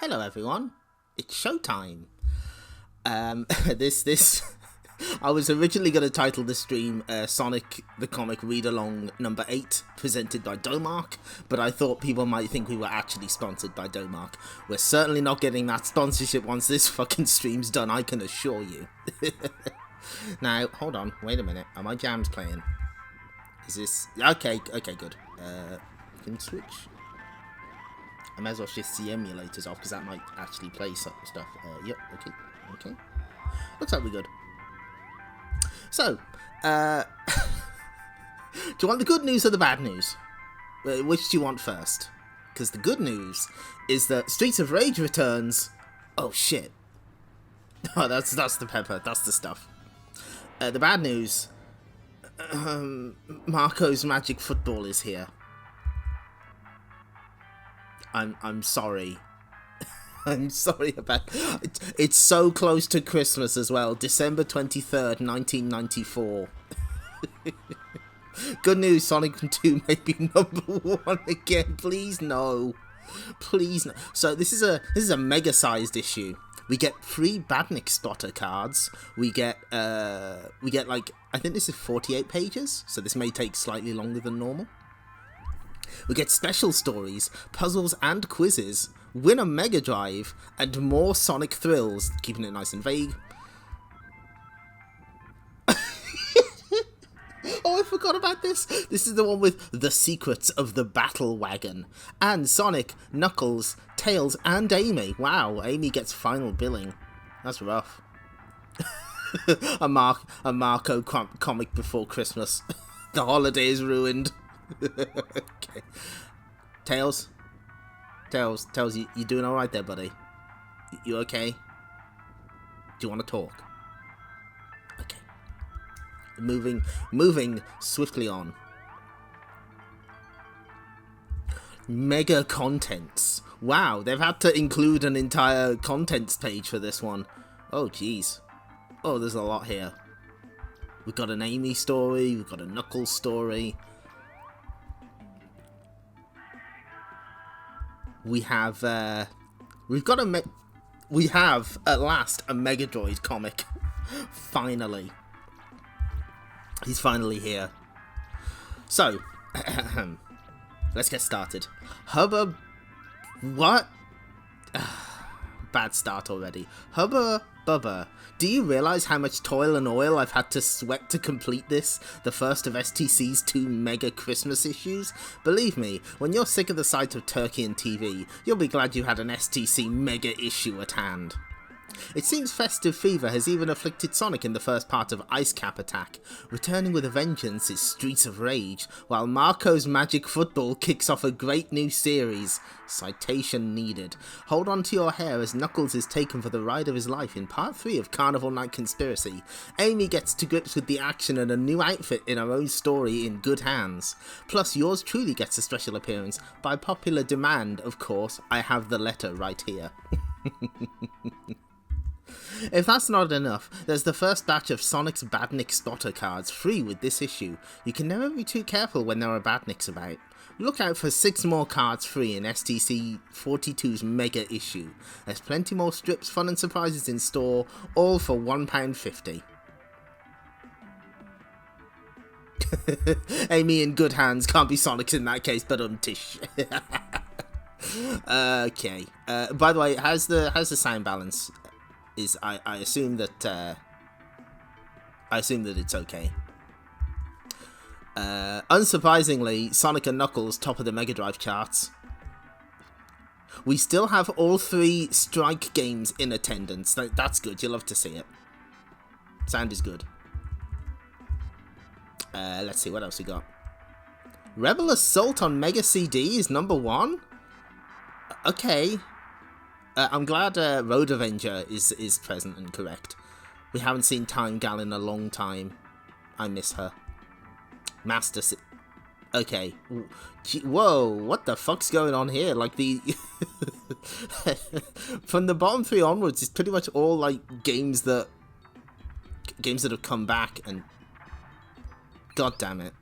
Hello everyone, it's showtime. This I was originally going to title this stream Sonic the Comic Read Along number 8, presented by Domark, but I thought people might think we were actually sponsored by Domark. We're certainly not getting that sponsorship once this fucking stream's done, I can assure you. Now, hold on, wait a minute, are my jams playing? Is this... Okay, good. Can switch... I might as well shift the emulators off because that might actually play some stuff. Yep, okay. Looks like we're good. So, do you want the good news or the bad news? Which do you want first? Because the good news is that Streets of Rage returns. Oh shit! Oh, that's the pepper. That's the stuff. The bad news. Marco's Magic Football is here. I'm sorry. I'm sorry about it. It's so close to Christmas as well. December 23rd, 1994. Good news, Sonic 2 may be number 1 again. Please no. Please no. So this is a mega sized issue. We get 3 Badnik spotter cards. We get like, I think this is 48 pages, so this may take slightly longer than normal. We get special stories, puzzles and quizzes, win a Mega Drive, and more Sonic thrills, keeping it nice and vague. Oh, I forgot about this. This is the one with the secrets of the Battle Wagon. And Sonic, Knuckles, Tails, and Amy. Wow, Amy gets final billing. That's rough. a Marco comic before Christmas. The holiday is ruined. Okay. Tails, you doing all right there, buddy? You okay? Do you want to talk? Okay. Moving swiftly on. Mega contents. Wow, they've had to include an entire contents page for this one. Oh, jeez. Oh, there's a lot here. We've got an Amy story. We've got a Knuckles story. We have we have at last a Mega Droid comic. Finally. He's finally here. So, let's get started. Hubba... What? Bad start already. Hubba Bubba. Do you realise how much toil and oil I've had to sweat to complete this, the first of STC's 2 mega Christmas issues? Believe me, when you're sick of the sight of turkey and TV, you'll be glad you had an STC mega issue at hand. It seems festive fever has even afflicted Sonic in the first part of Ice Cap Attack. Returning with a vengeance is Streets of Rage, while Marco's Magic Football kicks off a great new series. Citation needed. Hold on to your hair as Knuckles is taken for the ride of his life in part 3 of Carnival Night Conspiracy. Amy gets to grips with the action and a new outfit in her own story in good hands. Plus, yours truly gets a special appearance. By popular demand, of course, I have the letter right here. If that's not enough, there's the first batch of Sonic's Badnik spotter cards free with this issue. You can never be too careful when there are Badniks about. Look out for 6 more cards free in STC 42's mega issue. There's plenty more strips, fun and surprises in store, all for £1.50. Amy in good hands, can't be Sonic's in that case, but tish. Okay. By the way, how's the sound balance? I assume that it's okay. Unsurprisingly, Sonic and Knuckles top of the Mega Drive charts. We still have all 3 Strike games in attendance. That's good. You love to see it. Sound is good. Let's see what else we got. Rebel Assault on Mega CD is number 1. Okay. I'm glad Road Avenger is present and correct. We haven't seen Time Gal in a long time. I miss her. Master... Okay. Whoa, what the fuck's going on here? Like, the... From the bottom 3 onwards, it's pretty much all, like, games that have come back, and... God damn it.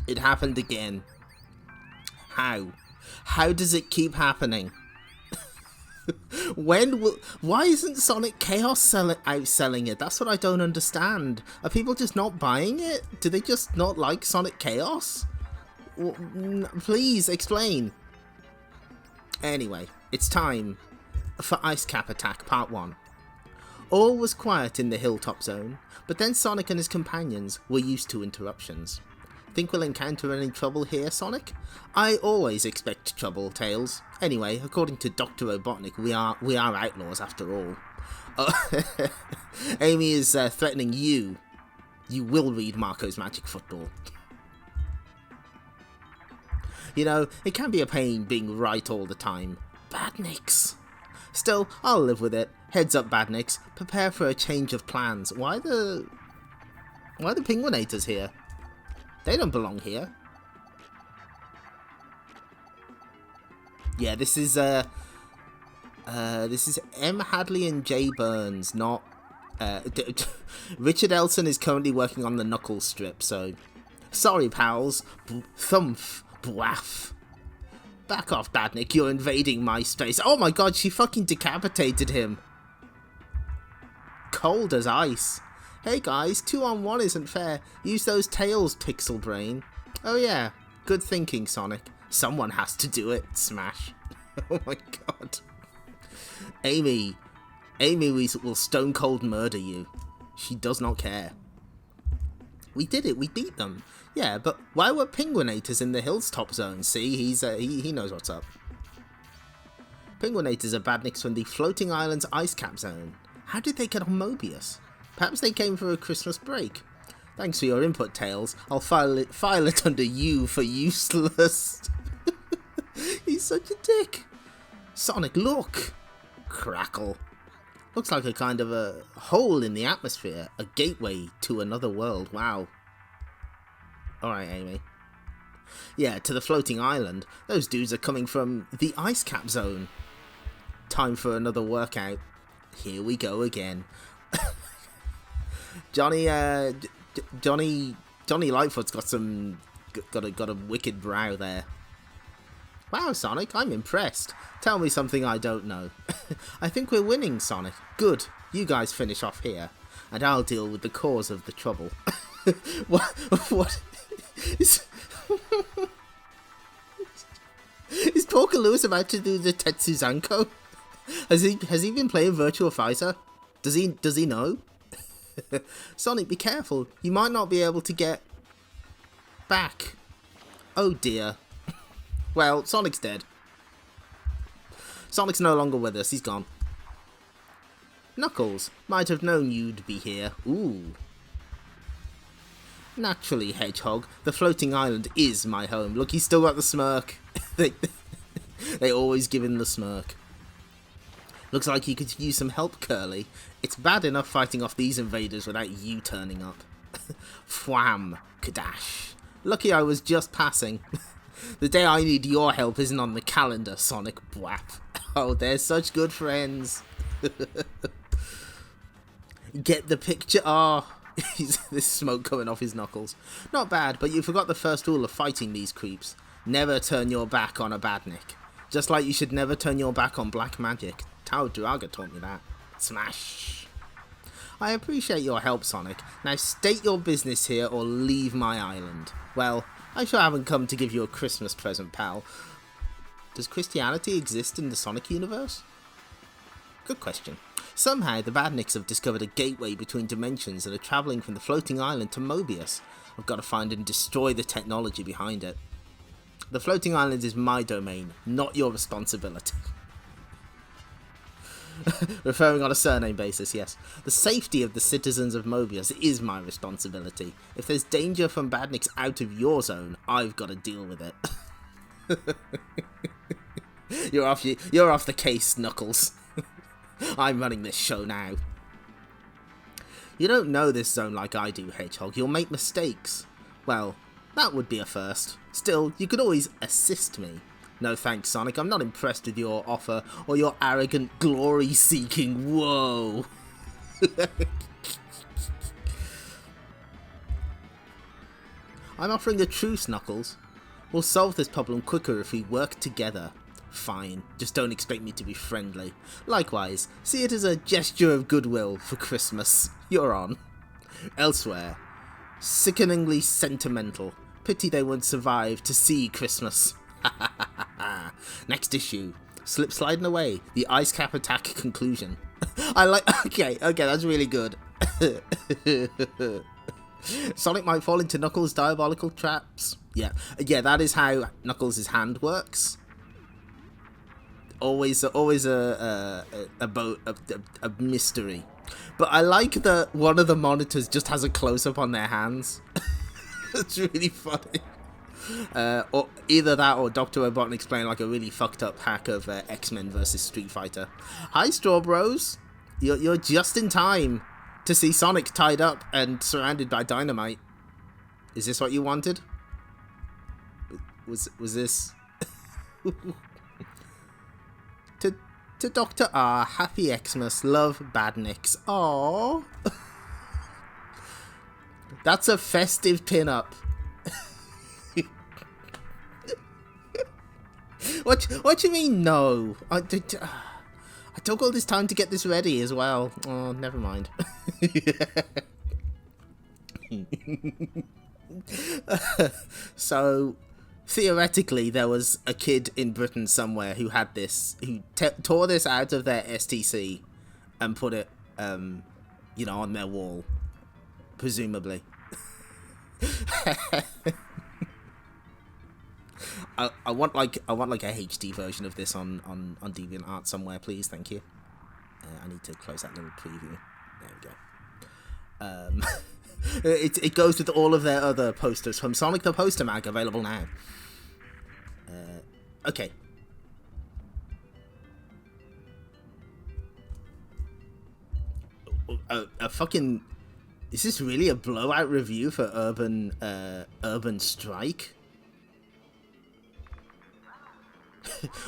It happened again. How? How does it keep happening? Why isn't Sonic Chaos outselling it? That's what I don't understand. Are people just not buying it? Do they just not like Sonic Chaos? Please explain. Anyway, it's time for Ice Cap Attack Part 1. All was quiet in the hilltop zone, but then Sonic and his companions were used to interruptions. Think we'll encounter any trouble here, Sonic? I always expect trouble, Tails. Anyway, according to Dr. Robotnik, we are outlaws after all. Amy is threatening you. You will read Marco's Magic Football. You know, it can be a pain being right all the time. Badniks. Still, I'll live with it. Heads up, Badniks. Prepare for a change of plans. Why the Penguinators here? They don't belong here. Yeah, this is M. Hadley and Jay Burns, not Richard Elson is currently working on the Knuckles strip, so sorry, pals. Thumph, bwaff. Back off, Badnik. You're invading my space. Oh my god, she fucking decapitated him. Cold as ice. Hey guys, 2-on-1 isn't fair. Use those tails, Pixel Brain. Oh yeah, good thinking, Sonic. Someone has to do it. Smash. Oh my god. Amy will stone cold murder you. She does not care. We did it, we beat them. Yeah, but why were Penguinators in the hilltop zone? See, he knows what's up. Penguinators are badniks from the Floating Islands Ice Cap Zone. How did they get on Mobius? Perhaps they came for a Christmas break. Thanks for your input, Tails. I'll file it under you for useless. He's such a dick. Sonic, look. Crackle. Looks like a kind of a hole in the atmosphere. A gateway to another world. Wow. Alright, Amy. Yeah, to the floating island. Those dudes are coming from the Ice Cap Zone. Time for another workout. Here we go again. Johnny Lightfoot's got a wicked brow there. Wow, Sonic, I'm impressed. Tell me something I don't know. I think we're winning, Sonic. Good. You guys finish off here, and I'll deal with the cause of the trouble. What? Is Porker Lewis about to do the Tetsuzanko? Has he been playing Virtua Fighter? Does he know? Sonic, be careful. You might not be able to get back. Oh dear. Well, Sonic's dead. Sonic's no longer with us. He's gone. Knuckles, might have known you'd be here. Ooh. Naturally, Hedgehog. The floating island is my home. Look, he's still got the smirk. They always give him the smirk. Looks like you could use some help, Curly. It's bad enough fighting off these invaders without you turning up. Fwam. Kadash. Lucky I was just passing. The day I need your help isn't on the calendar, Sonic Bwap. Oh, they're such good friends. Get the picture? Oh, there's smoke coming off his knuckles. Not bad, but you forgot the first rule of fighting these creeps. Never turn your back on a badnik. Just like you should never turn your back on black magic. Tao Draga taught me that. Smash. I appreciate your help, Sonic. Now state your business here or leave my island. Well, I sure haven't come to give you a Christmas present, pal. Does Christianity exist in the Sonic universe? Good question. Somehow, the Badniks have discovered a gateway between dimensions and are travelling from the floating island to Mobius. I've got to find and destroy the technology behind it. The floating island is my domain, not your responsibility. Referring on a surname basis, yes. The safety of the citizens of Mobius is my responsibility. If there's danger from badniks out of your zone, I've got to deal with it. You're off the case, Knuckles. I'm running this show now. You don't know this zone like I do, Hedgehog. You'll make mistakes. Well, that would be a first. Still, you could always assist me. No thanks, Sonic. I'm not impressed with your offer or your arrogant glory-seeking. Whoa. I'm offering a truce, Knuckles. We'll solve this problem quicker if we work together. Fine, just don't expect me to be friendly. Likewise, see it as a gesture of goodwill for Christmas. You're on. Elsewhere, sickeningly sentimental. Pity they won't survive to see Christmas. Next issue. Slip sliding away. The ice cap attack conclusion. I like. Okay, that's really good. Sonic might fall into Knuckles' diabolical traps. Yeah, that is how Knuckles' hand works. Always a mystery. But I like that one of the monitors just has a close-up on their hands. It's really funny. Or either that or Dr. Robotnik explained like a really fucked up hack of X-Men versus Street Fighter. Hi, Straw Bros. You're just in time to see Sonic tied up and surrounded by dynamite. Is this what you wanted? Was this? To Dr. R, happy Xmas, love Badniks. Aww. That's a festive pin-up. What do you mean, no? I took all this time to get this ready as well. Oh, never mind. So, theoretically, there was a kid in Britain somewhere who had this, who tore this out of their STC and put it, on their wall, presumably. I want like a HD version of this on DeviantArt somewhere, please. Thank you. I need to close that little preview. There we go. It goes with all of their other posters from Sonic the Poster Mag, available now. Okay. A fucking... Is this really a blowout review for Urban Strike?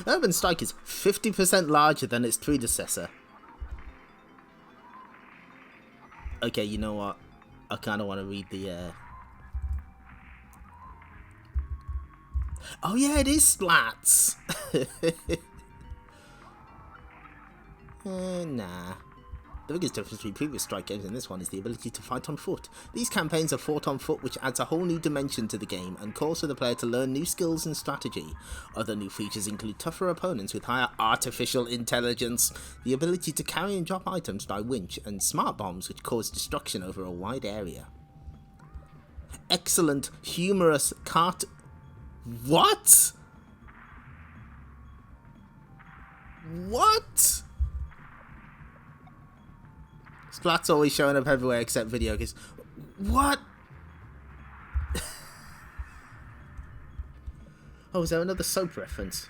Urban Strike is 50% larger than its predecessor. Okay, you know what? I kind of want to read the... Oh yeah, it is splats! Nah. The biggest difference between previous Strike games and this one is the ability to fight on foot. These campaigns are fought on foot, which adds a whole new dimension to the game and calls for the player to learn new skills and strategy. Other new features include tougher opponents with higher artificial intelligence, the ability to carry and drop items by winch, and smart bombs which cause destruction over a wide area. Excellent, humorous What? What? Splat's always showing up everywhere except video games. What? Oh, is there another soap reference?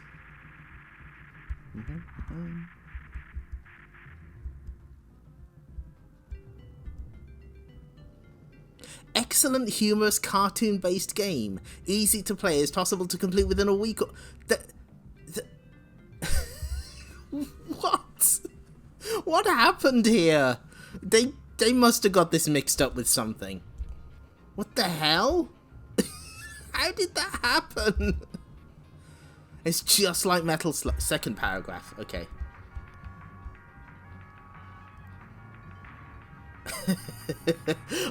Excellent, humorous, cartoon-based game. Easy to play, is possible to complete within a week. What? What happened here? They must have got this mixed up with something. What the hell? How did that happen? It's just like Metal Slug. Second paragraph. Okay.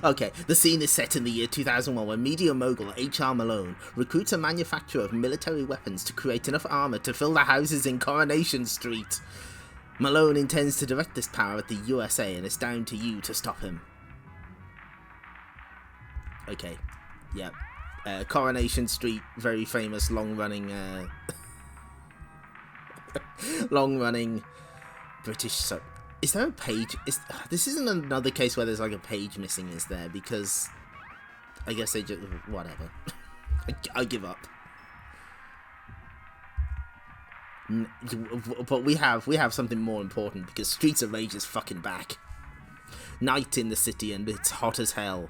Okay, the scene is set in the year 2001 when media mogul H.R. Malone recruits a manufacturer of military weapons to create enough armor to fill the houses in Coronation Street. Malone intends to direct this power at the USA, and it's down to you to stop him. Okay, yep. Coronation Street, very famous, long-running British soap. Is there a page? This isn't another case where there's like a page missing, is there? Because I guess they just... whatever. I give up. But we have something more important, because Streets of Rage is fucking back. Night in the city and it's hot as hell.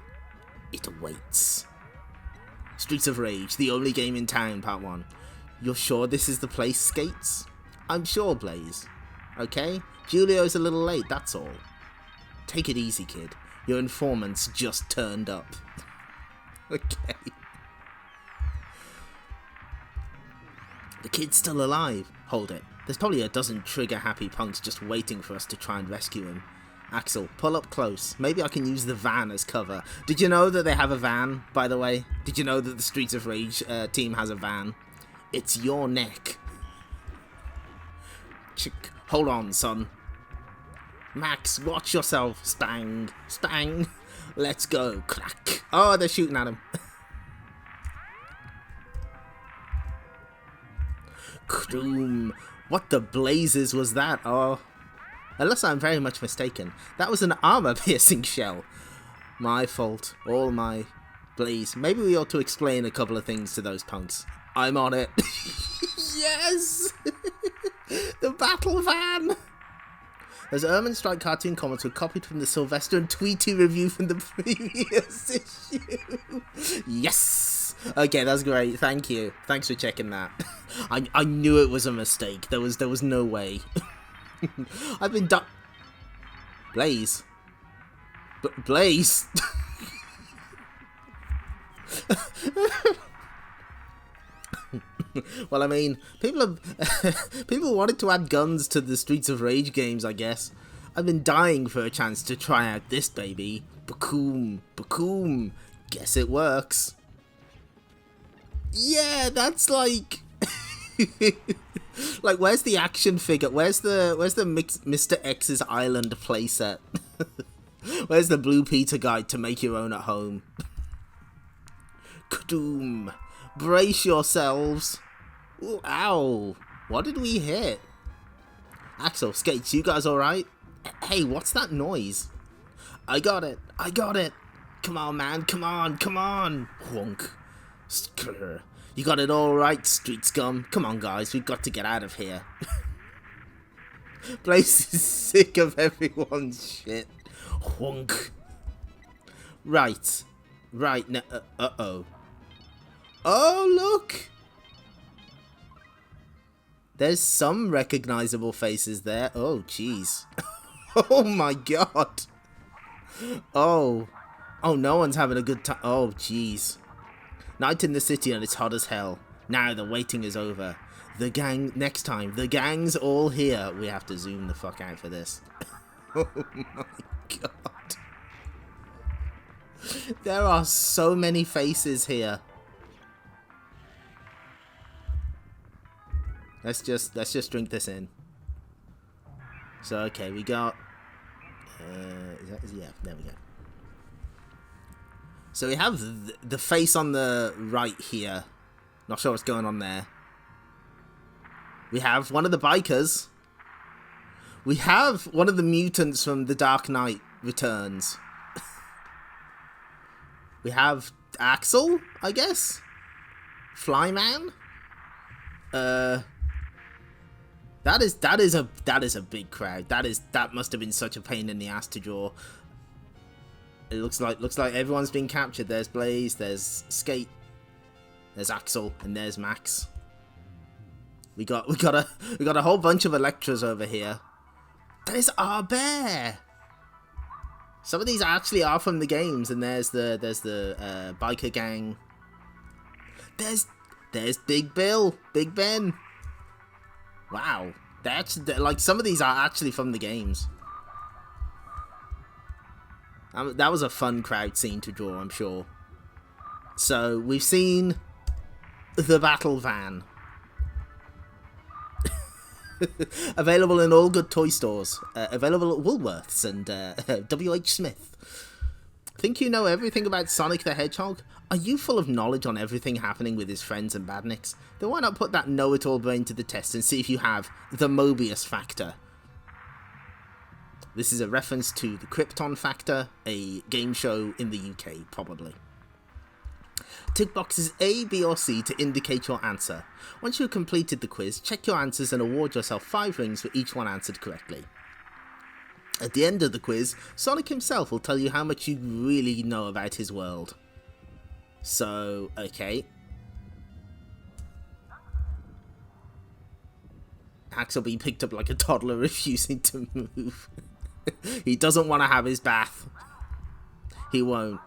It awaits. Streets of Rage, the only game in town, part 1. You're sure this is the place, Skates? I'm sure, Blaze. Okay? Julio's a little late, that's all. Take it easy, kid. Your informants just turned up. Okay. The kid's still alive. Hold it. There's probably a dozen trigger-happy punks just waiting for us to try and rescue him. Axel, pull up close. Maybe I can use the van as cover. Did you know that they have a van, by the way? Did you know that the Streets of Rage team has a van? It's your neck. Hold on, son. Max, watch yourself. Spang. Spang. Let's go. Crack. Oh, they're shooting at him. Kroom. What the blazes was that? Oh. Unless I'm very much mistaken. That was an armor-piercing shell. My fault. All my blaze. Maybe we ought to explain a couple of things to those punks. I'm on it. Yes! The battle van! Those Ermin Strike cartoon comments were copied from the Sylvester and Tweety review from the previous issue. Yes! Okay, that's great. Thank you. Thanks for checking that. I knew it was a mistake. There was no way. I've been Blaze. Blaze. Well, I mean, people wanted to add guns to the Streets of Rage games, I guess. I've been dying for a chance to try out this baby. Bakoom, bakoom. Guess it works. Yeah, that's like... Like, where's the action figure? Where's the Mr. X's Island playset? Where's the Blue Peter guide to make your own at home? Kadoom. Brace yourselves. Ooh, ow. What did we hit? Axel, Skates, you guys alright? Hey, what's that noise? I got it. I got it. Come on, man. Come on. Come on. Wonk. Skrr. You got it all right, street scum. Come on, guys. We've got to get out of here. Blaze is sick of everyone's shit. Wonk. Right. Right. No, uh-oh. Oh, look. There's some recognizable faces there. Oh, jeez. Oh, my God. Oh. Oh, no one's having a good time. Oh, jeez. Night in the city and it's hot as hell. Now the waiting is over. The gang, next time, the gang's all here. We have to zoom the fuck out for this. Oh my God. There are so many faces here. Let's just drink this in. So, okay, we got... yeah, there we go. So we have the face on the right here. Not sure what's going on there. We have one of the bikers. We have one of the mutants from The Dark Knight Returns. We have Axel, I guess? Flyman? That is a big crowd. That must have been such a pain in the ass to draw. It looks like everyone's been captured. There's Blaze, there's Skate, there's Axel, and there's Max. We got a whole bunch of Electras over here. There's our bear. Some of these actually are from the games, and there's the biker gang. There's Big Bill, Big Ben. Wow, they're like, some of these are actually from the games. That was a fun crowd scene to draw, I'm sure. So, we've seen the battle van. Available in all good toy stores. Available at Woolworths and W.H. Smith. Think you know everything about Sonic the Hedgehog? Are you full of knowledge on everything happening with his friends and badniks? Then why not put that know-it-all brain to the test and see if you have the Mobius factor? This is a reference to the Krypton Factor, a game show in the UK, probably. Tick boxes A, B or C to indicate your answer. Once you've completed the quiz, check your answers and award yourself 5 rings for each one answered correctly. At the end of the quiz, Sonic himself will tell you how much you really know about his world. So, okay. Axel being picked up like a toddler refusing to move. He doesn't want to have his bath. He won't.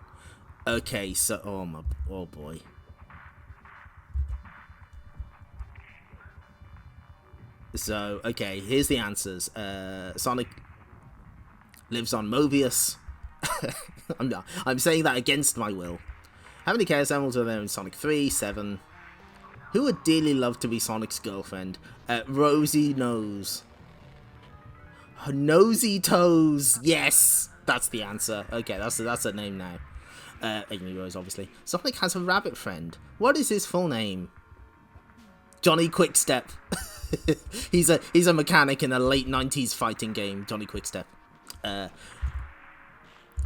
Okay, so... oh boy. So, okay, here's the answers. Sonic lives on Mobius. I'm saying that against my will. How many Chaos Emeralds are there in Sonic 3? 7. Who would dearly love to be Sonic's girlfriend? Rosie Nose. Nosy Toes. Yes, that's the answer. Okay, that's a name now. Amy Rose, obviously. Sonic has a rabbit friend. What is his full name? Johnny Quickstep. he's a mechanic in a late 90s fighting game. Johnny Quickstep.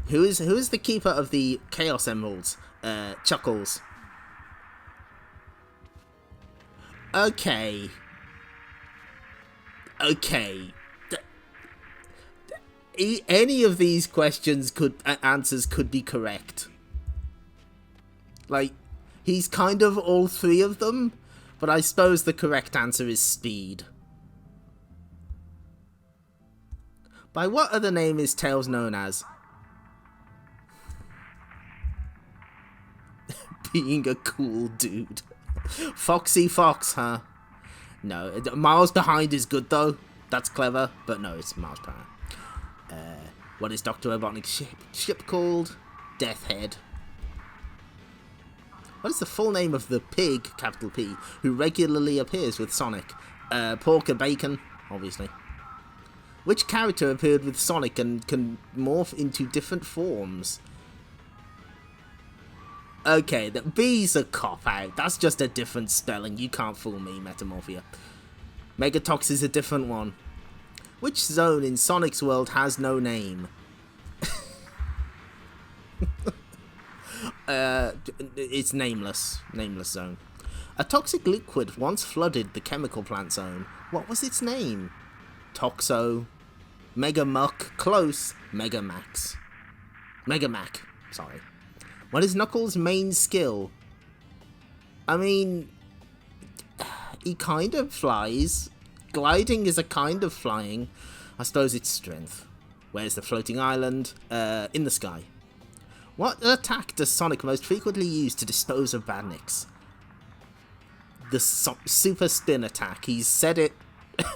Who is the keeper of the Chaos Emeralds? Chuckles. Okay. Any of these questions answers could be correct. Like, he's kind of all three of them, but I suppose the correct answer is Speed. By what other name is Tails known as? Being a cool dude. Foxy Fox, huh? No, Miles Behind is good though. That's clever, but no, it's Miles Behind. What is Dr. Robotnik's ship called? Death Head. What is the full name of the pig, capital P, who regularly appears with Sonic? Porker Bacon, obviously. Which character appeared with Sonic and can morph into different forms? Okay, the B's a cop-out. That's just a different spelling. You can't fool me, Metamorphia. Megatox is a different one. Which zone in Sonic's world has no name? It's nameless. Nameless zone. A toxic liquid once flooded the chemical plant zone. What was its name? Toxo. Mega Muck. Close. Mega Max. Mega Mac. Sorry. What is Knuckles' main skill? I mean, he kind of flies. Gliding is a kind of flying. I suppose it's strength. Where's the floating island? In the sky. What attack does Sonic most frequently use to dispose of badniks? The super spin attack. He's said it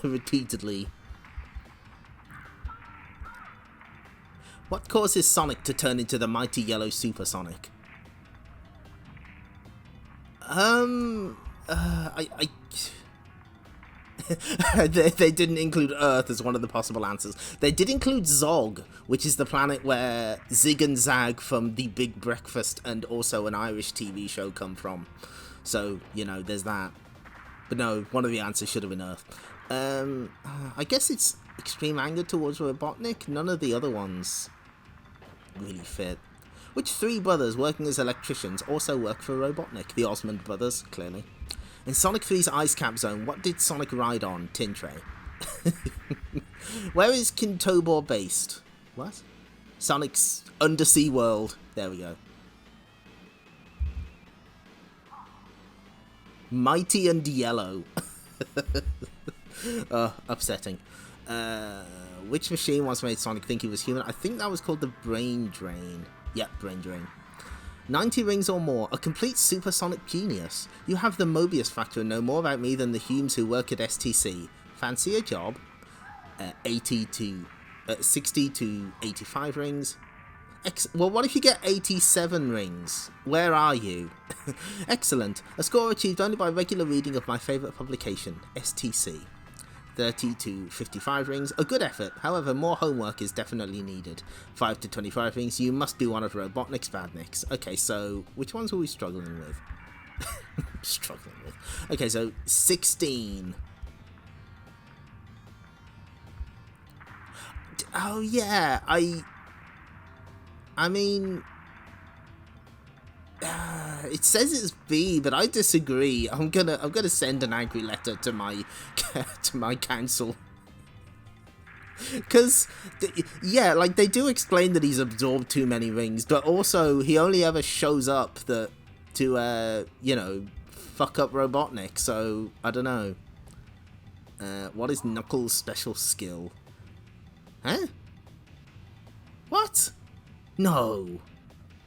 repeatedly. What causes Sonic to turn into the mighty yellow Super Sonic? They didn't include Earth as one of the possible answers. They did include Zog, which is the planet where Zig and Zag from The Big Breakfast and also an Irish TV show come from. So, you know, there's that. But no, one of the answers should have been Earth. I guess it's extreme anger towards Robotnik. None of the other ones really fit. Which three brothers working as electricians also work for Robotnik? The Osmond brothers, clearly. In Sonic 3's Ice Cap Zone, what did Sonic ride on? Tin Tray. Where is Kintobor based? What? Sonic's undersea world. There we go. Mighty and Yellow. Upsetting. Which machine once made Sonic think he was human? I think that was called the Brain Drain. Yep, Brain Drain. 90 rings or more, a complete supersonic genius. You have the Mobius factor and know more about me than the Humes who work at STC. Fancy a job? 60 to 85 rings. Well, what if you get 87 rings? Where are you? Excellent. A score achieved only by regular reading of my favourite publication, STC. 30 to 55 rings, a good effort, however more homework is definitely needed. 5 to 25 rings, you must be one of Robotnik's badniks. Okay, so which ones are we struggling with? Okay, so 16. Oh yeah, I mean, it says it's B, but I disagree. I'm gonna send an angry letter to my council. Because, yeah, like, they do explain that he's absorbed too many rings, but also he only ever shows up to you know, fuck up Robotnik, so, I don't know. What is Knuckles' special skill? Huh? What? No.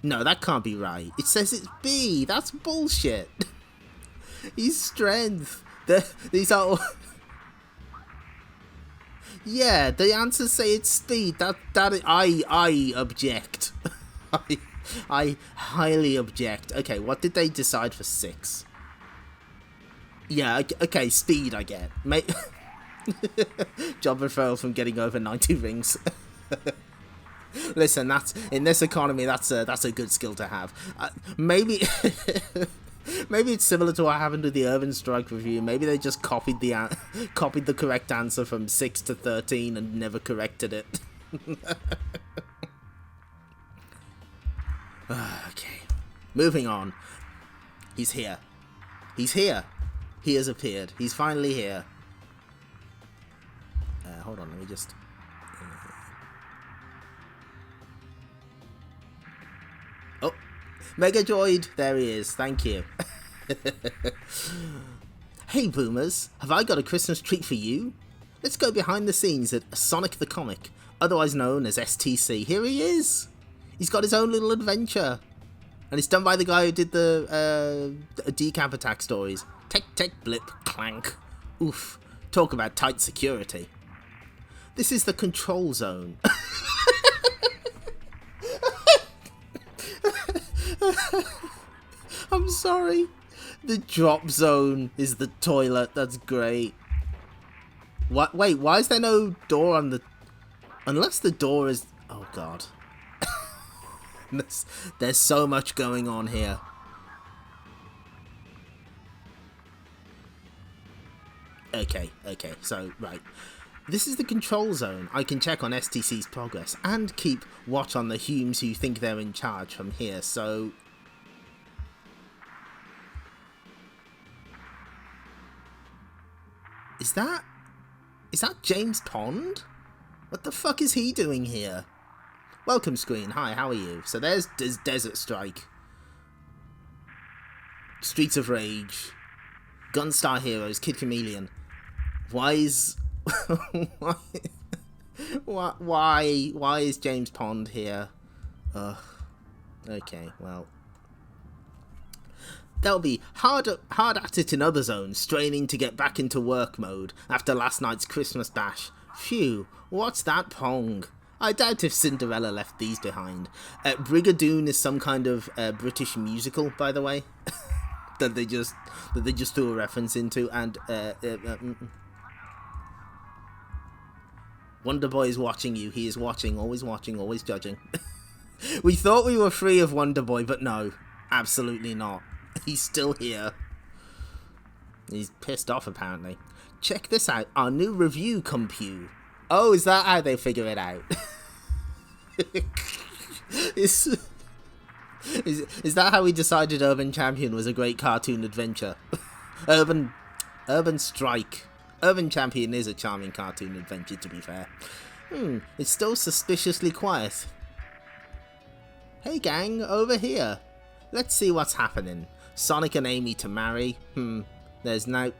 No, that can't be right. It says it's B. That's bullshit. He's strength. These are all... Yeah, the answers say it's speed. I object. I I highly object. Okay, what did they decide for 6? Yeah, okay, speed I get. Job referral from getting over 90 rings. Listen, that's in this economy. That's a good skill to have. Maybe maybe it's similar to what happened with the Urban Strike review. Maybe they just copied the correct answer from 6 to 13 and never corrected it. Okay, moving on. He's here. He's here. He has appeared. He's finally here. Hold on, let me just... Oh, Mega Droid, there he is, thank you. Hey boomers, have I got a Christmas treat for you? Let's go behind the scenes at Sonic the Comic, otherwise known as STC. Here he is! He's got his own little adventure. And it's done by the guy who did the Decap Attack stories. Tech, blip, clank. Oof, talk about tight security. This is the control zone. I'm sorry. The drop zone is the toilet. That's great. What? Wait, why is there no door on the... Unless the door is... Oh, God. There's so much going on here. Okay, so, right. This is the control zone. I can check on STC's progress and keep watch on the Humes who think they're in charge from here, so... Is that James Pond? What the fuck is he doing here? Welcome screen, hi, how are you? So there's Desert Strike. Streets of Rage. Gunstar Heroes, Kid Chameleon. Why is... why is James Pond here? Ugh. Okay, well... They'll be hard at it in other zones, straining to get back into work mode after last night's Christmas bash. Phew, what's that Pong? I doubt if Cinderella left these behind. Brigadoon is some kind of British musical, by the way, that they just threw a reference into, and Wonder Boy is watching you. He is watching, always judging. We thought we were free of Wonder Boy, but no, absolutely not. He's still here. He's pissed off, apparently. Check this out. Our new review compute. Oh, is that how they figure it out? Is that how we decided Urban Champion was a great cartoon adventure? Urban Strike. Urban Champion is a charming cartoon adventure, to be fair. It's still suspiciously quiet. Hey gang, over here. Let's see what's happening. Sonic and Amy to marry. There's no...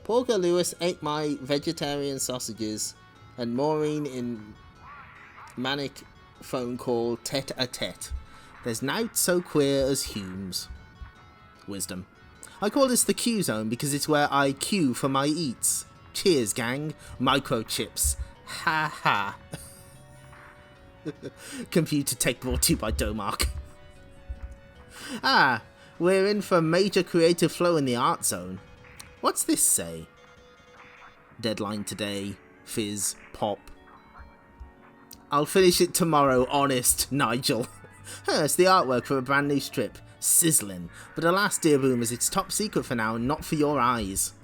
Porker Lewis ate my vegetarian sausages, and Maureen in manic phone call tete-a-tete. There's nought so queer as Humes. Wisdom. I call this the Q zone because it's where I queue for my eats. Cheers, gang. Microchips. Ha ha. Computer Tech brought to you by Domark. We're in for major creative flow in the art zone. What's this say? Deadline today. Fizz. Pop. I'll finish it tomorrow, honest, Nigel. It's the artwork for a brand new strip. Sizzling. But alas, dear boomers, it's top secret for now and not for your eyes.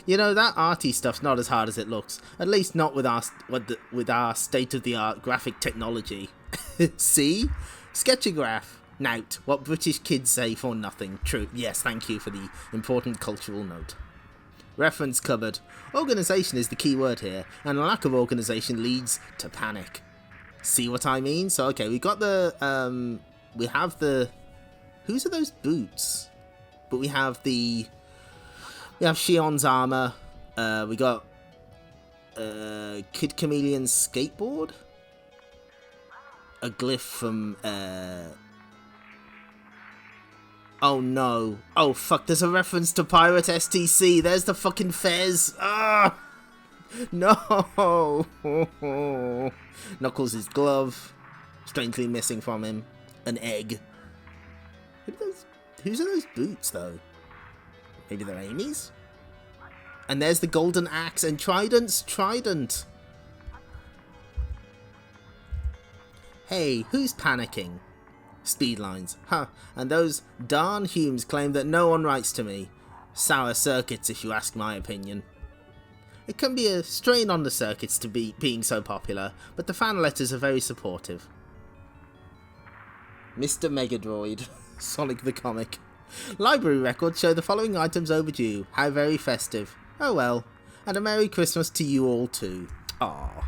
You know, that arty stuff's not as hard as it looks. At least not with our state-of-the-art graphic technology. See? Sketchograph. Nout. What British kids say for nothing. True. Yes, thank you for the important cultural note. Reference cupboard. Organisation is the key word here, and a lack of organisation leads to panic. See what I mean? So, okay, we got the, we have the... Whose are those boots? But we have the... We have Shion's armor. We got Kid Chameleon's skateboard. A glyph from Oh no. Oh fuck, there's a reference to Pirate STC. There's the fucking Fez. Ah! No! Knuckles' glove. Strangely missing from him. An egg. Whose are those boots, though? Maybe they're Amy's? And there's the golden axe and Trident's trident. Hey, who's panicking? Speedlines. Huh. And those darn Humes claim that no one writes to me. Sour circuits, if you ask my opinion. It can be a strain on the circuits to be being so popular, but the fan letters are very supportive. Mr. Megadroid. Sonic the Comic. Library records show the following items overdue. How very festive. Oh well. And a Merry Christmas to you all too. Aww.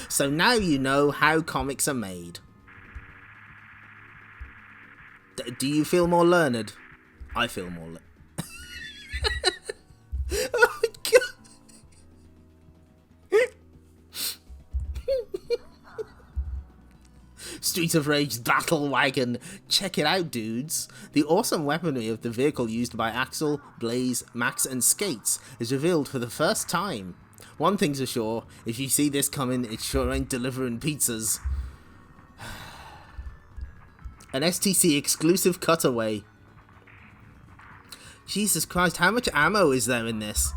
So now you know how comics are made. Do you feel more learned? I feel more learned. Oh my god. Street of Rage Battle Wagon. Check it out, dudes. The awesome weaponry of the vehicle used by Axel, Blaze, Max and Skates is revealed for the first time. One thing's for sure, if you see this coming, it sure ain't delivering pizzas. An STC exclusive cutaway. Jesus Christ, how much ammo is there in this?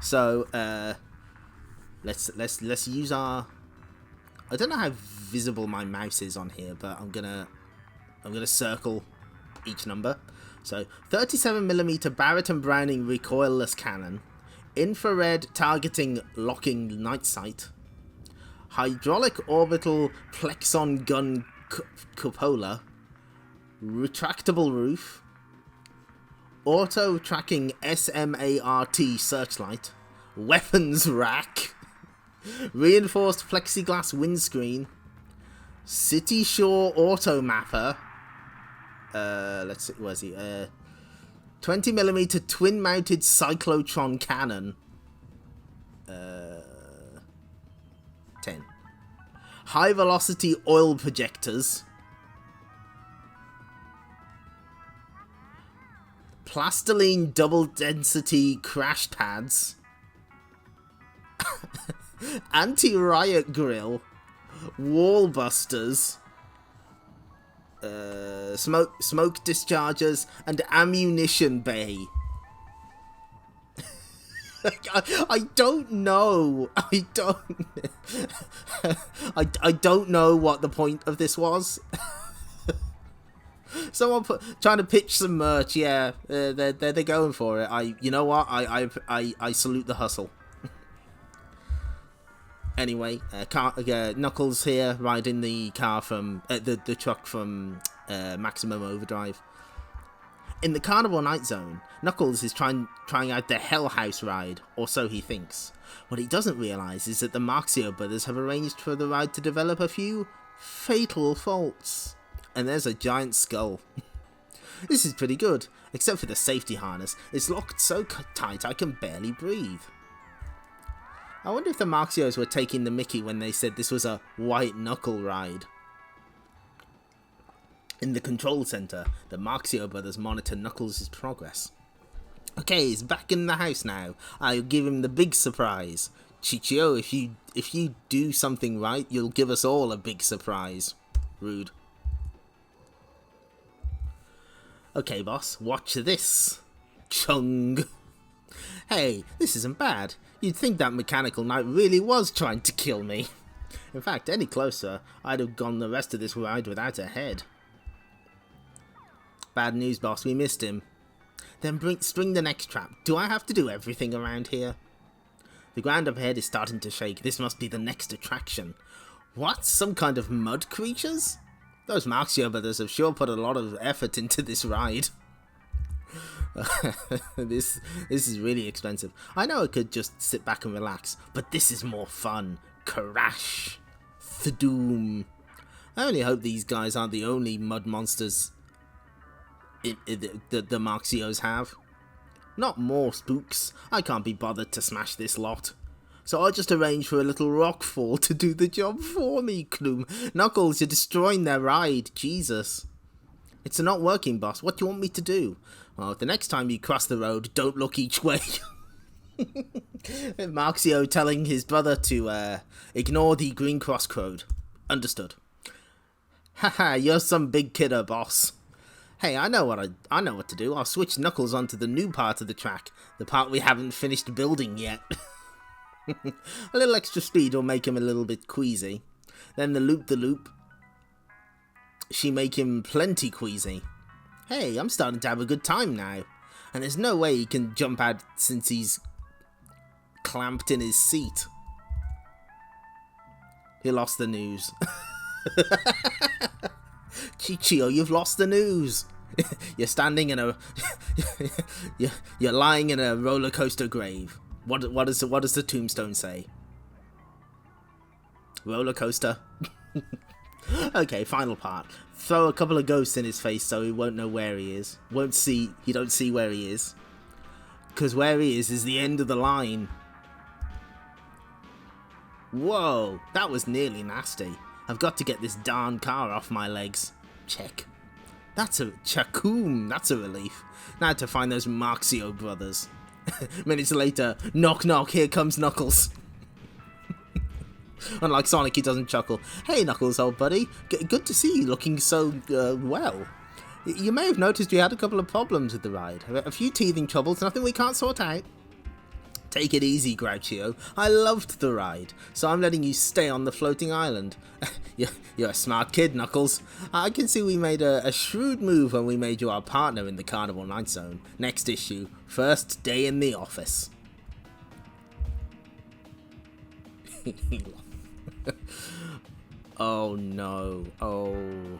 So, let's use our... I don't know how visible my mouse is on here, but I'm gonna circle each number. So 37mm Barrett and Browning recoilless cannon, infrared targeting locking night sight, hydraulic orbital plexon gun cupola, retractable roof, auto tracking SMART searchlight, weapons rack. Reinforced plexiglass windscreen, City Shore auto mapper. Let's see, where's he? 20mm twin mounted cyclotron cannon. 10. High velocity oil projectors. Plastiline double density crash pads. Anti-riot grill, wall busters, smoke dischargers, and ammunition bay. I don't know. I don't know what the point of this was. Someone trying to pitch some merch. Yeah, they're going for it. You know what? I salute the hustle. Anyway, Knuckles here riding the car from the truck from Maximum Overdrive. In the Carnival Night Zone, Knuckles is trying out the Hell House ride, or so he thinks. What he doesn't realise is that the Marxio brothers have arranged for the ride to develop a few fatal faults. And there's a giant skull. This is pretty good, except for the safety harness. It's locked so tight I can barely breathe. I wonder if the Marxios were taking the mickey when they said this was a white knuckle ride. In the control center, the Marxio brothers monitor Knuckles' progress. Okay, he's back in the house now. I'll give him the big surprise. Chichio, if you do something right, you'll give us all a big surprise. Rude. Okay, boss, watch this. Chung. Hey, this isn't bad. You'd think that Mechanical Knight really was trying to kill me. In fact, any closer, I'd have gone the rest of this ride without a head. Bad news, boss, we missed him. Then string the next trap. Do I have to do everything around here? The ground up ahead is starting to shake. This must be the next attraction. What? Some kind of mud creatures? Those Marxio brothers have sure put a lot of effort into this ride. This is really expensive. I know I could just sit back and relax, but this is more fun. Crash. Thdoom. I only hope these guys aren't the only mud monsters the Marxios have. Not more spooks. I can't be bothered to smash this lot. So I'll just arrange for a little rock fall to do the job for me, Kloom. Knuckles, you're destroying their ride. Jesus. It's not working, boss. What do you want me to do? Well, the next time you cross the road, don't look each way. Marxio telling his brother to ignore the green cross code. Understood. Haha, you're some big kidder, boss. Hey, I know what to do. I'll switch Knuckles onto the new part of the track, the part we haven't finished building yet. A little extra speed will make him a little bit queasy. Then the loop, she make him plenty queasy. Hey, I'm starting to have a good time now. And there's no way he can jump out since he's clamped in his seat. He lost the news. Chichio, you've lost the news. You're standing in a... you're lying in a roller coaster grave. What does the tombstone say? Roller coaster. Okay, final part. Throw a couple of ghosts in his face so he won't know where he is. You don't see where he is. Because where he is the end of the line. Whoa, that was nearly nasty. I've got to get this darn car off my legs. Check. That's a Chacoom. That's a relief. Now to find those Marxio brothers. Minutes later, knock knock, here comes Knuckles. Unlike Sonic, he doesn't chuckle. Hey Knuckles, old buddy. Good to see you looking so, well. You may have noticed we had a couple of problems with the ride. A few teething troubles, nothing we can't sort out. Take it easy, Grouchio. I loved the ride, so I'm letting you stay on the floating island. You're a smart kid, Knuckles. I can see we made a shrewd move when we made you our partner in the Carnival Night Zone. Next issue, first day in the office. Oh no, oh...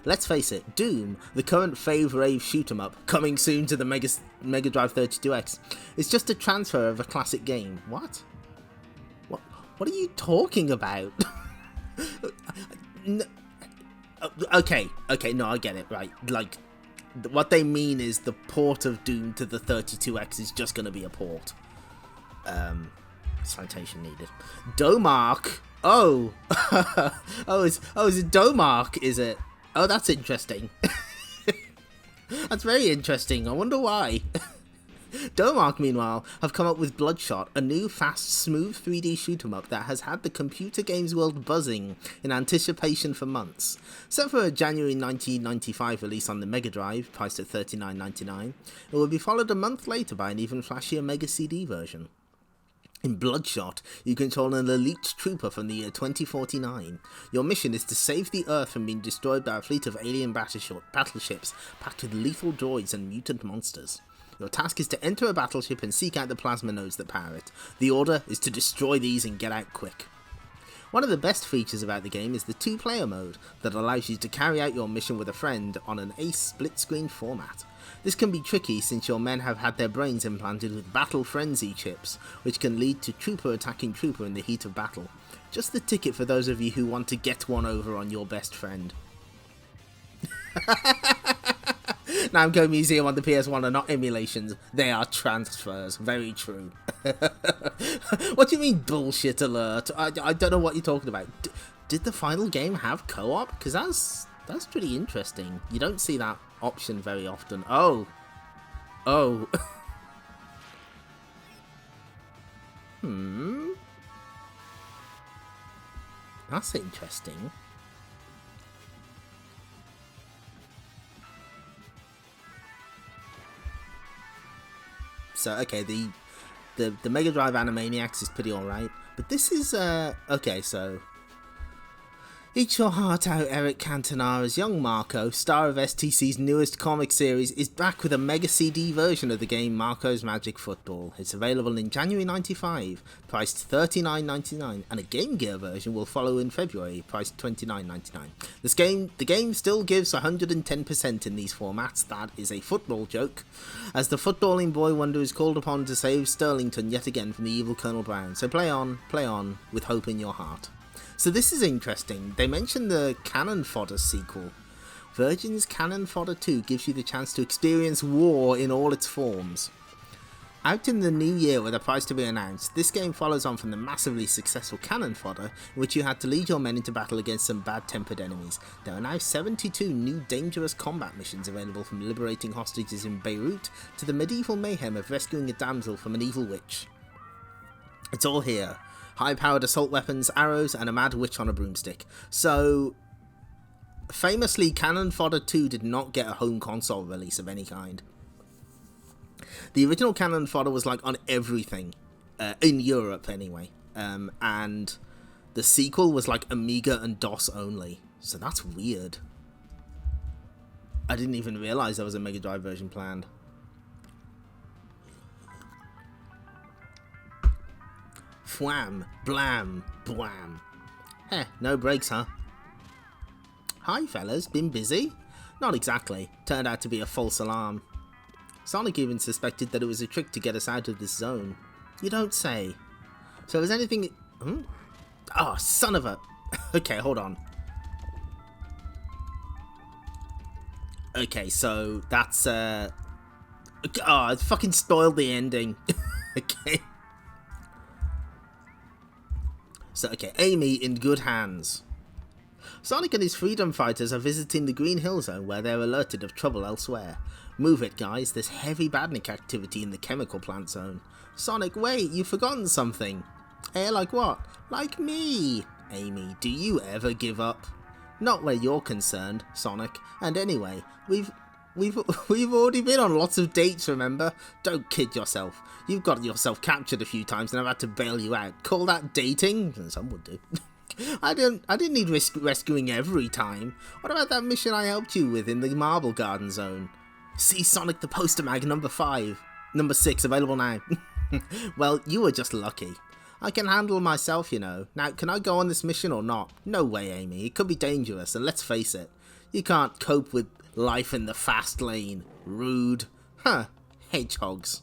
Let's face it, Doom, the current fave-rave shoot-em-up, coming soon to the Mega Drive 32X, is just a transfer of a classic game. What? What are you talking about? Okay, no, I get it, right. Like, what they mean is the port of Doom to the 32X is just going to be a port. Citation needed. Domark! Oh! is it Domark, is it? Oh, that's interesting. That's very interesting. I wonder why. Domark, meanwhile, have come up with Bloodshot, a new, fast, smooth 3D shoot-em-up that has had the computer games world buzzing in anticipation for months. Set for a January 1995 release on the Mega Drive, priced at $39.99, it will be followed a month later by an even flashier Mega CD version. In Bloodshot, you control an elite trooper from the year 2049. Your mission is to save the Earth from being destroyed by a fleet of alien battleships packed with lethal droids and mutant monsters. Your task is to enter a battleship and seek out the plasma nodes that power it. The order is to destroy these and get out quick. One of the best features about the game is the two-player mode that allows you to carry out your mission with a friend on an Ace split-screen format. This can be tricky since your men have had their brains implanted with Battle Frenzy chips, which can lead to trooper attacking trooper in the heat of battle. Just the ticket for those of you who want to get one over on your best friend. Namco Museum on the PS1 are not emulations, they are transfers. Very true. What do you mean bullshit alert? I don't know what you're talking about. Did the final game have co-op? Because that's pretty interesting. You don't see that option very often. Oh. That's interesting. So, okay, the Mega Drive Animaniacs is pretty alright, but this is, okay, so... Eat your heart out, Eric Cantona's young Marco, star of STC's newest comic series, is back with a Mega CD version of the game Marco's Magic Football. It's available in January 95, priced $39.99, and a Game Gear version will follow in February, priced $29.99. The game still gives 110% in these formats. That is a football joke, as the footballing boy wonder is called upon to save Sterlington yet again from the evil Colonel Brown. So play on, with hope in your heart. So this is interesting. They mentioned the Cannon Fodder sequel. Virgin's Cannon Fodder 2 gives you the chance to experience war in all its forms. Out in the new year with a prize to be announced, this game follows on from the massively successful Cannon Fodder, in which you had to lead your men into battle against some bad-tempered enemies. There are now 72 new dangerous combat missions available, from liberating hostages in Beirut to the medieval mayhem of rescuing a damsel from an evil witch. It's all here. High-powered assault weapons, arrows, and a mad witch on a broomstick. So, famously, Cannon Fodder 2 did not get a home console release of any kind. The original Cannon Fodder was like on everything, in Europe anyway, and the sequel was like Amiga and DOS only, so that's weird. I didn't even realise there was a Mega Drive version planned. Fwam, blam, bwam. No breaks, huh? Hi fellas, been busy? Not exactly, turned out to be a false alarm. Sonic even suspected that it was a trick to get us out of this zone. You don't say. So is anything... Oh, son of a... Okay, hold on. Okay, so that's... Oh, I fucking spoiled the ending. Okay. So, okay, Amy in good hands. Sonic and his freedom fighters are visiting the Green Hill Zone, where they're alerted of trouble elsewhere. Move it, guys, there's heavy badnik activity in the chemical plant zone. Sonic, wait, you've forgotten something. Like what? Like me. Amy, do you ever give up? Not where you're concerned, Sonic. And anyway, we've already been on lots of dates, remember? Don't kid yourself. You've got yourself captured a few times and I've had to bail you out. Call that dating? Some would do. I didn't need rescuing every time. What about that mission I helped you with in the Marble Garden Zone? See Sonic the Poster Mag number 6, available now. Well, you were just lucky. I can handle myself, you know. Now, can I go on this mission or not? No way, Amy. It could be dangerous, and let's face it, you can't cope with life in the fast lane. Rude. Huh. Hedgehogs.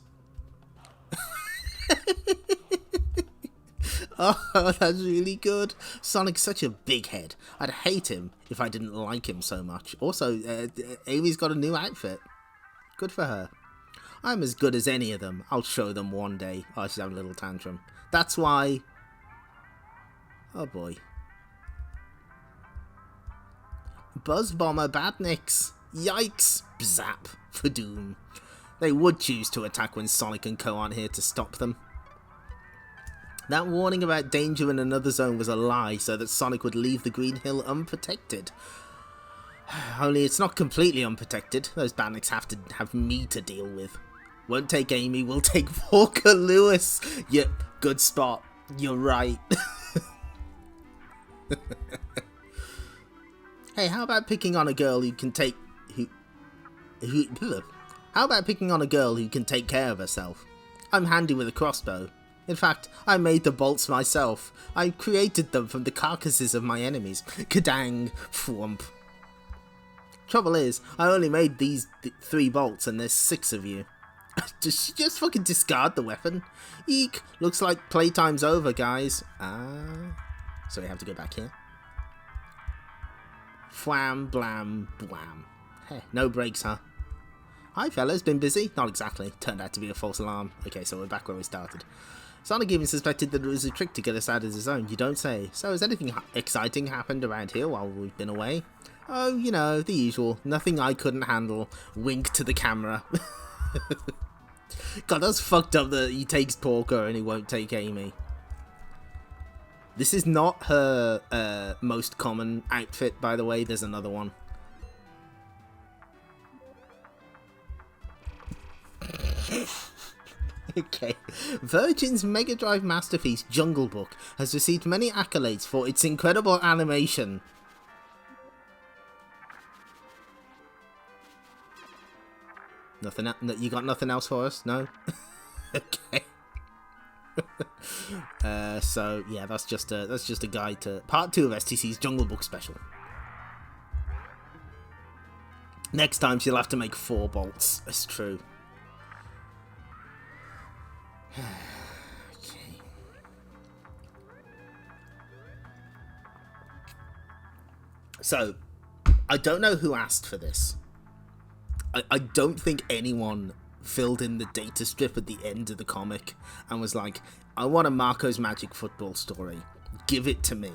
Oh, that's really good. Sonic's such a big head. I'd hate him if I didn't like him so much. Also, Amy's got a new outfit. Good for her. I'm as good as any of them. I'll show them one day. Oh, she's having a little tantrum. That's why... Oh boy. Buzz Bomber Badniks. Yikes. Zap. For doom. They would choose to attack when Sonic and Co aren't here to stop them. That warning about danger in another zone was a lie, so that Sonic would leave the Green Hill unprotected. Only it's not completely unprotected. Those bandits have to have me to deal with. Won't take Amy, we'll take Walker Lewis. Yep, good spot. You're right. Hey, how about picking on a girl who can take... How about picking on a girl who can take care of herself? I'm handy with a crossbow. In fact, I made the bolts myself. I created them from the carcasses of my enemies. Kadang, Fwump. Trouble is, I only made these 3 bolts and there's 6 of you. Does she just fucking discard the weapon? Eek, looks like playtime's over, guys. So we have to go back here. Fwam, blam, bwam. Hey, no breaks, huh? Hi fellas, been busy? Not exactly. Turned out to be a false alarm. Okay, so we're back where we started. Sonic even suspected that it was a trick to get us out of the zone. You don't say. So has anything exciting happened around here while we've been away? Oh, you know, the usual. Nothing I couldn't handle. Wink to the camera. God, that's fucked up that he takes Porker and he won't take Amy. This is not her most common outfit, by the way. There's another one. Okay. Virgin's Mega Drive masterpiece Jungle Book has received many accolades for its incredible animation. Nothing else? You got nothing else for us? No? Okay. So yeah, that's just a guide to part 2 of STC's Jungle Book special. Next time she'll have to make 4 bolts. It's true. Okay. So, I don't know who asked for this. I don't think anyone filled in the data strip at the end of the comic and was like, I want a Marco's Magic Football story. Give it to me.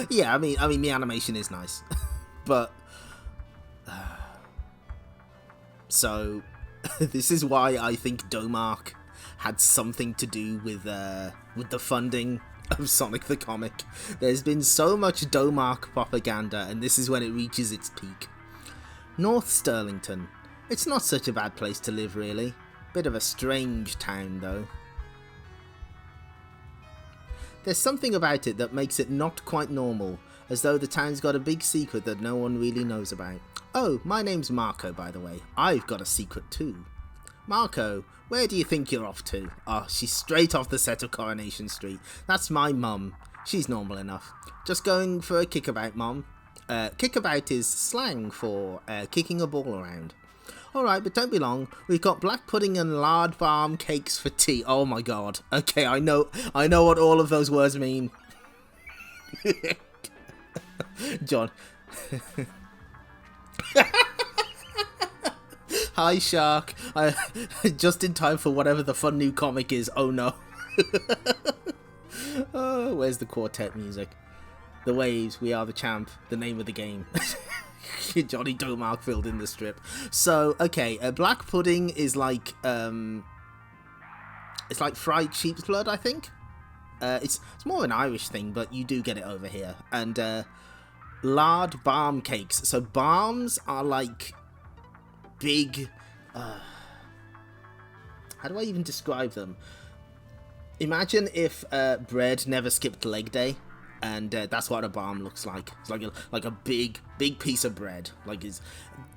Yeah, I mean, the animation is nice, but so this is why I think Domark had something to do with the funding of Sonic the Comic. There's been so much Domark propaganda, and this is when it reaches its peak. North Sterlington. It's not such a bad place to live, really. Bit of a strange town, though. There's something about it that makes it not quite normal, as though the town's got a big secret that no one really knows about. Oh, my name's Marco, by the way. I've got a secret too. Marco, where do you think you're off to? Oh, she's straight off the set of Coronation Street. That's my mum. She's normal enough. Just going for a kickabout, Mom. Kickabout is slang for kicking a ball around. Alright, but don't be long. We've got black pudding and lard balm cakes for tea. Oh my god. Okay, I know what all of those words mean. John. Hi, Shark. Just in time for whatever the fun new comic is. Oh no. Oh, where's the quartet music? The waves, we are the champ, the name of the game. Johnny Domark filled in the strip. So, okay, black pudding is like, it's like fried sheep's blood, I think. It's more an Irish thing, but you do get it over here. And lard balm cakes. So balms are like big, how do I even describe them? Imagine if bread never skipped leg day. And that's what a balm looks like. It's like a big piece of bread. Like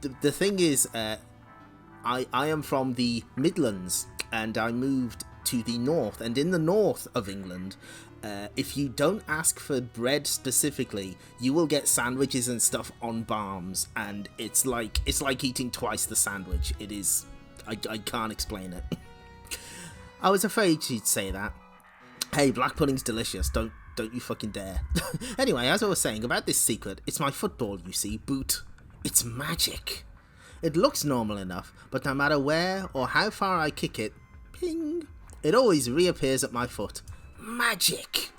the thing is, I am from the Midlands, and I moved to the north. And in the north of England, if you don't ask for bread specifically, you will get sandwiches and stuff on balms, and it's like eating twice the sandwich. It is. I can't explain it. I was afraid she'd say that. Hey, black pudding's delicious. Don't you fucking dare. Anyway, as I was saying about this secret, it's my football, you see, boot. It's magic. It looks normal enough, but no matter where or how far I kick it, ping, it always reappears at my foot. Magic.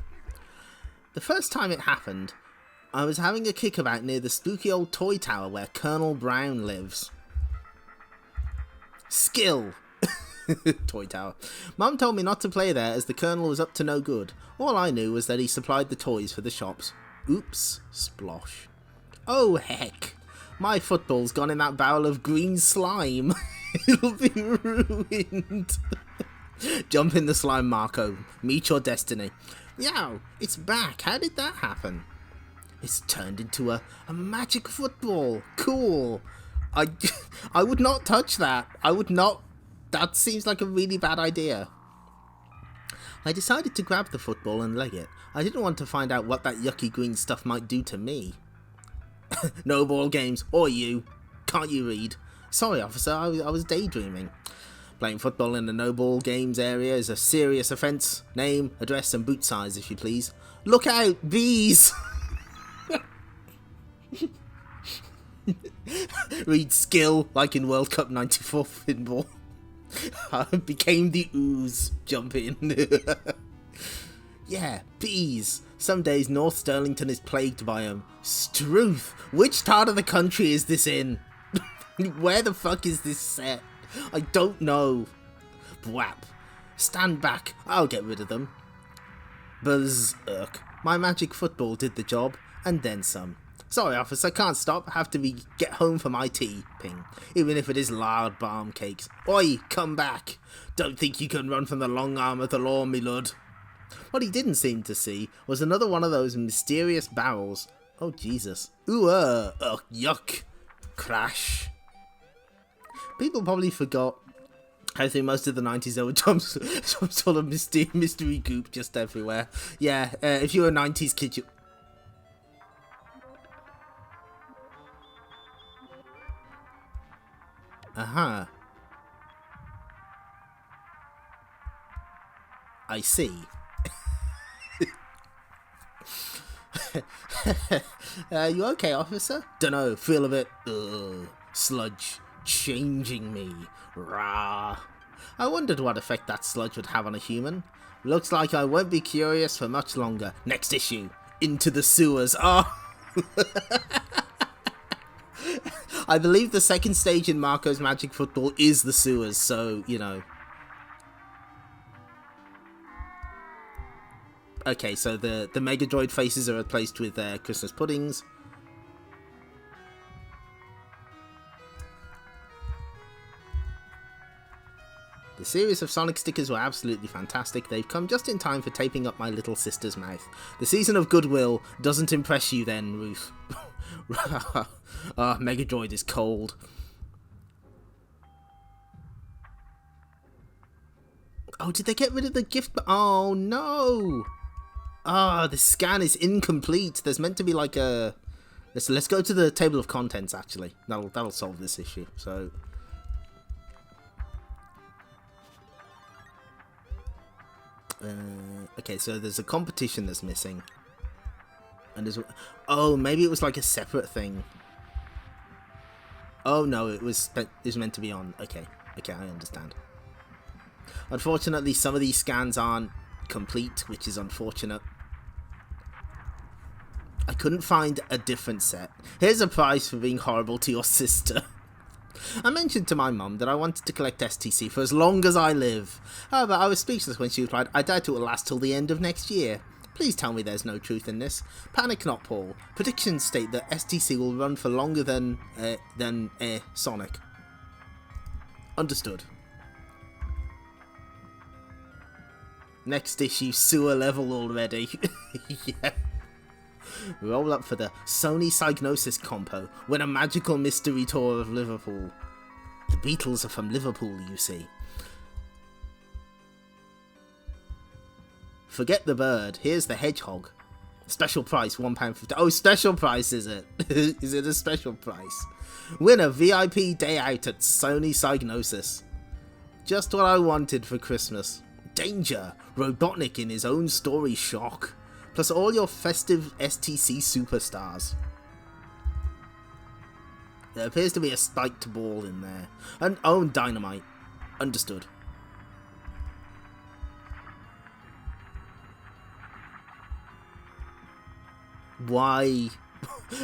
The first time it happened, I was having a kickabout near the spooky old toy tower where Colonel Brown lives. Skill. Toy tower. Mum told me not to play there as the Colonel was up to no good. All I knew was that he supplied the toys for the shops. Oops, splosh. Oh heck, my football's gone in that barrel of green slime. It'll be ruined. Jump in the slime, Marco. Meet your destiny. Yow, it's back. How did that happen? It's turned into a magic football. Cool. I would not touch that. I would not. That seems like a really bad idea. I decided to grab the football and leg it. I didn't want to find out what that yucky green stuff might do to me. No ball games, or you. Can't you read? Sorry, officer, I was daydreaming. Playing football in the no ball games area is a serious offence. Name, address and boot size, if you please. Look out, bees! Read skill, like in World Cup 94 pinball. I became the ooze. Jump in. Yeah, bees. Some days North Sterlington is plagued by them. Struth. Which part of the country is this in? Where the fuck is this set? I don't know. Bwap. Stand back. I'll get rid of them. Buzz. My magic football did the job, and then some. Sorry, officer, can't stop. Have to get home for my tea. Ping. Even if it is lard balm cakes. Oi, come back. Don't think you can run from the long arm of the law, me lud. What he didn't seem to see was another one of those mysterious barrels. Oh, Jesus. Ooh, yuck. Crash. People probably forgot how through most of the 90s there were some sort of mystery goop just everywhere. Yeah, if you're a 90s kid, you... Uh-huh. I see. You okay, officer? Dunno, feel a bit, sludge changing me. Rah. I wondered what effect that sludge would have on a human. Looks like I won't be curious for much longer. Next issue, Into the Sewers. Oh! I believe the second stage in Marco's Magic Football is the sewers, so, you know. Okay, so the Mega Droid faces are replaced with Christmas puddings. The series of Sonic stickers were absolutely fantastic. They've come just in time for taping up my little sister's mouth. The season of goodwill doesn't impress you then, Ruth. Mega Droid is cold. Oh, did they get rid of the gift? Oh, no. The scan is incomplete. There's meant to be like a... Let's go to the table of contents, actually. That'll solve this issue. So... okay, so there's a competition that's missing. And there's... Oh, maybe it was like a separate thing. Oh, no, it was meant to be on. Okay, I understand. Unfortunately, some of these scans aren't complete, which is unfortunate. I couldn't find a different set. Here's a prize for being horrible to your sister. I mentioned to my mum that I wanted to collect STC for as long as I live. However, I was speechless when she replied, I doubt it will last till the end of next year. Please tell me there's no truth in this. Panic not, Paul. Predictions state that STC will run for longer than Sonic. Understood. Next issue, sewer level already. Yeah. Roll up for the Sony Psygnosis compo. Win a magical mystery tour of Liverpool. The Beatles are from Liverpool, you see. Forget the bird. Here's the hedgehog. Special price, £1.50. Oh, special price, is it? Is it a special price? Win a VIP day out at Sony Psygnosis. Just what I wanted for Christmas. Danger! Robotnik in his own story shock. Plus all your festive STC superstars. There appears to be a spiked ball in there. And oh, dynamite. Understood. Why?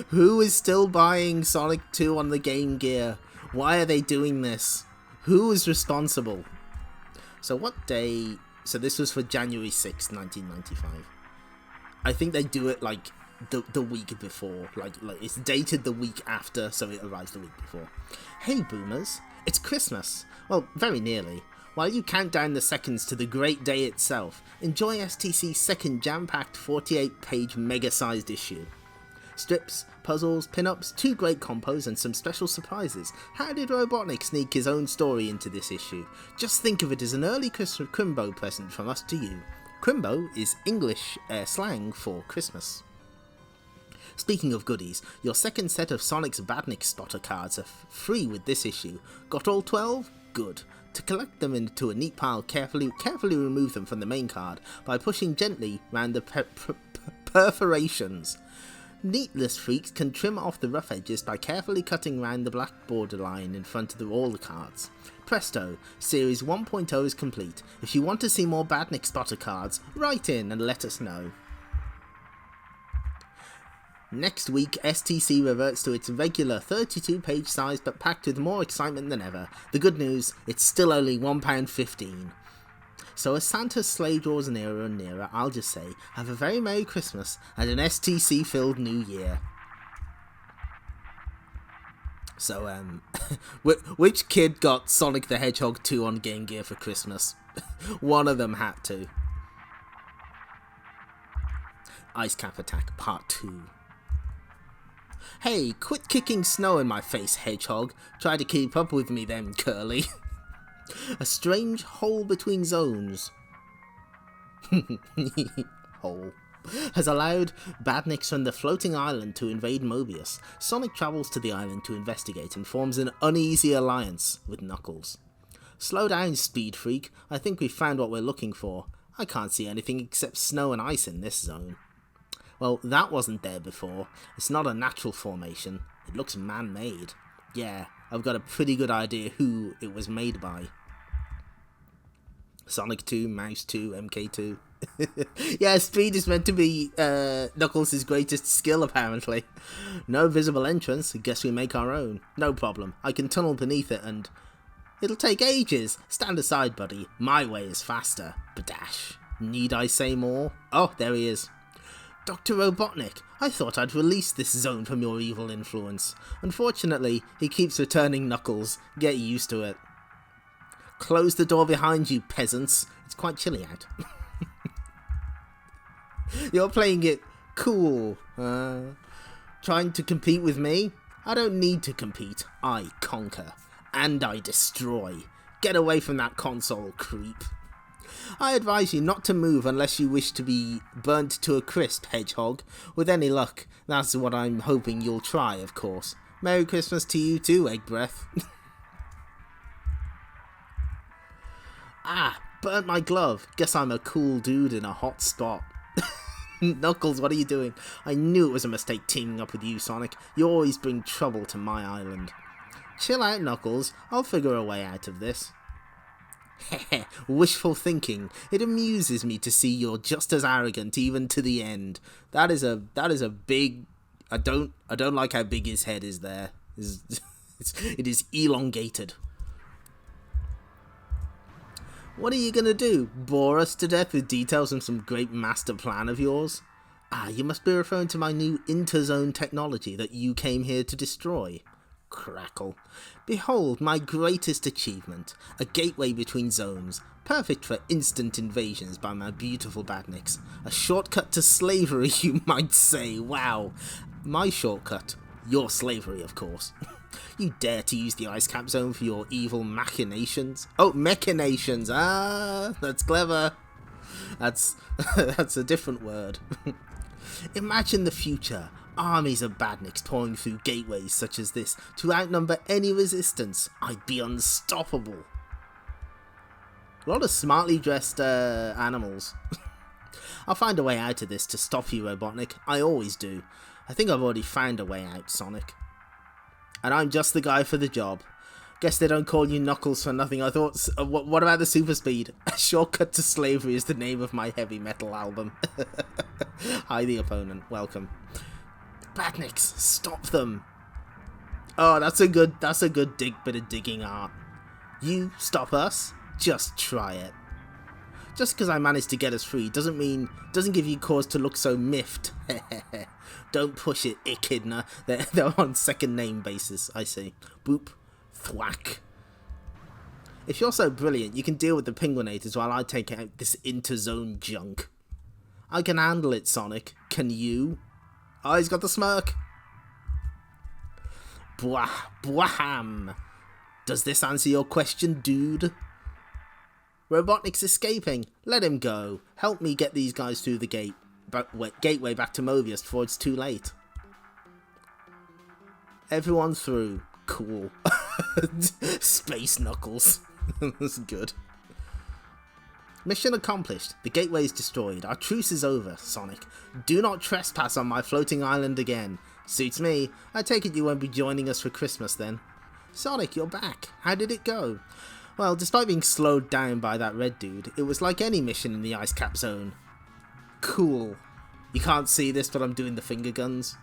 Who is still buying Sonic 2 on the Game Gear? Why are they doing this? Who is responsible? So what day... So this was for January 6th, 1995. I think they do it like the week before. Like it's dated the week after, so it arrives the week before. Hey boomers, it's Christmas. Well, very nearly. While you count down the seconds to the great day itself, enjoy STC's second jam-packed 48-page mega-sized issue. Strips, puzzles, pin-ups, 2 great compos, and some special surprises. How did Robotnik sneak his own story into this issue? Just think of it as an early Christmas Crimbo present from us to you. Crimbo is English slang for Christmas. Speaking of goodies, your second set of Sonic's Badnik spotter cards are free with this issue. Got all 12? Good. To collect them into a neat pile, carefully remove them from the main card by pushing gently round the perforations. Neatless freaks can trim off the rough edges by carefully cutting round the black borderline in front of all the cards. Presto, Series 1.0 is complete. If you want to see more Badnik spotter cards, write in and let us know. Next week, STC reverts to its regular 32-page size but packed with more excitement than ever. The good news, it's still only £1.15. So as Santa's sleigh draws nearer and nearer, I'll just say, have a very Merry Christmas and an STC-filled New Year. So, which kid got Sonic the Hedgehog 2 on Game Gear for Christmas? One of them had to. Ice Cap Attack Part 2. Hey, quit kicking snow in my face, Hedgehog. Try to keep up with me then, Curly. A strange hole between zones hole has allowed Badniks from the floating island to invade Mobius. Sonic travels to the island to investigate and forms an uneasy alliance with Knuckles. Slow down, Speed Freak. I think we've found what we're looking for. I can't see anything except snow and ice in this zone. Well, that wasn't there before. It's not a natural formation. It looks man-made. Yeah, I've got a pretty good idea who it was made by. Sonic 2, Mouse 2, MK2. Yeah, speed is meant to be Knuckles' greatest skill, apparently. No visible entrance, guess we make our own. No problem, I can tunnel beneath it and... It'll take ages. Stand aside, buddy. My way is faster. Badash. Need I say more? Oh, there he is. Dr. Robotnik, I thought I'd release this zone from your evil influence. Unfortunately, he keeps returning, Knuckles. Get used to it. Close the door behind you, peasants. It's quite chilly out. You're playing it cool. Trying to compete with me? I don't need to compete. I conquer. And I destroy. Get away from that console, creep. I advise you not to move unless you wish to be burnt to a crisp, Hedgehog. With any luck, that's what I'm hoping you'll try, of course. Merry Christmas to you too, Egg Breath. Ah, burnt my glove. Guess I'm a cool dude in a hot spot. Knuckles, what are you doing? I knew it was a mistake teaming up with you, Sonic. You always bring trouble to my island. Chill out, Knuckles. I'll figure a way out of this. Heh, wishful thinking. It amuses me to see you're just as arrogant even to the end. That is a big... I don't like how big his head is there. It is elongated. What are you gonna do? Bore us to death with details on some great master plan of yours? Ah, you must be referring to my new interzone technology that you came here to destroy. Crackle. Behold my greatest achievement, a gateway between zones, perfect for instant invasions by my beautiful badniks. A shortcut to slavery, you might say. Wow. My shortcut. Your slavery, of course. You dare to use the ice cap zone for your evil machinations? Oh, machinations. Ah, that's clever. That's a different word. Imagine the future. Armies of badniks pouring through gateways such as this to outnumber any resistance. I'd be unstoppable. A lot of smartly dressed animals. I'll find a way out of this to stop you, Robotnik. I always do. I think I've already found a way out, Sonic. And I'm just the guy for the job. Guess they don't call you Knuckles for nothing. I thought, what about the super speed? A shortcut to slavery is the name of my heavy metal album. Hi, the opponent. Welcome. Badniks, stop them. Oh, that's a good bit of digging art. You stop us? Just try it. Just because I managed to get us free doesn't give you cause to look so miffed. Don't push it, Echidna. They're on second name basis, I see. Boop. Thwack. If you're so brilliant, you can deal with the Penguinators while I take out this interzone junk. I can handle it, Sonic. Can you? Oh, he's got the smirk. Bwah, bwaham. Does this answer your question, dude? Robotnik's escaping. Let him go. Help me get these guys through the gateway back to Mobius before it's too late. Everyone through. Cool. Space Knuckles. That's good. Mission accomplished. The gateway is destroyed. Our truce is over, Sonic. Do not trespass on my floating island again. Suits me. I take it you won't be joining us for Christmas then. Sonic, you're back. How did it go? Well, despite being slowed down by that red dude, it was like any mission in the ice cap zone. Cool. You can't see this, but I'm doing the finger guns.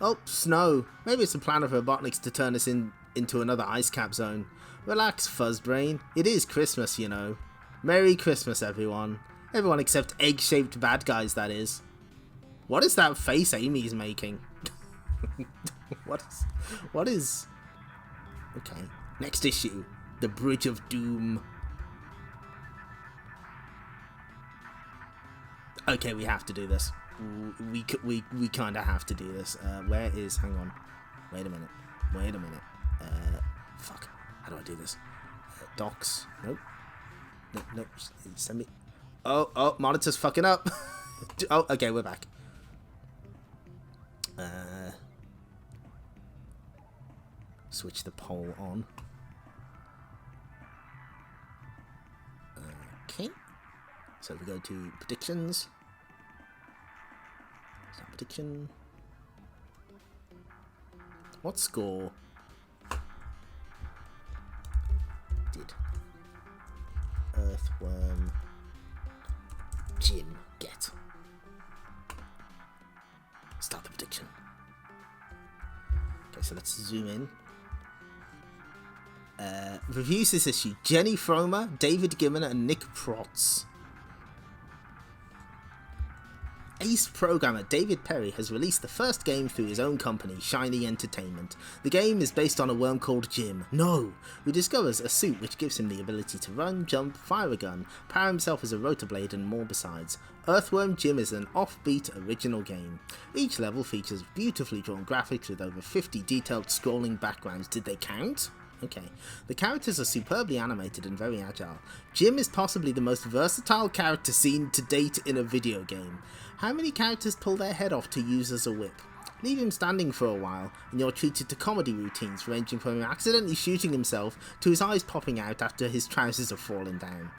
Oh, snow. Maybe it's a plan of Robotnik's to turn us into another ice cap zone. Relax, Fuzzbrain. It is Christmas, you know. Merry Christmas, everyone. Everyone except egg-shaped bad guys, that is. What is that face Amy's making? What is... Okay. Next issue. The Bridge of Doom. Okay, we have to do this. We kind of have to do this. Where is... Hang on. Wait a minute. Fuck. How do I do this? Docs. Nope. Nope. Send me... Oh, monitor's fucking up. Oh, okay, we're back. Switch the poll on. Okay. So we go to predictions. prediction. What score did Earthworm Jim get? Start the prediction. Okay, so let's zoom in. Reviews this issue: Jenny Fromer, David Gibbon, and Nick Protz. Ace programmer David Perry has released the first game through his own company, Shiny Entertainment. The game is based on a worm called Jim, who discovers a suit which gives him the ability to run, jump, fire a gun, power himself as a rotor blade, and more besides. Earthworm Jim is an offbeat original game. Each level features beautifully drawn graphics with over 50 detailed scrolling backgrounds. Did they count? Okay. The characters are superbly animated and very agile. Jim is possibly the most versatile character seen to date in a video game. How many characters pull their head off to use as a whip? Leave him standing for a while, and you're treated to comedy routines ranging from him accidentally shooting himself to his eyes popping out after his trousers have fallen down.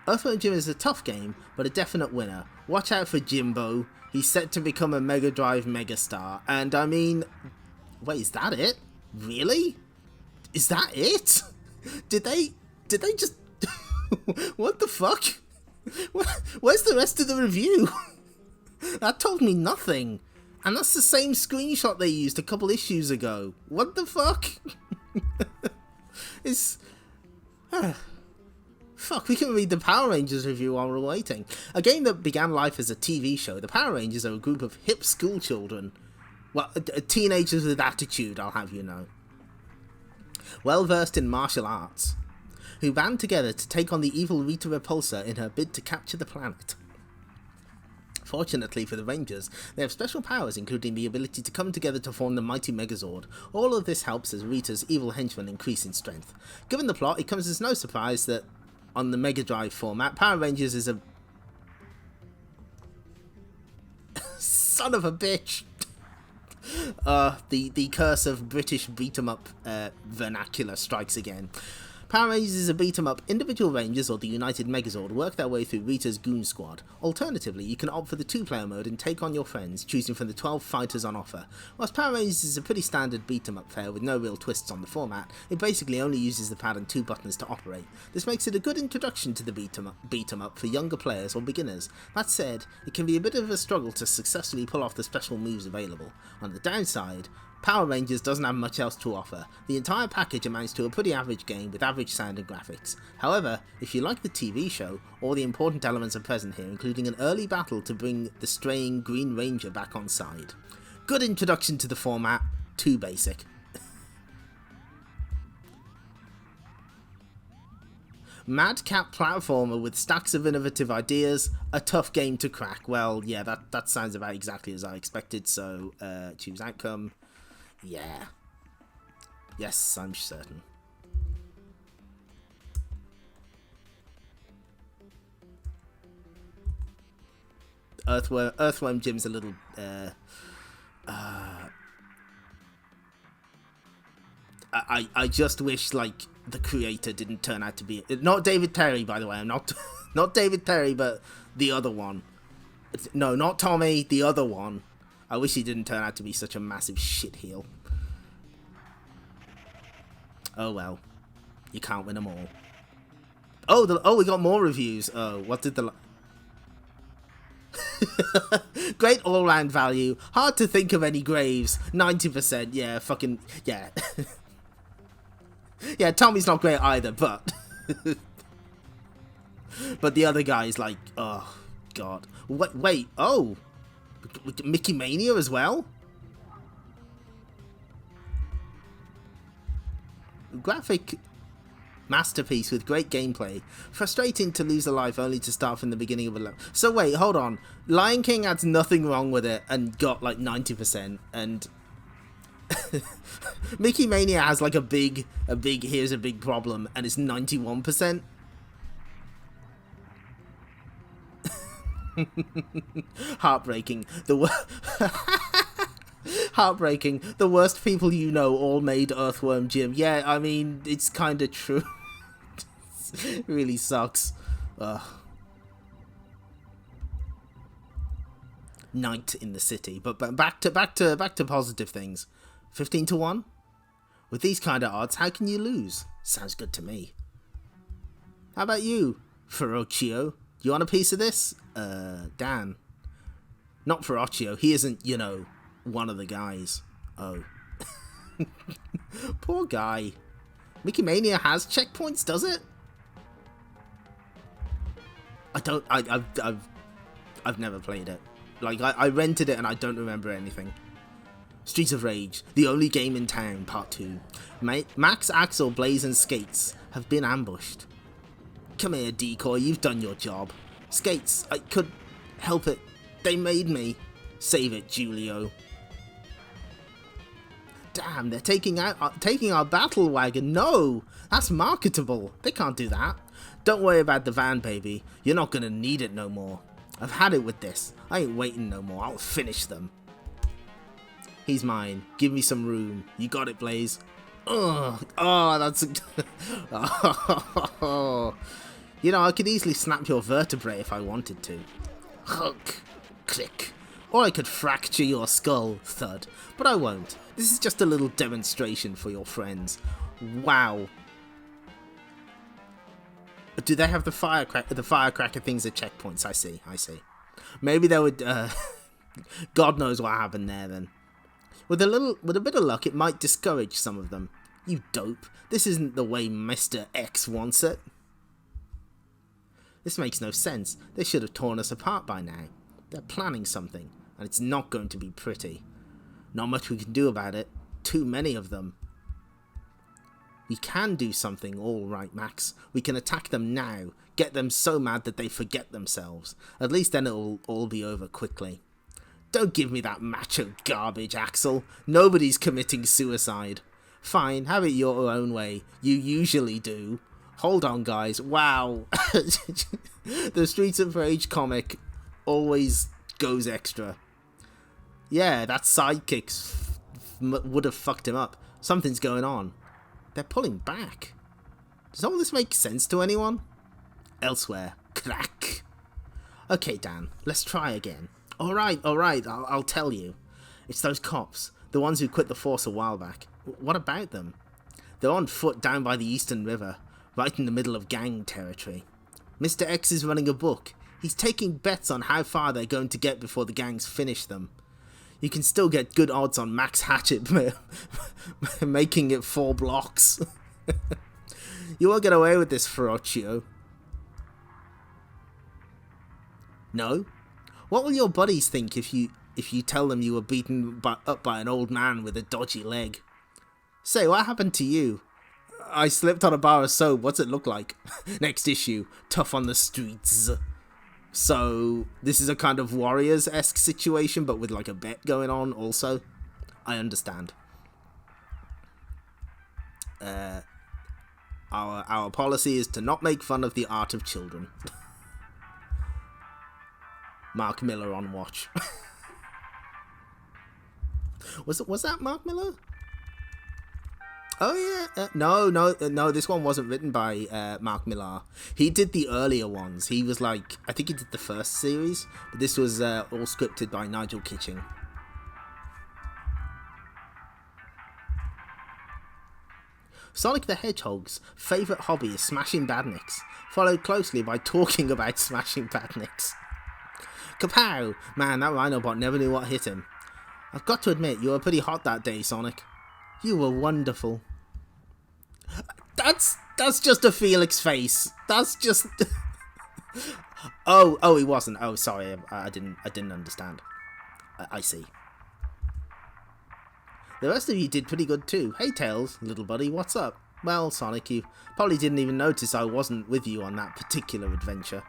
Earthworm Jim is a tough game, but a definite winner. Watch out for Jimbo. He's set to become a Mega Drive megastar, and I mean... Wait, is that it? Really? Is that it? Did they just... What the fuck? Where's the rest of the review? That told me nothing. And that's the same screenshot they used a couple issues ago. What the fuck? It's... Fuck, we can read the Power Rangers review while we're waiting. A game that began life as a TV show, the Power Rangers are a group of hip school children. Well, teenagers with attitude, I'll have you know. Well versed in martial arts, who band together to take on the evil Rita Repulsa in her bid to capture the planet. Fortunately for the Rangers, they have special powers, including the ability to come together to form the mighty Megazord. All of this helps as Rita's evil henchmen increase in strength. Given the plot, it comes as no surprise that on the Mega Drive format, Power Rangers is a... Son of a bitch! The curse of British beat-em-up vernacular strikes again. Power Rangers is a beat-em-up. Individual Rangers, or the United Megazord, work their way through Rita's Goon Squad. Alternatively, you can opt for the 2-player mode and take on your friends, choosing from the 12 fighters on offer. Whilst Power Rangers is a pretty standard beat-em-up fare with no real twists on the format, it basically only uses the pad and 2 buttons to operate. This makes it a good introduction to the beat-em-up for younger players or beginners. That said, it can be a bit of a struggle to successfully pull off the special moves available. On the downside, Power Rangers doesn't have much else to offer. The entire package amounts to a pretty average game with average sound and graphics. However, if you like the TV show, all the important elements are present here, including an early battle to bring the straying Green Ranger back on side. Good introduction to the format, too basic. Madcap platformer with stacks of innovative ideas, a tough game to crack. Well, yeah, that sounds about exactly as I expected, so choose outcome. Yeah. Yes, I'm certain. Earthworm Jim's a little... I just wish, like, the creator didn't turn out to be... Not David Perry, by the way. I'm not... Not David Perry, but the other one. No, not Tommy, the other one. I wish he didn't turn out to be such a massive shitheel. Oh well. You can't win them all. Oh, we got more reviews. Oh, what did the... Great all-round value. Hard to think of any graves. 90%. Yeah, fucking... Yeah. Yeah, Tommy's not great either, but... But the other guy's like... Oh, God. Wait. Oh. Mickey Mania as well? Graphic masterpiece with great gameplay. Frustrating to lose a life only to start from the beginning of a level. So wait, hold on. Lion King had nothing wrong with it and got like 90%, and Mickey Mania has like a big here's a big problem, and it's 91%. Heartbreaking. Heartbreaking. The worst people you know all made Earthworm Jim. Yeah, I mean, it's kind of true. It really sucks. Ugh. knight in the city. But back to positive things. 15-1? With these kind of odds, how can you lose? Sounds good to me. How about you, Ferruccio? You want a piece of this? Dan. Not Ferruccio. He isn't, you know, one of the guys. Oh. Poor guy. Mickey Mania has checkpoints, does it? I've never played it. Like, I rented it and I don't remember anything. Streets of Rage, the only game in town, part 2. Max, Axel, Blaze and Skates have been ambushed. Come here, Decoy, you've done your job. Skates, I could help it. They made me. Save it, Julio. Damn, they're taking our battle wagon. No, that's marketable. They can't do that. Don't worry about the van, baby. You're not gonna need it no more. I've had it with this. I ain't waiting no more. I'll finish them. He's mine. Give me some room. You got it, Blaze. Ugh. Oh, that's... oh. You know, I could easily snap your vertebrae if I wanted to. Hook. Click. Or I could fracture your skull. Thud. But I won't. This is just a little demonstration for your friends. Wow. Do they have the firecracker things at checkpoints? I see. Maybe they would... God knows what happened there then. With a bit of luck, it might discourage some of them. You dope. This isn't the way Mr. X wants it. This makes no sense. They should have torn us apart by now. They're planning something, and it's not going to be pretty. Not much we can do about it. Too many of them. We can do something, all right, Max. We can attack them now. Get them so mad that they forget themselves. At least then it'll all be over quickly. Don't give me that macho garbage, Axel. Nobody's committing suicide. Fine, have it your own way. You usually do. Hold on, guys. Wow. The Streets of Rage comic always goes extra. Yeah, that sidekick would have fucked him up. Something's going on. They're pulling back. Does all this make sense to anyone? Elsewhere. Crack. Okay, Dan, let's try again. Alright, I'll tell you. It's those cops, the ones who quit the force a while back. What about them? They're on foot down by the Eastern River, right in the middle of gang territory. Mr. X is running a book. He's taking bets on how far they're going to get before the gangs finish them. You can still get good odds on Max Hatchet making it 4 blocks. You won't get away with this, Ferruccio. No? What will your buddies think if you tell them you were beaten up by an old man with a dodgy leg? Say, what happened to you? I slipped on a bar of soap. What's it look like? Next issue. Tough on the streets. So, this is a kind of Warriors-esque situation, but with like a bet going on also. I understand. Our policy is to not make fun of the art of children. Mark Miller on watch. Was that Mark Miller? Oh yeah, no. This one wasn't written by Mark Millar. He did the earlier ones. He was like, I think he did the first series, but this was all scripted by Nigel Kitching. Sonic the Hedgehog's favourite hobby is smashing badniks, followed closely by talking about smashing badniks. Kapow! Man, that Rhinobot never knew what hit him. I've got to admit, you were pretty hot that day, Sonic. You were wonderful. That's just a Felix face. That's just... oh, he wasn't. Oh, sorry, I didn't understand. I see. The rest of you did pretty good too. Hey, Tails, little buddy, what's up? Well, Sonic, you probably didn't even notice I wasn't with you on that particular adventure.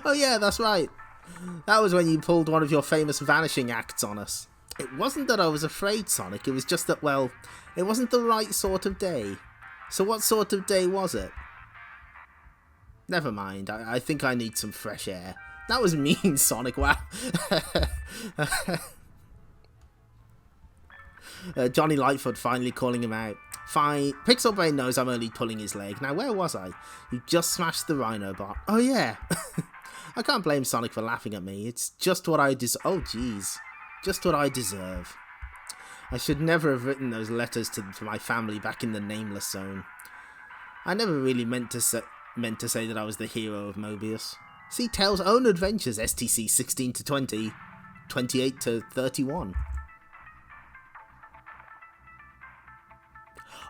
Oh yeah, that's right. That was when you pulled one of your famous vanishing acts on us. It wasn't that I was afraid, Sonic, it was just that, well, it wasn't the right sort of day. So what sort of day was it? Never mind, I think I need some fresh air. That was mean, Sonic, wow. Johnny Lightfoot finally calling him out. Fine, Pixel Brain knows I'm only pulling his leg. Now, where was I? You just smashed the Rhinobot. Oh, yeah. I can't blame Sonic for laughing at me. It's just what I oh jeez. Just what I deserve. I should never have written those letters to my family back in the Nameless Zone. I never really meant to say that I was the hero of Mobius. See Tails' own adventures, STC 16 to 20, 28 to 31.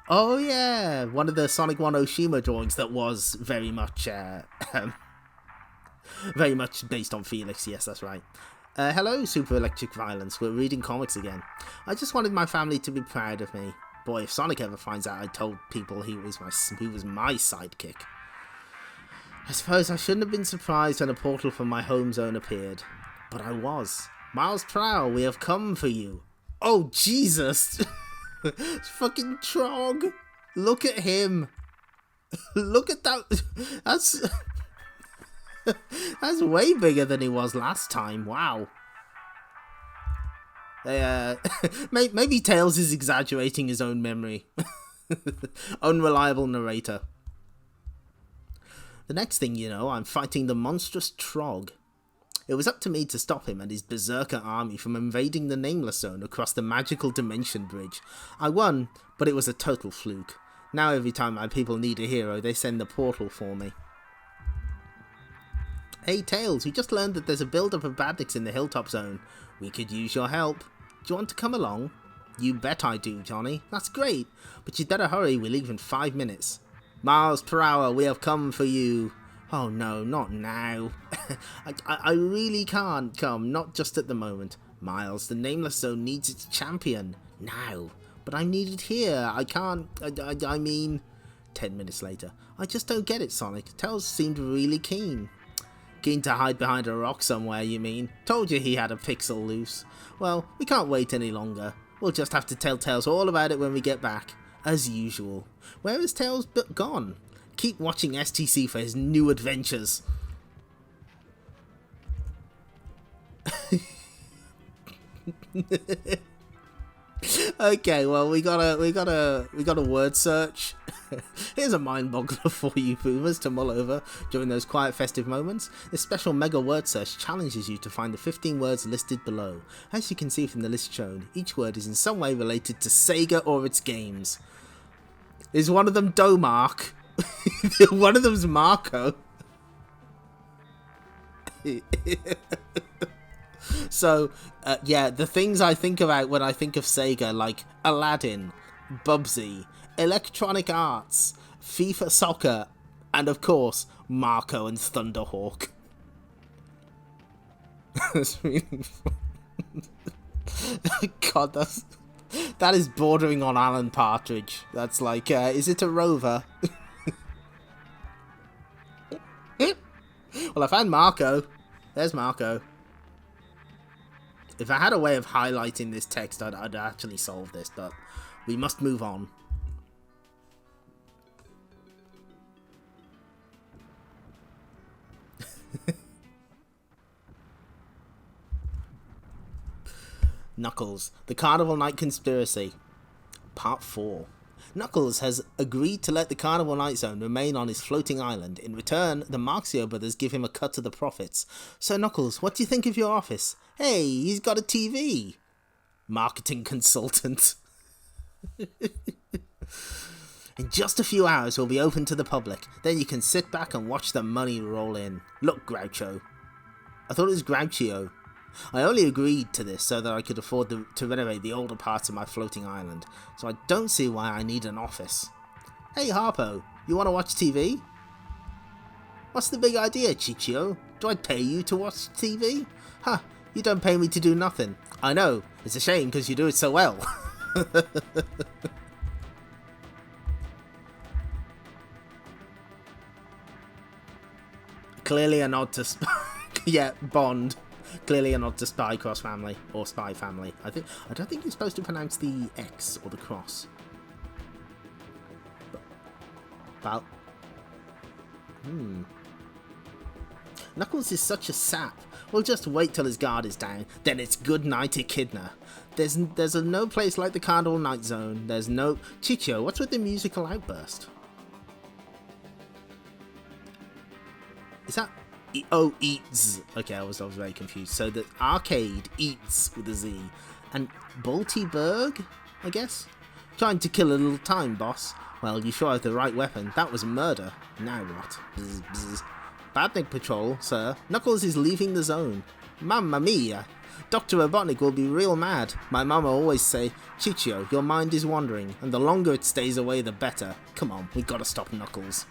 Oh yeah, one of the Sonic 1 Oshima drawings that was very much based on Felix. Yes, that's right. Hello, Super Electric Violence. We're reading comics again. I just wanted my family to be proud of me. Boy, if Sonic ever finds out I told people he was my sidekick. I suppose I shouldn't have been surprised when a portal from my home zone appeared. But I was. Miles Prowl, we have come for you. Oh, Jesus! It's fucking Trog! Look at him! Look at that! That's way bigger than he was last time. Wow. Maybe Tails is exaggerating his own memory. Unreliable narrator. The next thing you know, I'm fighting the monstrous Trog. It was up to me to stop him and his berserker army from invading the Nameless Zone across the magical dimension bridge. I won, but it was a total fluke. Now every time my people need a hero, they send the portal for me. Hey Tails, we just learned that there's a build-up of Badniks in the Hilltop Zone. We could use your help. Do you want to come along? You bet I do, Johnny. That's great, but you'd better hurry, we leave in 5 minutes. Miles per hour, we have come for you. Oh no, not now. I really can't come, not just at the moment. Miles, the Nameless Zone needs its champion. Now. But I'm needed here. I can't, I mean... 10 minutes later. I just don't get it, Sonic. Tails seemed really keen. Keen to hide behind a rock somewhere, you mean? Told you he had a pixel loose. Well, we can't wait any longer. We'll just have to tell Tails all about it when we get back. As usual. Where is Tails gone? Keep watching STC for his new adventures. Okay, well we got a word search. Here's a mind boggler for you boomers to mull over during those quiet festive moments. This special mega word search challenges you to find the 15 words listed below. As you can see from the list shown, each word is in some way related to Sega or its games. Is one of them Domark? One of them's Marco. So, yeah, the things I think about when I think of Sega, like Aladdin, Bubsy, Electronic Arts, FIFA Soccer, and of course, Marco and Thunderhawk. That's really fun. God, that is bordering on Alan Partridge. That's like, is it a rover? Well, I found Marco. There's Marco. If I had a way of highlighting this text, I'd actually solve this, but we must move on. Knuckles, the Carnival Night Conspiracy, Part 4. Knuckles has agreed to let the Carnival Night Zone remain on his floating island. In return, the Marxio brothers give him a cut of the profits. So Knuckles, what do you think of your office? Hey, he's got a TV. Marketing consultant. In just a few hours, we'll be open to the public. Then you can sit back and watch the money roll in. Look, Groucho. I thought it was Grouchio. I only agreed to this so that I could afford to renovate the older parts of my floating island, so I don't see why I need an office. Hey Harpo, you want to watch TV? What's the big idea, Chichio? Do I pay you to watch TV? Huh, you don't pay me to do nothing. I know, it's a shame because you do it so well. Clearly a nod to yeah, Bond. Clearly a nod to Spy Cross Family, or Spy Family. I don't think you're supposed to pronounce the X or the cross. But, Knuckles is such a sap. We'll just wait till his guard is down, then it's good night Echidna. There's no place like the Carnival Night Zone. There's no... Chicho, what's with the musical outburst? Is that Oh, eats. Okay, I was very confused. So the arcade eats with a Z. And Baltiberg, I guess? Trying to kill a little time, boss. Well, you sure have the right weapon. That was murder. Now what? Bzz, bzz. Badnik Patrol, sir. Knuckles is leaving the zone. Mamma mia! Dr. Robotnik will be real mad. My mama always say, Chichio, your mind is wandering, and the longer it stays away, the better. Come on, we gotta stop Knuckles.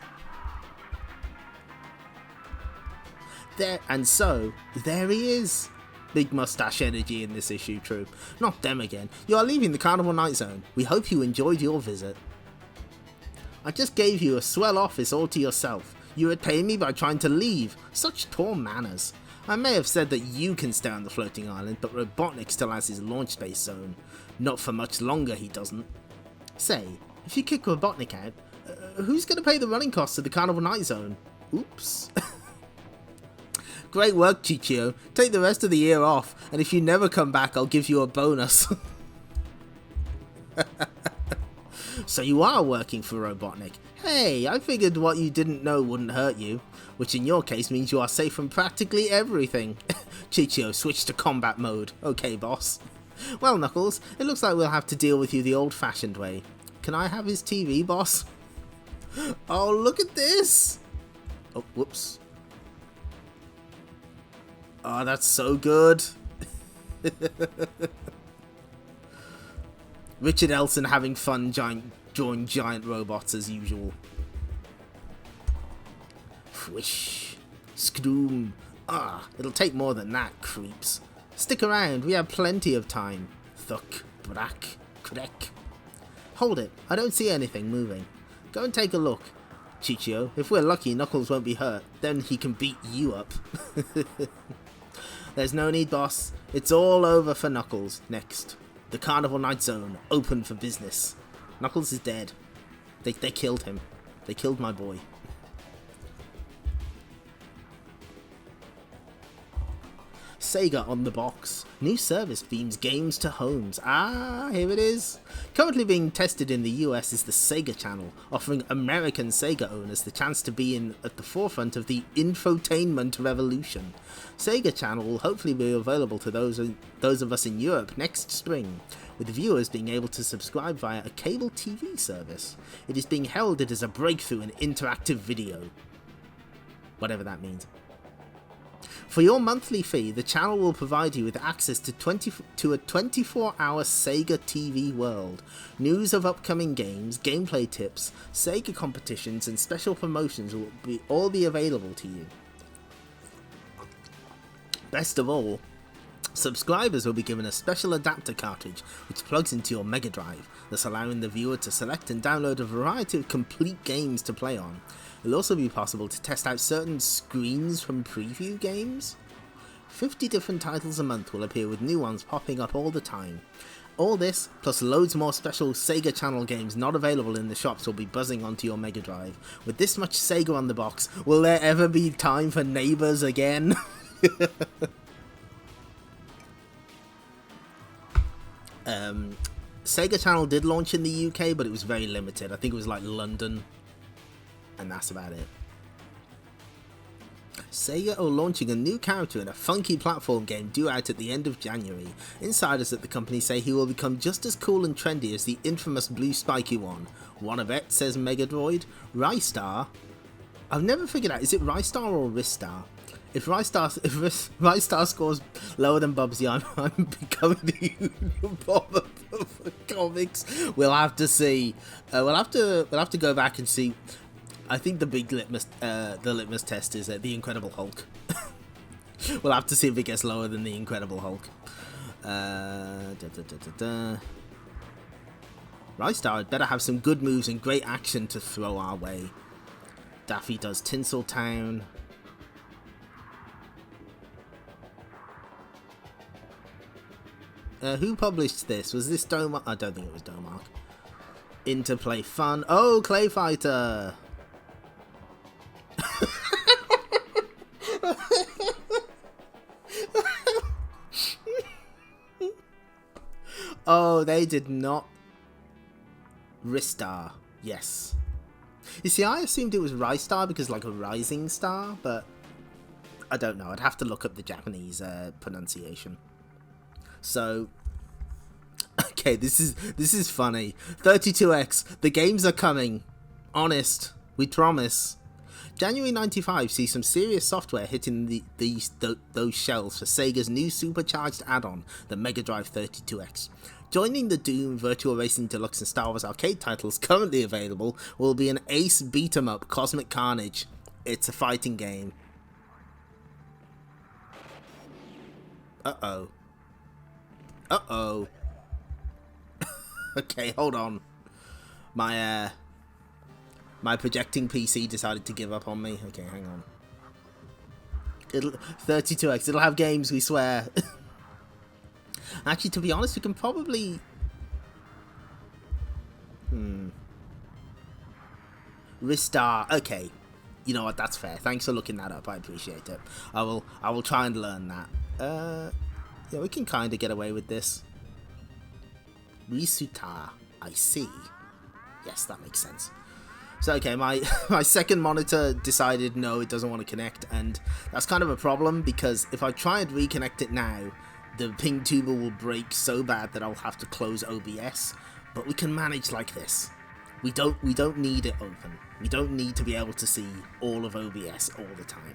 There, and so, there he is. Big mustache energy in this issue, Troop. Not them again. You are leaving the Carnival Night Zone. We hope you enjoyed your visit. I just gave you a swell office all to yourself. You repay me by trying to leave. Such poor manners. I may have said that you can stay on the floating island, but Robotnik still has his launch space zone. Not for much longer, he doesn't. Say, if you kick Robotnik out, who's going to pay the running costs of the Carnival Night Zone? Oops. Great work, Chichio. Take the rest of the year off, and if you never come back, I'll give you a bonus. So you are working for Robotnik. Hey, I figured what you didn't know wouldn't hurt you, which in your case means you are safe from practically everything. Chichio, switch to combat mode. Okay, boss. Well, Knuckles, it looks like we'll have to deal with you the old-fashioned way. Can I have his TV, boss? Oh, look at this! Oh, whoops. Oh, that's so good. Richard Elson having fun drawing giant robots as usual. Whish. Skroom. Ah, it'll take more than that, creeps. Stick around, we have plenty of time. Thuk, brak, krek. Hold it, I don't see anything moving. Go and take a look. Chichio, if we're lucky, Knuckles won't be hurt. Then he can beat you up. There's no need, boss. It's all over for Knuckles. Next. The Carnival Night Zone, open for business. Knuckles is dead. They killed him. They killed my boy. Sega on the box. New service beams games to homes. Ah, here it is. Currently being tested in the US is the Sega Channel, offering American Sega owners the chance to be at the forefront of the infotainment revolution. Sega Channel will hopefully be available to those of us in Europe next spring, with viewers being able to subscribe via a cable TV service. It is being heralded as a breakthrough in interactive video. Whatever that means. For your monthly fee, the channel will provide you with access to a 24-hour Sega TV world, news of upcoming games, gameplay tips, Sega competitions, and special promotions will all be available to you. Best of all, subscribers will be given a special adapter cartridge which plugs into your Mega Drive, thus allowing the viewer to select and download a variety of complete games to play on. It will also be possible to test out certain screens from preview games. 50 different titles a month will appear, with new ones popping up all the time. All this, plus loads more special Sega Channel games not available in the shops, will be buzzing onto your Mega Drive. With this much Sega on the box, will there ever be time for Neighbours again? Sega Channel did launch in the UK, but it was very limited. I think it was like London, and that's about it. Sega are launching a new character in a funky platform game due out at the end of January. Insiders at the company say he will become just as cool and trendy as the infamous blue spiky one. Wannabet says Megadroid. Rystar? I've never figured out, is it Rystar or Ristar? If Rystar scores lower than Bubsy, I'm becoming the Unabomber for comics. We'll have to see. We'll have to go back and see. I think the big litmus test is the Incredible Hulk. We'll have to see if it gets lower than the Incredible Hulk. Rystar had better have some good moves and great action to throw our way. Daffy does Tinseltown. Who published this? Was this Domark? I don't think it was Domark. Interplay Fun. Oh, Clay Fighter! Oh, they did not. Ristar. Yes. You see, I assumed it was Rystar because like a rising star, but I don't know. I'd have to look up the Japanese pronunciation. So, okay, this is funny. 32X, the games are coming. Honest, we promise. January 95 sees some serious software hitting those shelves for Sega's new supercharged add-on, the Mega Drive 32X. Joining the Doom, Virtual Racing Deluxe and Star Wars Arcade titles currently available will be an ace beat-em-up, Cosmic Carnage. It's a fighting game. Uh-oh. Uh-oh. Okay, hold on. My projecting PC decided to give up on me. Okay, hang on. 32X, it'll have games, we swear. Actually, to be honest, we can probably... Restart. Okay. You know what, that's fair. Thanks for looking that up, I appreciate it. I will try and learn that. Yeah, we can kind of get away with this. Risuta, I see. Yes, that makes sense. So, okay, my second monitor decided no, it doesn't want to connect, and that's kind of a problem, because if I try and reconnect it now, the ping tuber will break so bad that I'll have to close OBS, but we can manage like this. We don't need it open. We don't need to be able to see all of OBS all the time.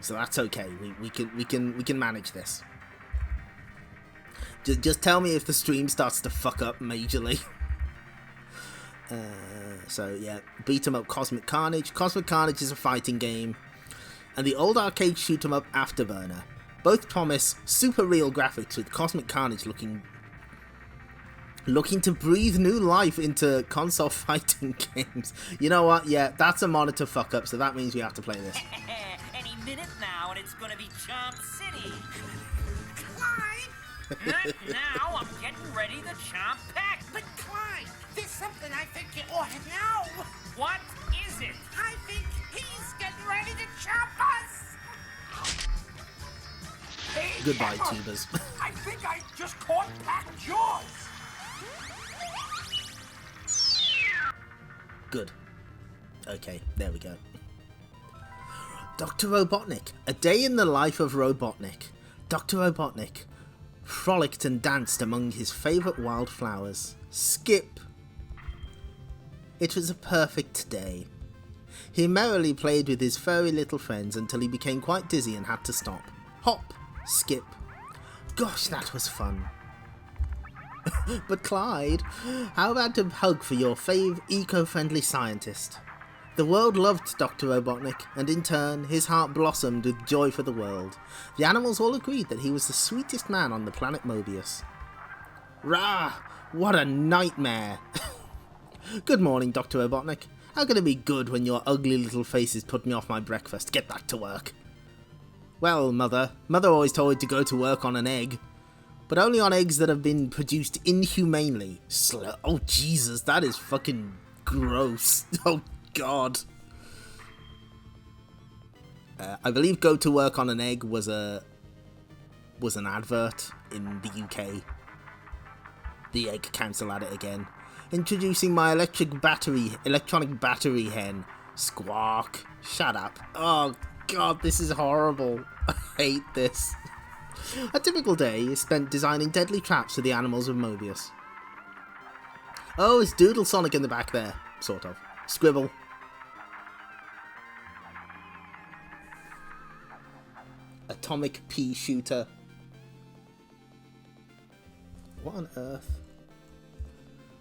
So that's okay. We can manage this. Just tell me if the stream starts to fuck up majorly. So yeah, beat 'em up Cosmic Carnage. Cosmic Carnage is a fighting game, and the old arcade shoot 'em up Afterburner. Both promise super real graphics, with Cosmic Carnage looking to breathe new life into console fighting games. You know what? Yeah, that's a monitor fuck up, so that means we have to play this. Any minute now, and it's gonna be Chomp City. Clyde! Now I'm getting ready to chomp pack. But Clyde, there's something I think you ought to know. What is it? I think he's getting ready to chomp us. Hey, Goodbye, Emma, tubers. I think I just caught Pack Jaws. Good. Okay, there we go. Dr. Robotnik. A day in the life of Robotnik. Dr. Robotnik frolicked and danced among his favourite wildflowers. Skip. It was a perfect day. He merrily played with his furry little friends until he became quite dizzy and had to stop. Hop. Skip. Gosh, that was fun. But Clyde, how about a hug for your fave eco-friendly scientist? The world loved Dr. Robotnik, and in turn, his heart blossomed with joy for the world. The animals all agreed that he was the sweetest man on the planet Mobius. Rah! What a nightmare! Good morning, Dr. Robotnik. How can it be good when your ugly little faces put me off my breakfast? Get back to work. Well, Mother always told me to go to work on an egg. But only on eggs that have been produced inhumanely. Oh, Jesus, that is fucking gross. Oh, God. I believe go to work on an egg was an advert in the UK. The Egg Council at it again. Introducing my electronic battery hen. Squawk. Shut up. Oh, God, this is horrible. I hate this. A typical day is spent designing deadly traps for the animals of Mobius. Oh, it's Doodle Sonic in the back there. Sort of. Scribble. Atomic pea shooter. What on earth?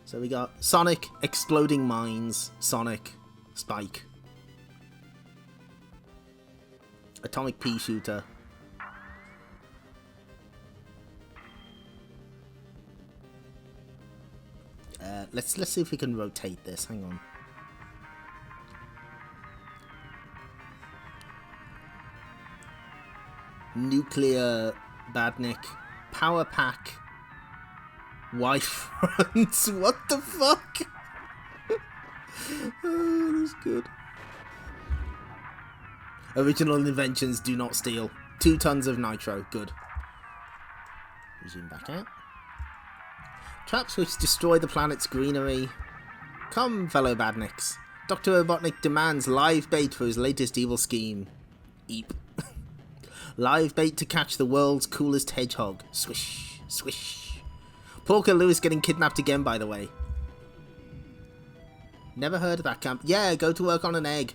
So we got Sonic, exploding mines, Sonic, Spike. Atomic pea shooter. Let's see if we can rotate this. Hang on. Nuclear Badnik. Power Pack. Wife Front. What the fuck? Oh, that's good. Original inventions do not steal. 2 tons of nitro. Good. Zoom back out. Traps which destroy the planet's greenery. Come, fellow badniks. Dr. Robotnik demands live bait for his latest evil scheme. Eep. Live bait to catch the world's coolest hedgehog. Swish, swish. Porker Lewis getting kidnapped again, by the way. Never heard of that camp. Yeah, go to work on an egg.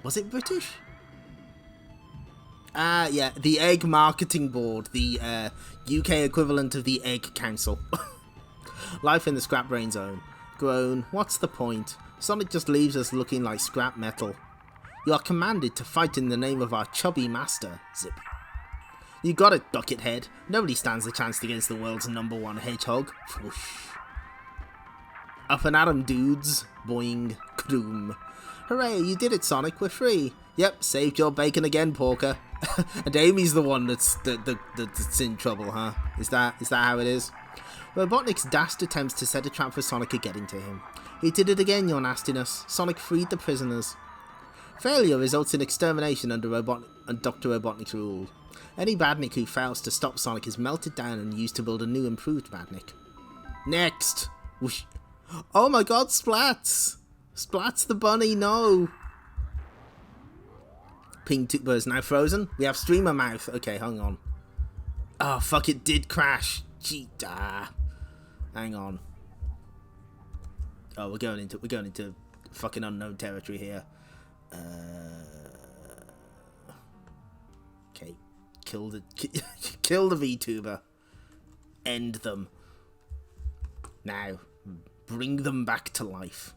Was it British? Yeah, the Egg Marketing Board, the UK equivalent of the Egg Council. Life in the scrap brain zone. Groan, what's the point? Sonic just leaves us looking like scrap metal. You are commanded to fight in the name of our chubby master, Zip. You got it, Buckethead. Nobody stands a chance against the world's #1 hedgehog. Whoosh. Up and at 'em, dudes. Boing. Kroom. Hooray, you did it, Sonic. We're free. Yep, saved your bacon again, Porker. And Amy's the one that's in trouble, huh? Is that how it is? Robotnik's dashed attempts to set a trap for Sonic are getting to him. He did it again, your nastiness. Sonic freed the prisoners. Failure results in extermination under Dr. Robotnik's rule. Any Badnik who fails to stop Sonic is melted down and used to build a new improved Badnik. Next! Whoosh. Oh my god, Splats! Splats the bunny, no! Pink Tuber is now frozen. We have streamer mouth. Okay, hang on. Oh, fuck, it did crash. Gee, hang on. Oh, we're going into fucking unknown territory here. Okay, kill the VTuber. End them. Now, bring them back to life.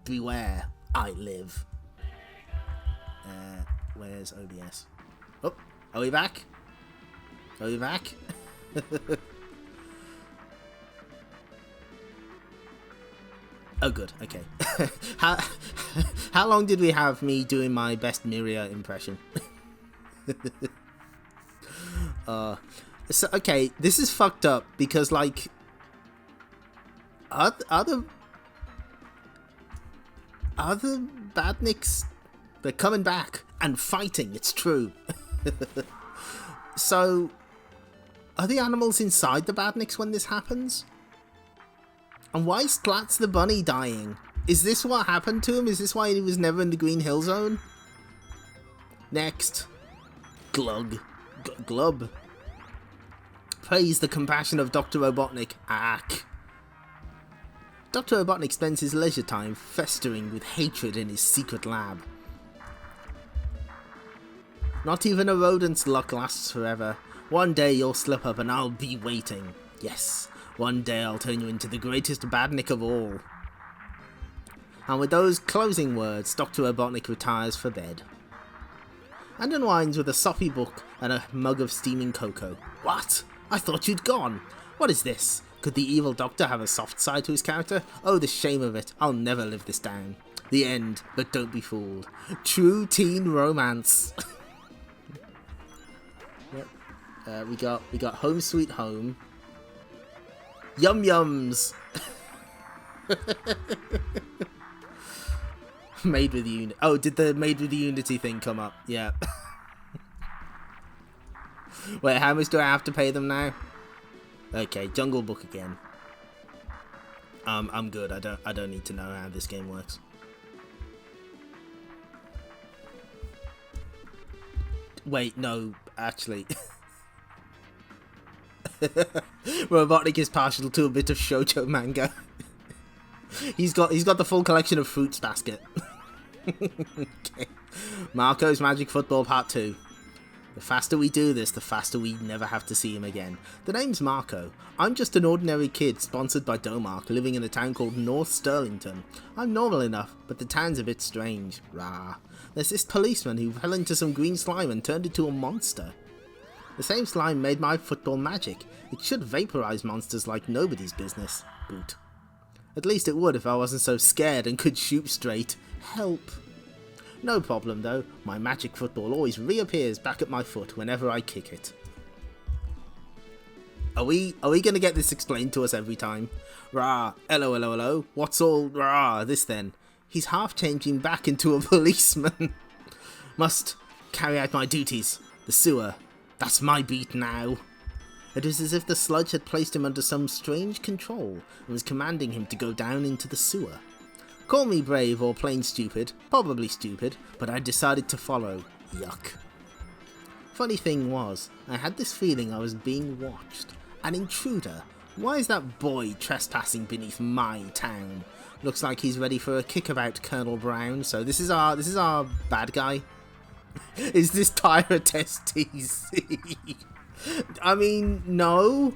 Beware, I live. Where's OBS? Oh, are we back? Are we back? Oh, good. Okay. How long did we have me doing my best Miria impression? So okay, this is fucked up because like other Badniks, they're coming back and fighting. It's true. So, are the animals inside the Badniks when this happens? And why is Splats the bunny dying? Is this what happened to him? Is this why he was never in the Green Hill Zone? Next. Glug. Glub. Praise the compassion of Dr. Robotnik. Ack. Dr. Robotnik spends his leisure time festering with hatred in his secret lab. Not even a rodent's luck lasts forever. One day you'll slip up and I'll be waiting. Yes, one day I'll turn you into the greatest Badnik of all. And with those closing words, Dr. Robotnik retires for bed. And unwinds with a soppy book and a mug of steaming cocoa. What? I thought you'd gone. What is this? Could the evil doctor have a soft side to his character? Oh, the shame of it. I'll never live this down. The end, but don't be fooled. True teen romance. Yep. We got Home Sweet Home. Yum Yums. Made with Unity. Oh, did the Made with Unity thing come up? Yeah. Wait, how much do I have to pay them now? Okay, Jungle Book again. I'm good. I don't need to know how this game works. Wait, no, actually. Robotnik is partial to a bit of shoujo manga. He's got the full collection of Fruits Basket. Okay. Marco's Magic Football Part 2. The faster we do this, the faster we never have to see him again. The name's Marco. I'm just an ordinary kid sponsored by Domark living in a town called North Sterlington. I'm normal enough, but the town's a bit strange. Rah. There's this policeman who fell into some green slime and turned into a monster. The same slime made my football magic. It should vaporize monsters like nobody's business. Boot. At least it would if I wasn't so scared and could shoot straight. Help. No problem though, my magic football always reappears back at my foot whenever I kick it. Are we gonna get this explained to us every time? Rah, hello, what's all rah this then? He's half changing back into a policeman. Must carry out my duties. The sewer, that's my beat now. It was as if the sludge had placed him under some strange control and was commanding him to go down into the sewer. Call me brave or plain stupid, probably stupid, but I decided to follow. Yuck. Funny thing was, I had this feeling I was being watched. An intruder. Why is that boy trespassing beneath my town? Looks like he's ready for a kickabout, Colonel Brown. So this is our bad guy. Is this Pirate STC? I mean, no.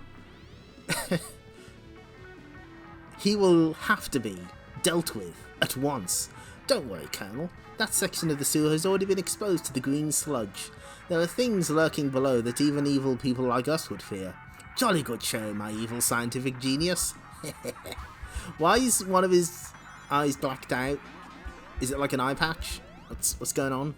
He will have to be dealt with at once. Don't worry, Colonel. That section of the sewer has already been exposed to the green sludge. There are things lurking below that even evil people like us would fear. Jolly good show, my evil scientific genius. Why is one of his eyes blacked out? Is it like an eye patch? What's going on?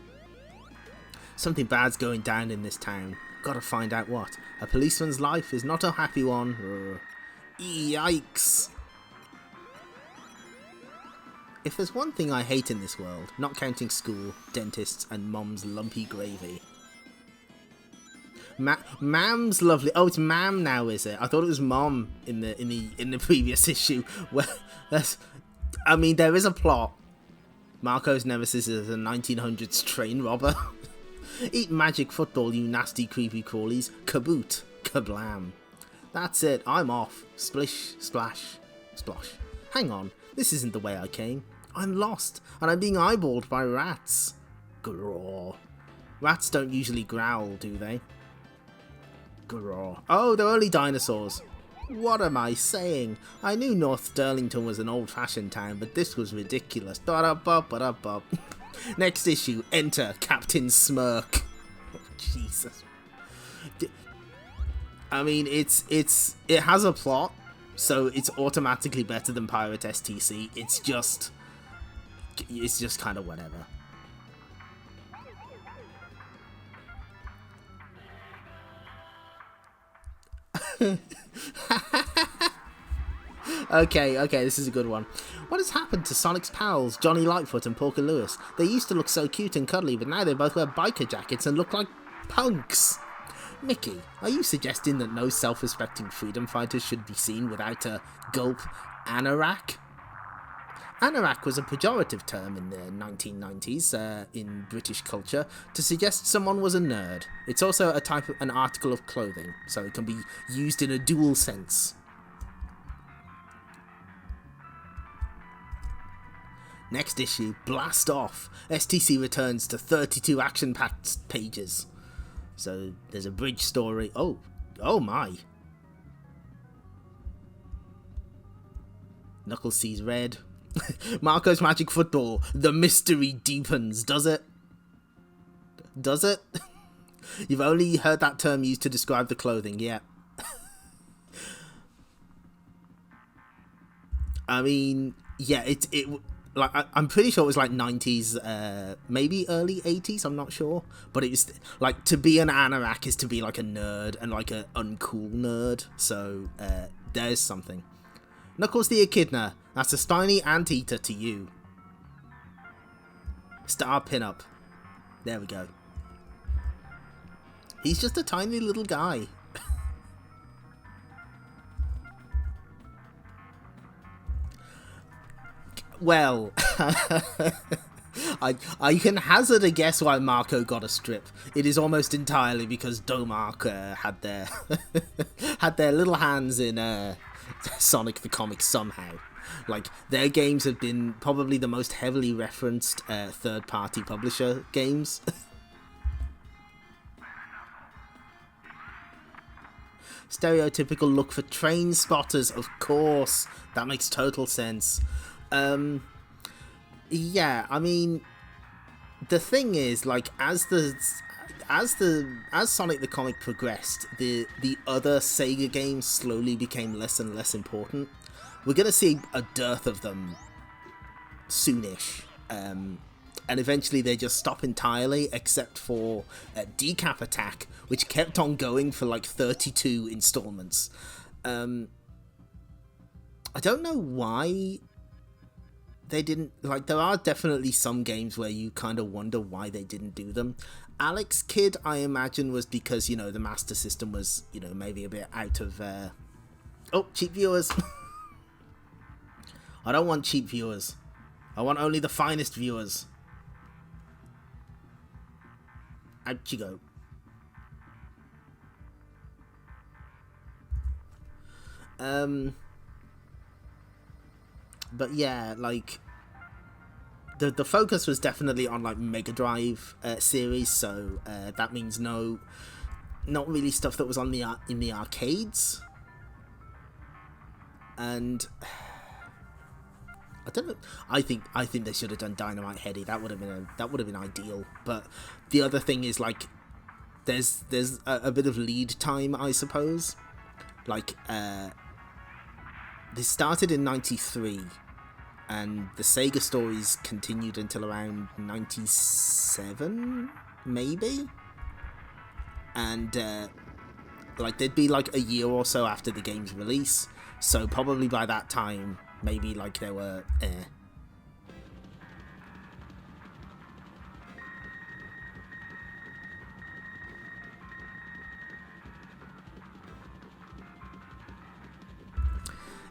Something bad's going down in this town. Gotta find out what. A policeman's life is not a happy one. Yikes. If there's one thing I hate in this world, not counting school, dentists, and Mom's lumpy gravy. Mam's lovely. Oh, it's Mam now, is it? I thought it was Mom in the previous issue. Well, I mean, there is a plot. Marco's nemesis is a 1900s train robber. Eat magic football, you nasty creepy crawlies. Kaboot. Kablam. That's it. I'm off. Splish, splash, splosh. Hang on. This isn't the way I came. I'm lost, and I'm being eyeballed by rats. Graw. Rats don't usually growl, do they? Graw. Oh, they're only dinosaurs. What am I saying? I knew North Sterlington was an old-fashioned town, but this was ridiculous. Ba-da-ba-ba-da-ba. Next issue, enter Captain Smirk. Oh, Jesus. I mean, it has a plot, so it's automatically better than Pirate STC. It's just kind of whatever. Okay, this is a good one. What has happened to Sonic's pals, Johnny Lightfoot and Porker Lewis? They used to look so cute and cuddly, but now they both wear biker jackets and look like punks. Mickey, are you suggesting that no self-respecting freedom fighters should be seen without a gulp anorak? Anorak was a pejorative term in the 1990s in British culture to suggest someone was a nerd. It's also a type of an article of clothing, so it can be used in a dual sense. Next issue, blast off. STC returns to 32 action-packed pages. So there's a bridge story. Oh my. Knuckles sees red. Marco's magic football. The mystery deepens. Does it? Does it? You've only heard that term used to describe the clothing, yeah. I mean, yeah, it like I'm pretty sure it was like 90s, maybe early 80s, I'm not sure, but it was like, to be an anorak is to be like a nerd, and like a uncool nerd, so there's something. Knuckles the Echidna, that's a spiny anteater to you. Star pinup. There we go. He's just a tiny little guy. Well, I can hazard a guess why Marco got a strip. It is almost entirely because Domark had their had their little hands in Sonic the Comic somehow. Like, their games have been probably the most heavily referenced third-party publisher games. Stereotypical look for train spotters, of course. That makes total sense. Yeah, I mean, the thing is, like, as Sonic the Comic progressed, the other Sega games slowly became less and less important. We're gonna see a dearth of them soonish, and eventually they just stop entirely, except for Decap Attack, which kept on going for like 32 installments. I don't know why they didn't, like, there are definitely some games where you kind of wonder why they didn't do them. Alex Kidd, I imagine, was because, you know, the Master System was, you know, maybe a bit out of, oh, cheap viewers. I don't want cheap viewers. I want only the finest viewers. Out you go. But yeah, like the focus was definitely on like Mega Drive series, so that means not really stuff that was on in the arcades. And I don't know. I think they should have done Dynamite Headdy. That would have been ideal. But the other thing is like there's a bit of lead time, I suppose. Like they started in '93, and the Sega stories continued until around '97, maybe. And like they'd be like a year or so after the game's release, so probably by that time, maybe like they were.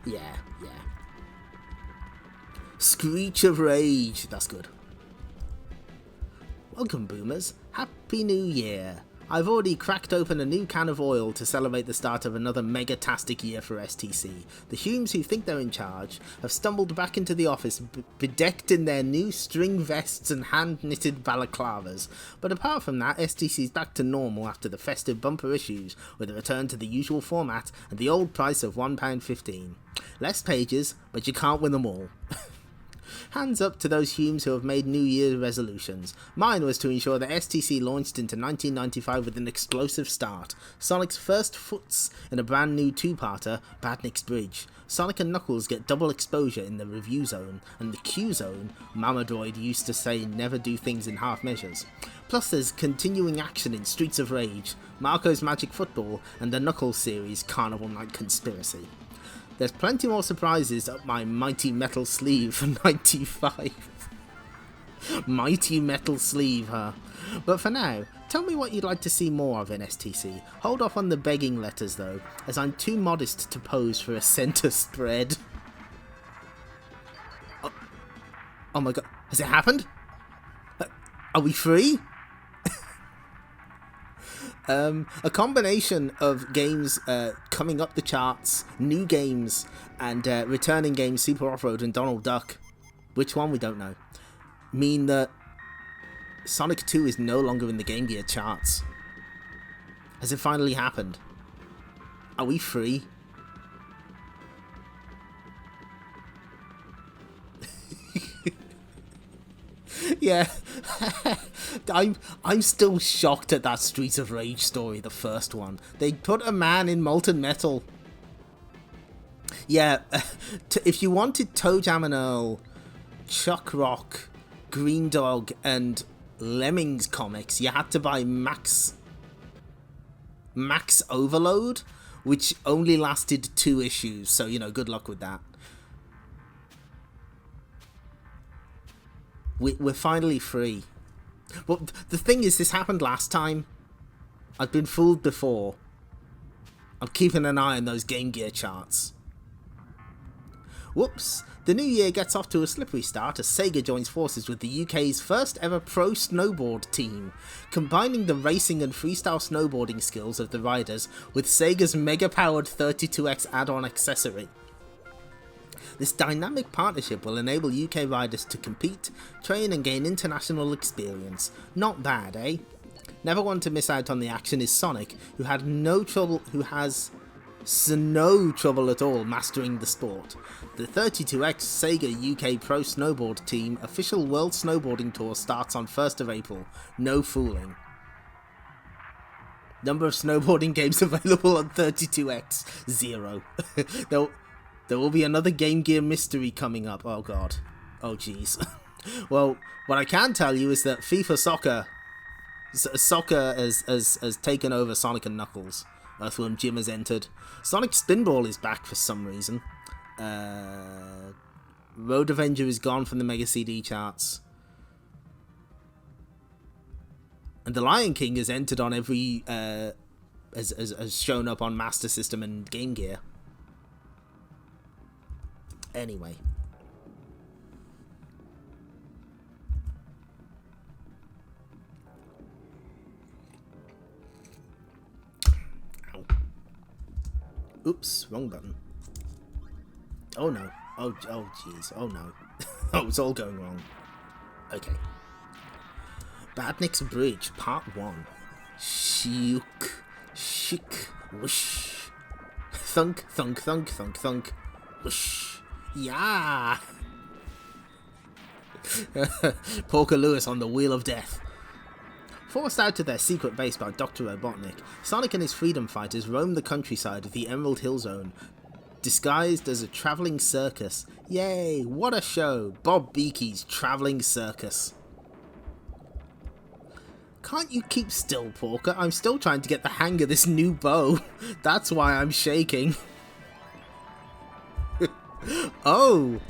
Yeah. Screech of Rage. That's good. Welcome, boomers. Happy New Year. I've already cracked open a new can of oil to celebrate the start of another mega-tastic year for STC. The Humes who think they're in charge have stumbled back into the office bedecked in their new string vests and hand-knitted balaclavas. But apart from that, STC's back to normal after the festive bumper issues, with a return to the usual format and the old price of £1.15. Less pages, but you can't win them all. Hands up to those Humes who have made New Year's resolutions. Mine was to ensure that STC launched into 1995 with an explosive start. Sonic's first foots in a brand new two-parter, Badnick's Bridge. Sonic and Knuckles get double exposure in the review zone, and the Q zone, Mama Droid used to say never do things in half measures. Plus there's continuing action in Streets of Rage, Marco's Magic Football, and the Knuckles series Carnival Night Conspiracy. There's plenty more surprises up my Mighty Metal sleeve for 95. Mighty Metal sleeve, huh? But for now, tell me what you'd like to see more of in STC. Hold off on the begging letters though, as I'm too modest to pose for a centre spread. Oh my god, has it happened? Are we free? A combination of games coming up the charts, new games, and returning games Super Off-Road and Donald Duck, which one we don't know, mean that Sonic 2 is no longer in the Game Gear charts. Has it finally happened? Are we free? Yeah. I'm still shocked at that Streets of Rage story, the first one. They put a man in molten metal. Yeah, if you wanted Toe Jam and Earl, Chuck Rock, Green Dog, and Lemmings comics, you had to buy Max Overload, which only lasted 2 issues, so, you know, good luck with that. We're finally free. Well, the thing is, this happened last time. I've been fooled before. I'm keeping an eye on those Game Gear charts. Whoops. The new year gets off to a slippery start as Sega joins forces with the UK's first ever pro snowboard team, combining the racing and freestyle snowboarding skills of the riders with Sega's mega-powered 32X add-on accessory. This dynamic partnership will enable UK riders to compete, train and gain international experience. Not bad, eh? Never one to miss out on the action is Sonic, who has no trouble at all mastering the sport. The 32X Sega UK Pro Snowboard Team official World Snowboarding Tour starts on 1st of April. No fooling. Number of snowboarding games available on 32X, 0. There will be another Game Gear mystery coming up. Oh god. Oh jeez. Well, what I can tell you is that FIFA Soccer has taken over Sonic and Knuckles. Earthworm Jim has entered. Sonic Spinball is back for some reason. Road Avenger is gone from the Mega CD charts. And The Lion King has entered on every... has shown up on Master System and Game Gear. Anyway. Oops, wrong button. Oh no. Oh jeez. Oh no. Oh, it's all going wrong. Okay. Badniks Bridge, Part 1. Shook, shik, whoosh. Thunk, thunk, thunk, thunk, thunk. Whoosh. Yeah! Porker Lewis on the Wheel of Death. Forced out to their secret base by Dr. Robotnik, Sonic and his freedom fighters roam the countryside of the Emerald Hill Zone, disguised as a travelling circus. Yay, what a show! Bob Beakey's Travelling Circus. Can't you keep still, Porker? I'm still trying to get the hang of this new bow. That's why I'm shaking. Oh!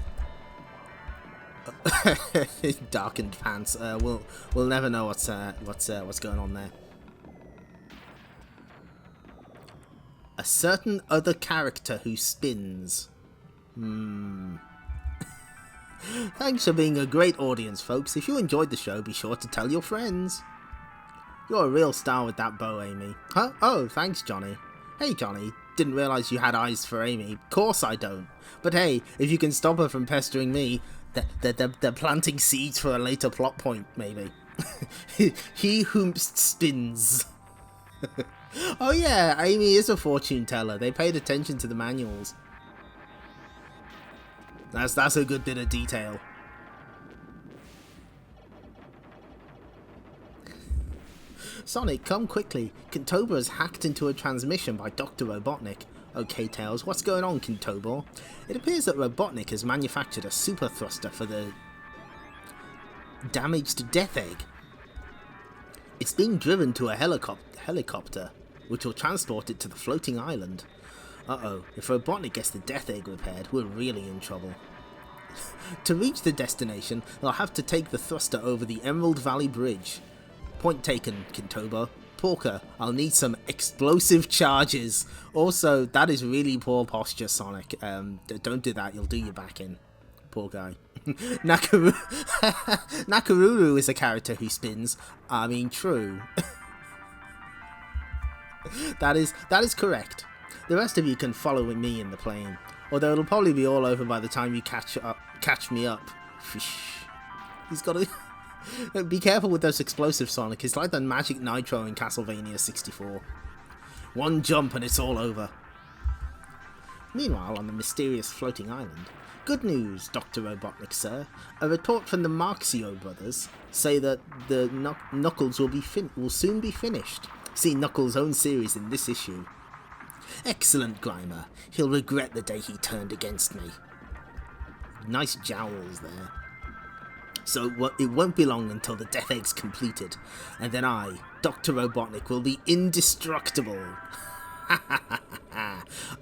Darkened pants. We'll never know what's going on there. A certain other character who spins. Thanks for being a great audience, folks. If you enjoyed the show, be sure to tell your friends. You're a real star with that bow, Amy. Huh? Oh, thanks, Johnny. Hey, Johnny. Didn't realise you had eyes for Amy. Of course I don't. But hey, if you can stop her from pestering me, they're planting seeds for a later plot point, maybe. He whom spins. Oh yeah, Amy is a fortune teller. They paid attention to the manuals. That's a good bit of detail. Sonic, come quickly. Kintoba has hacked into a transmission by Dr. Robotnik. Okay, Tails, what's going on, Kintoba? It appears that Robotnik has manufactured a super thruster for the damaged Death Egg. It's being driven to a helicopter, which will transport it to the floating island. Uh-oh, if Robotnik gets the Death Egg repaired, we're really in trouble. To reach the destination, they'll have to take the thruster over the Emerald Valley Bridge. Point taken, Kintoba. Porker, I'll need some explosive charges. Also, that is really poor posture, Sonic. Don't do that, you'll do your back in. Poor guy. Nakaruru is a character who spins. I mean, true. That is correct. The rest of you can follow me in the plane. Although it'll probably be all over by the time you catch me up. He's got to... Be careful with those explosives, Sonic. It's like the magic nitro in Castlevania 64. One jump and it's all over. Meanwhile, on the mysterious floating island, good news, Dr. Robotnik, sir. A report from the Marxio brothers say that the Knuckles will soon be finished. See Knuckles' own series in this issue. Excellent, Grimer. He'll regret the day he turned against me. Nice jowls there. So it won't be long until the Death Egg's completed, and then I, Dr. Robotnik, will be indestructible.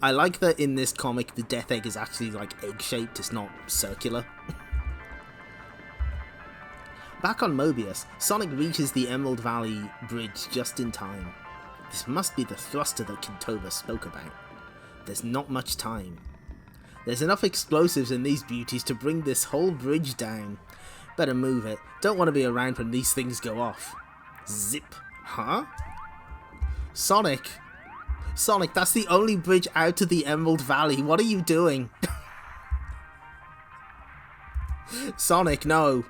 I like that in this comic the Death Egg is actually like egg-shaped, it's not circular. Back on Mobius, Sonic reaches the Emerald Valley Bridge just in time. This must be the thruster that Kintoba spoke about. There's not much time. There's enough explosives in these beauties to bring this whole bridge down. Better move it. Don't want to be around when these things go off. Zip. Huh? Sonic, that's the only bridge out of the Emerald Valley. What are you doing? Sonic, no.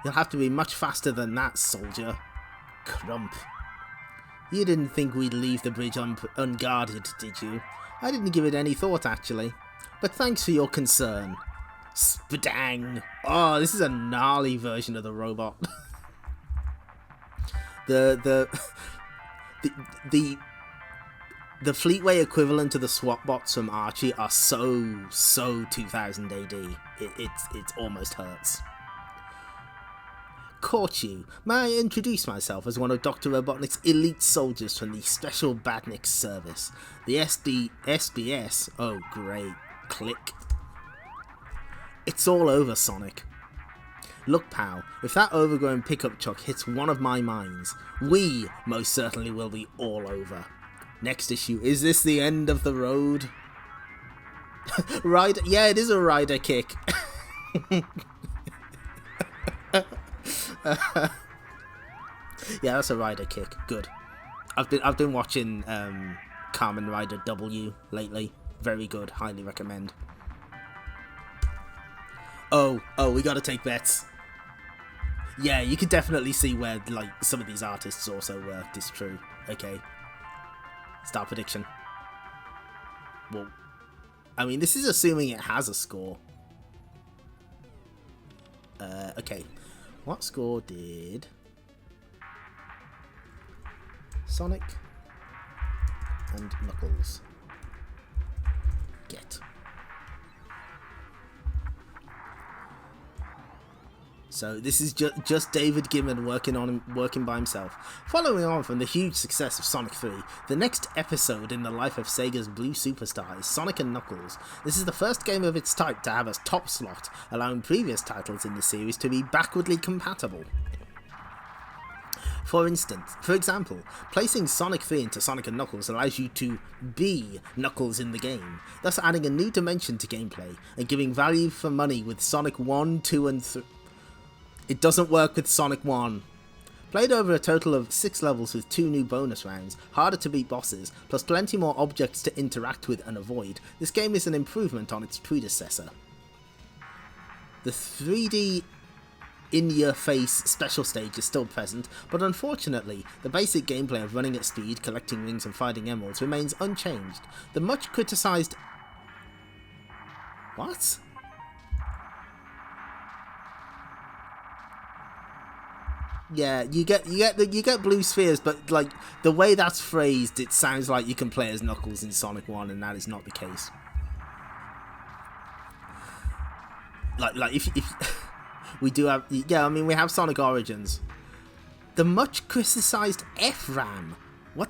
You'll have to be much faster than that, soldier. Crump. You didn't think we'd leave the bridge unguarded, did you? I didn't give it any thought, actually. But thanks for your concern. Spadang! Oh, this is a gnarly version of the robot. the Fleetway equivalent to the SWAT bots from Archie are so 2000 AD. It almost hurts. Caught you. May I introduce myself as one of Dr. Robotnik's elite soldiers from the Special Badniks Service, the SBS. Oh, great. Click. It's all over, Sonic. Look, pal, if that overgrown pickup truck hits one of my mines, we most certainly will be all over. Next issue, is this the end of the road? Rider, yeah, it is a rider kick. Yeah, that's a rider kick. Good. I've been watching Kamen Rider W lately. Very good, highly recommend. Oh, we gotta take bets. Yeah, you could definitely see where, like, some of these artists also worked, it's true. Okay. Start prediction. Well, I mean, this is assuming it has a score. Okay. What score did Sonic and Knuckles get? So this is just David Gimmon working by himself. Following on from the huge success of Sonic 3, the next episode in the life of Sega's Blue Superstar is Sonic & Knuckles. This is the first game of its type to have a top slot, allowing previous titles in the series to be backwardly compatible. For example, placing Sonic 3 into Sonic & Knuckles allows you to be Knuckles in the game, thus adding a new dimension to gameplay, and giving value for money with Sonic 1, 2 and 3. It doesn't work with Sonic 1. Played over a total of 6 levels with 2 new bonus rounds, harder to beat bosses, plus plenty more objects to interact with and avoid, this game is an improvement on its predecessor. The 3D in-your-face special stage is still present, but unfortunately, the basic gameplay of running at speed, collecting rings and finding emeralds remains unchanged. The much criticised... What? Yeah, you get blue spheres, but like the way that's phrased, it sounds like you can play as Knuckles in Sonic 1, and that is not the case. Like if we do have, yeah, I mean we have Sonic Origins, the much criticized FRAM. What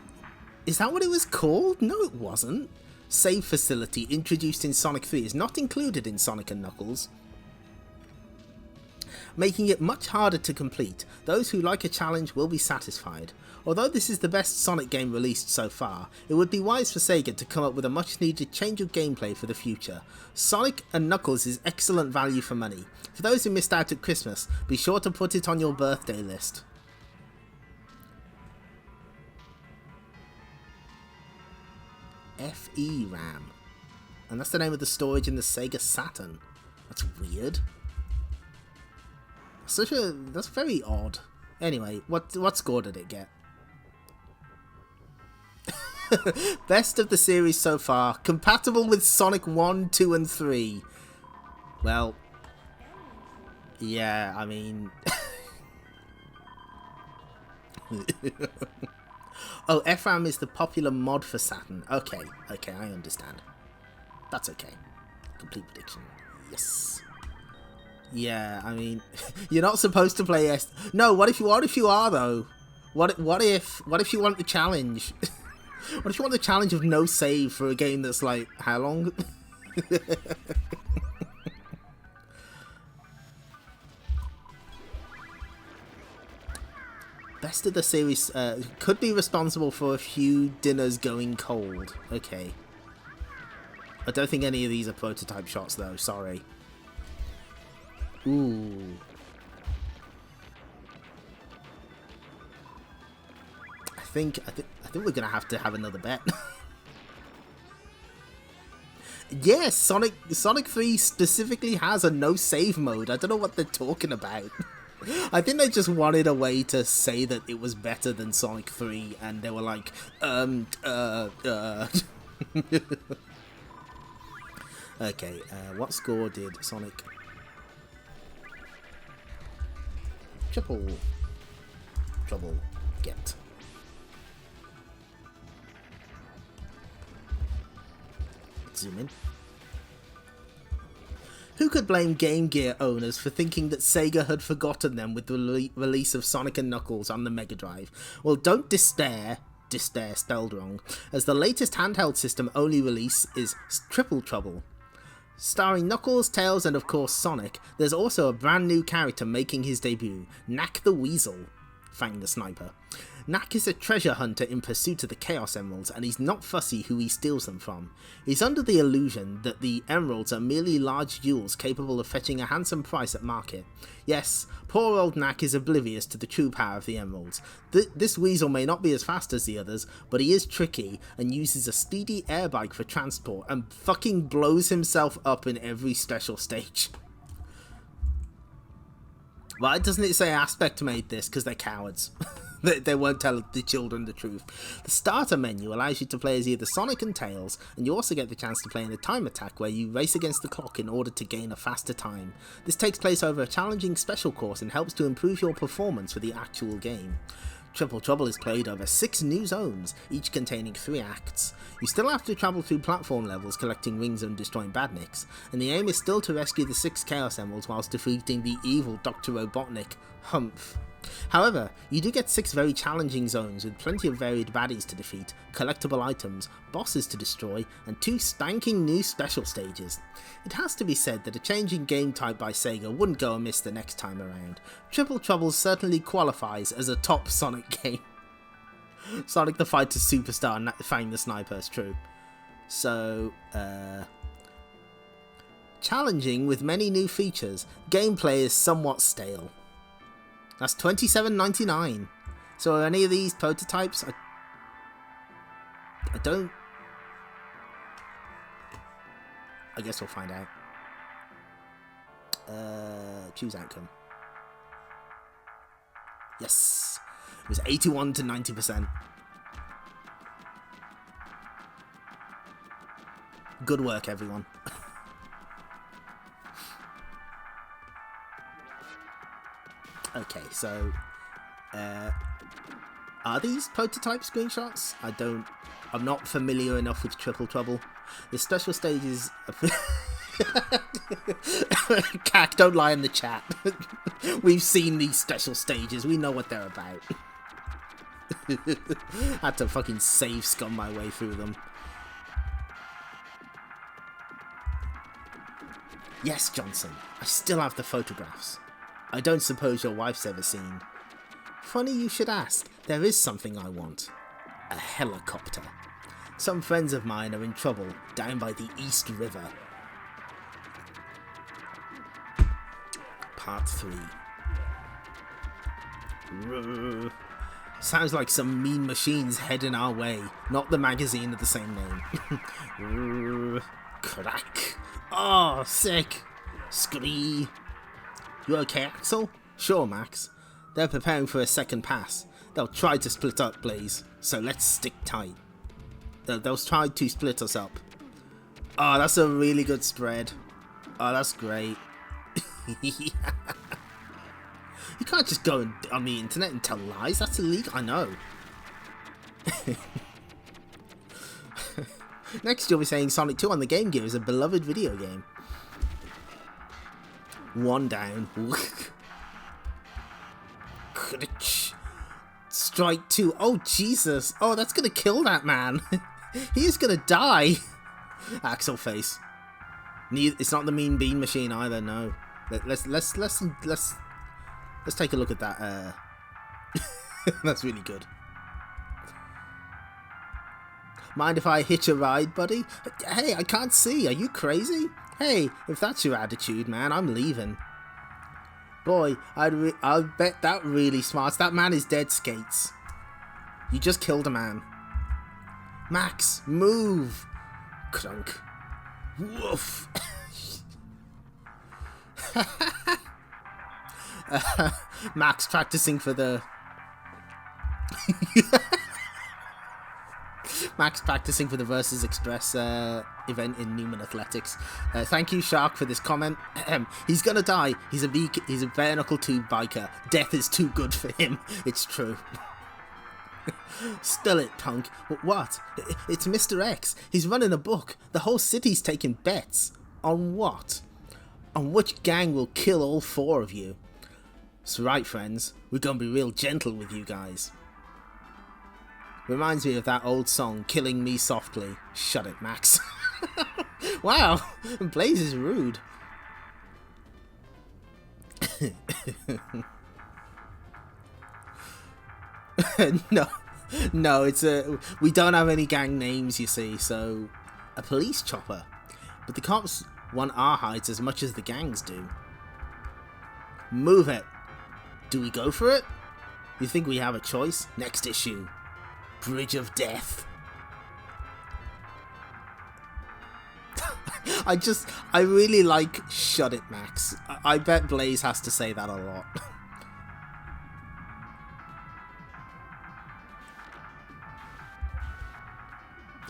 is that? What it was called? No, it wasn't. Save facility introduced in Sonic 3 is not included in Sonic and Knuckles, making it much harder to complete. Those who like a challenge will be satisfied. Although this is the best Sonic game released so far, it would be wise for Sega to come up with a much needed change of gameplay for the future. Sonic and Knuckles is excellent value for money. For those who missed out at Christmas, be sure to put it on your birthday list. FERAM. And that's the name of the storage in the Sega Saturn. That's weird. That's very odd. Anyway, what score did it get? Best of the series so far. Compatible with Sonic 1, 2 and 3. Well, yeah, I mean... Oh, FRAM is the popular mod for Saturn. Okay, I understand. That's okay. Complete prediction. Yes. Yeah, I mean, you're not supposed to play S. No, what if you are though? What if you want the challenge? What if you want the challenge of no save for a game that's like how long? Best of the series could be responsible for a few dinners going cold. Okay. I don't think any of these are prototype shots though. Sorry. Ooh. I think we're gonna have to have another bet. Yes, Sonic 3 specifically has a no save mode. I don't know what they're talking about. I think they just wanted a way to say that it was better than Sonic 3, and they were like, Okay, what score did Sonic Trouble get? Zoom in. Who could blame Game Gear owners for thinking that Sega had forgotten them with the release of Sonic & Knuckles on the Mega Drive? Well, don't despair spelled wrong, as the latest handheld system only release is Triple Trouble. Starring Knuckles, Tails, and of course Sonic, there's also a brand new character making his debut, Knack the Weasel. Fang the Sniper. Knack is a treasure hunter in pursuit of the Chaos Emeralds, and he's not fussy who he steals them from. He's under the illusion that the emeralds are merely large jewels capable of fetching a handsome price at market. Yes, poor old Knack is oblivious to the true power of the emeralds. This weasel may not be as fast as the others, but he is tricky and uses a speedy air bike for transport and fucking blows himself up in every special stage. Why doesn't it say Aspect made this? Because they're cowards. They won't tell the children the truth. The starter menu allows you to play as either Sonic and Tails, and you also get the chance to play in a time attack where you race against the clock in order to gain a faster time. This takes place over a challenging special course and helps to improve your performance for the actual game. Triple Trouble is played over 6 new zones, each containing 3 acts. You still have to travel through platform levels collecting rings and destroying badniks, and the aim is still to rescue the 6 Chaos Emeralds whilst defeating the evil Dr. Robotnik, Humph. However, you do get 6 very challenging zones with plenty of varied baddies to defeat, collectible items, bosses to destroy, and 2 stanking new special stages. It has to be said that a change in game type by Sega wouldn't go amiss the next time around. Triple Trouble certainly qualifies as a top Sonic game. Sonic the Fighter Superstar Fang the Sniper is true. So, challenging with many new features, gameplay is somewhat stale. That's $27.99. So are any of these prototypes? I don't... I guess we'll find out. Choose outcome. Yes. It was 81 to 90%. Good work, everyone. Okay, so are these prototype screenshots? I'm not familiar enough with Triple Trouble. The special stages Cack, don't lie in the chat. We've seen these special stages, we know what they're about. Had to fucking save scum my way through them. Yes, Johnson, I still have the photographs. I don't suppose your wife's ever seen. Funny you should ask, there is something I want. A helicopter. Some friends of mine are in trouble down by the East River. Part 3. Sounds like some mean machines heading our way, not the magazine of the same name. Crack. Oh, sick. Scree. You okay, Axel? Sure, Max. They're preparing for a second pass. They'll try to split up, Blaze, so let's stick tight. They'll try to split us up. Oh, that's a really good spread. Oh, that's great. You can't just go on the internet and tell lies. That's illegal. I know. Next, you'll be saying Sonic 2 on the Game Gear is a beloved video game. 1 down. Strike 2. Oh, Jesus. Oh, that's gonna kill that man. He is gonna die. Axel face. It's not the Mean Bean Machine either. No. Let's take a look at that. That's really good. Mind if I hitch a ride, buddy? Hey, I can't see. Are you crazy? Hey, if that's your attitude, man, I'm leaving. Boy, I'll bet that really smarts. That man is dead, Skates. You just killed a man. Max, move. Crunk. Woof. Max practicing for the... Max practicing for the Versus Express event in Newman Athletics. Thank you, Shark, for this comment. He's gonna die. He's a bare knuckle 2 biker. Death is too good for him. It's true. Still it, punk. What? It's Mr. X. He's running a book. The whole city's taking bets. On what? On which gang will kill all 4 of you. That's right, friends. We're gonna be real gentle with you guys. Reminds me of that old song, Killing Me Softly. Shut it, Max. Wow, Blaze is rude. No, no, we don't have any gang names, you see, so a police chopper. But the cops want our hides as much as the gangs do. Move it. Do we go for it? You think we have a choice? Next issue. Bridge of Death. I really like Shut It, Max. I bet Blaze has to say that a lot.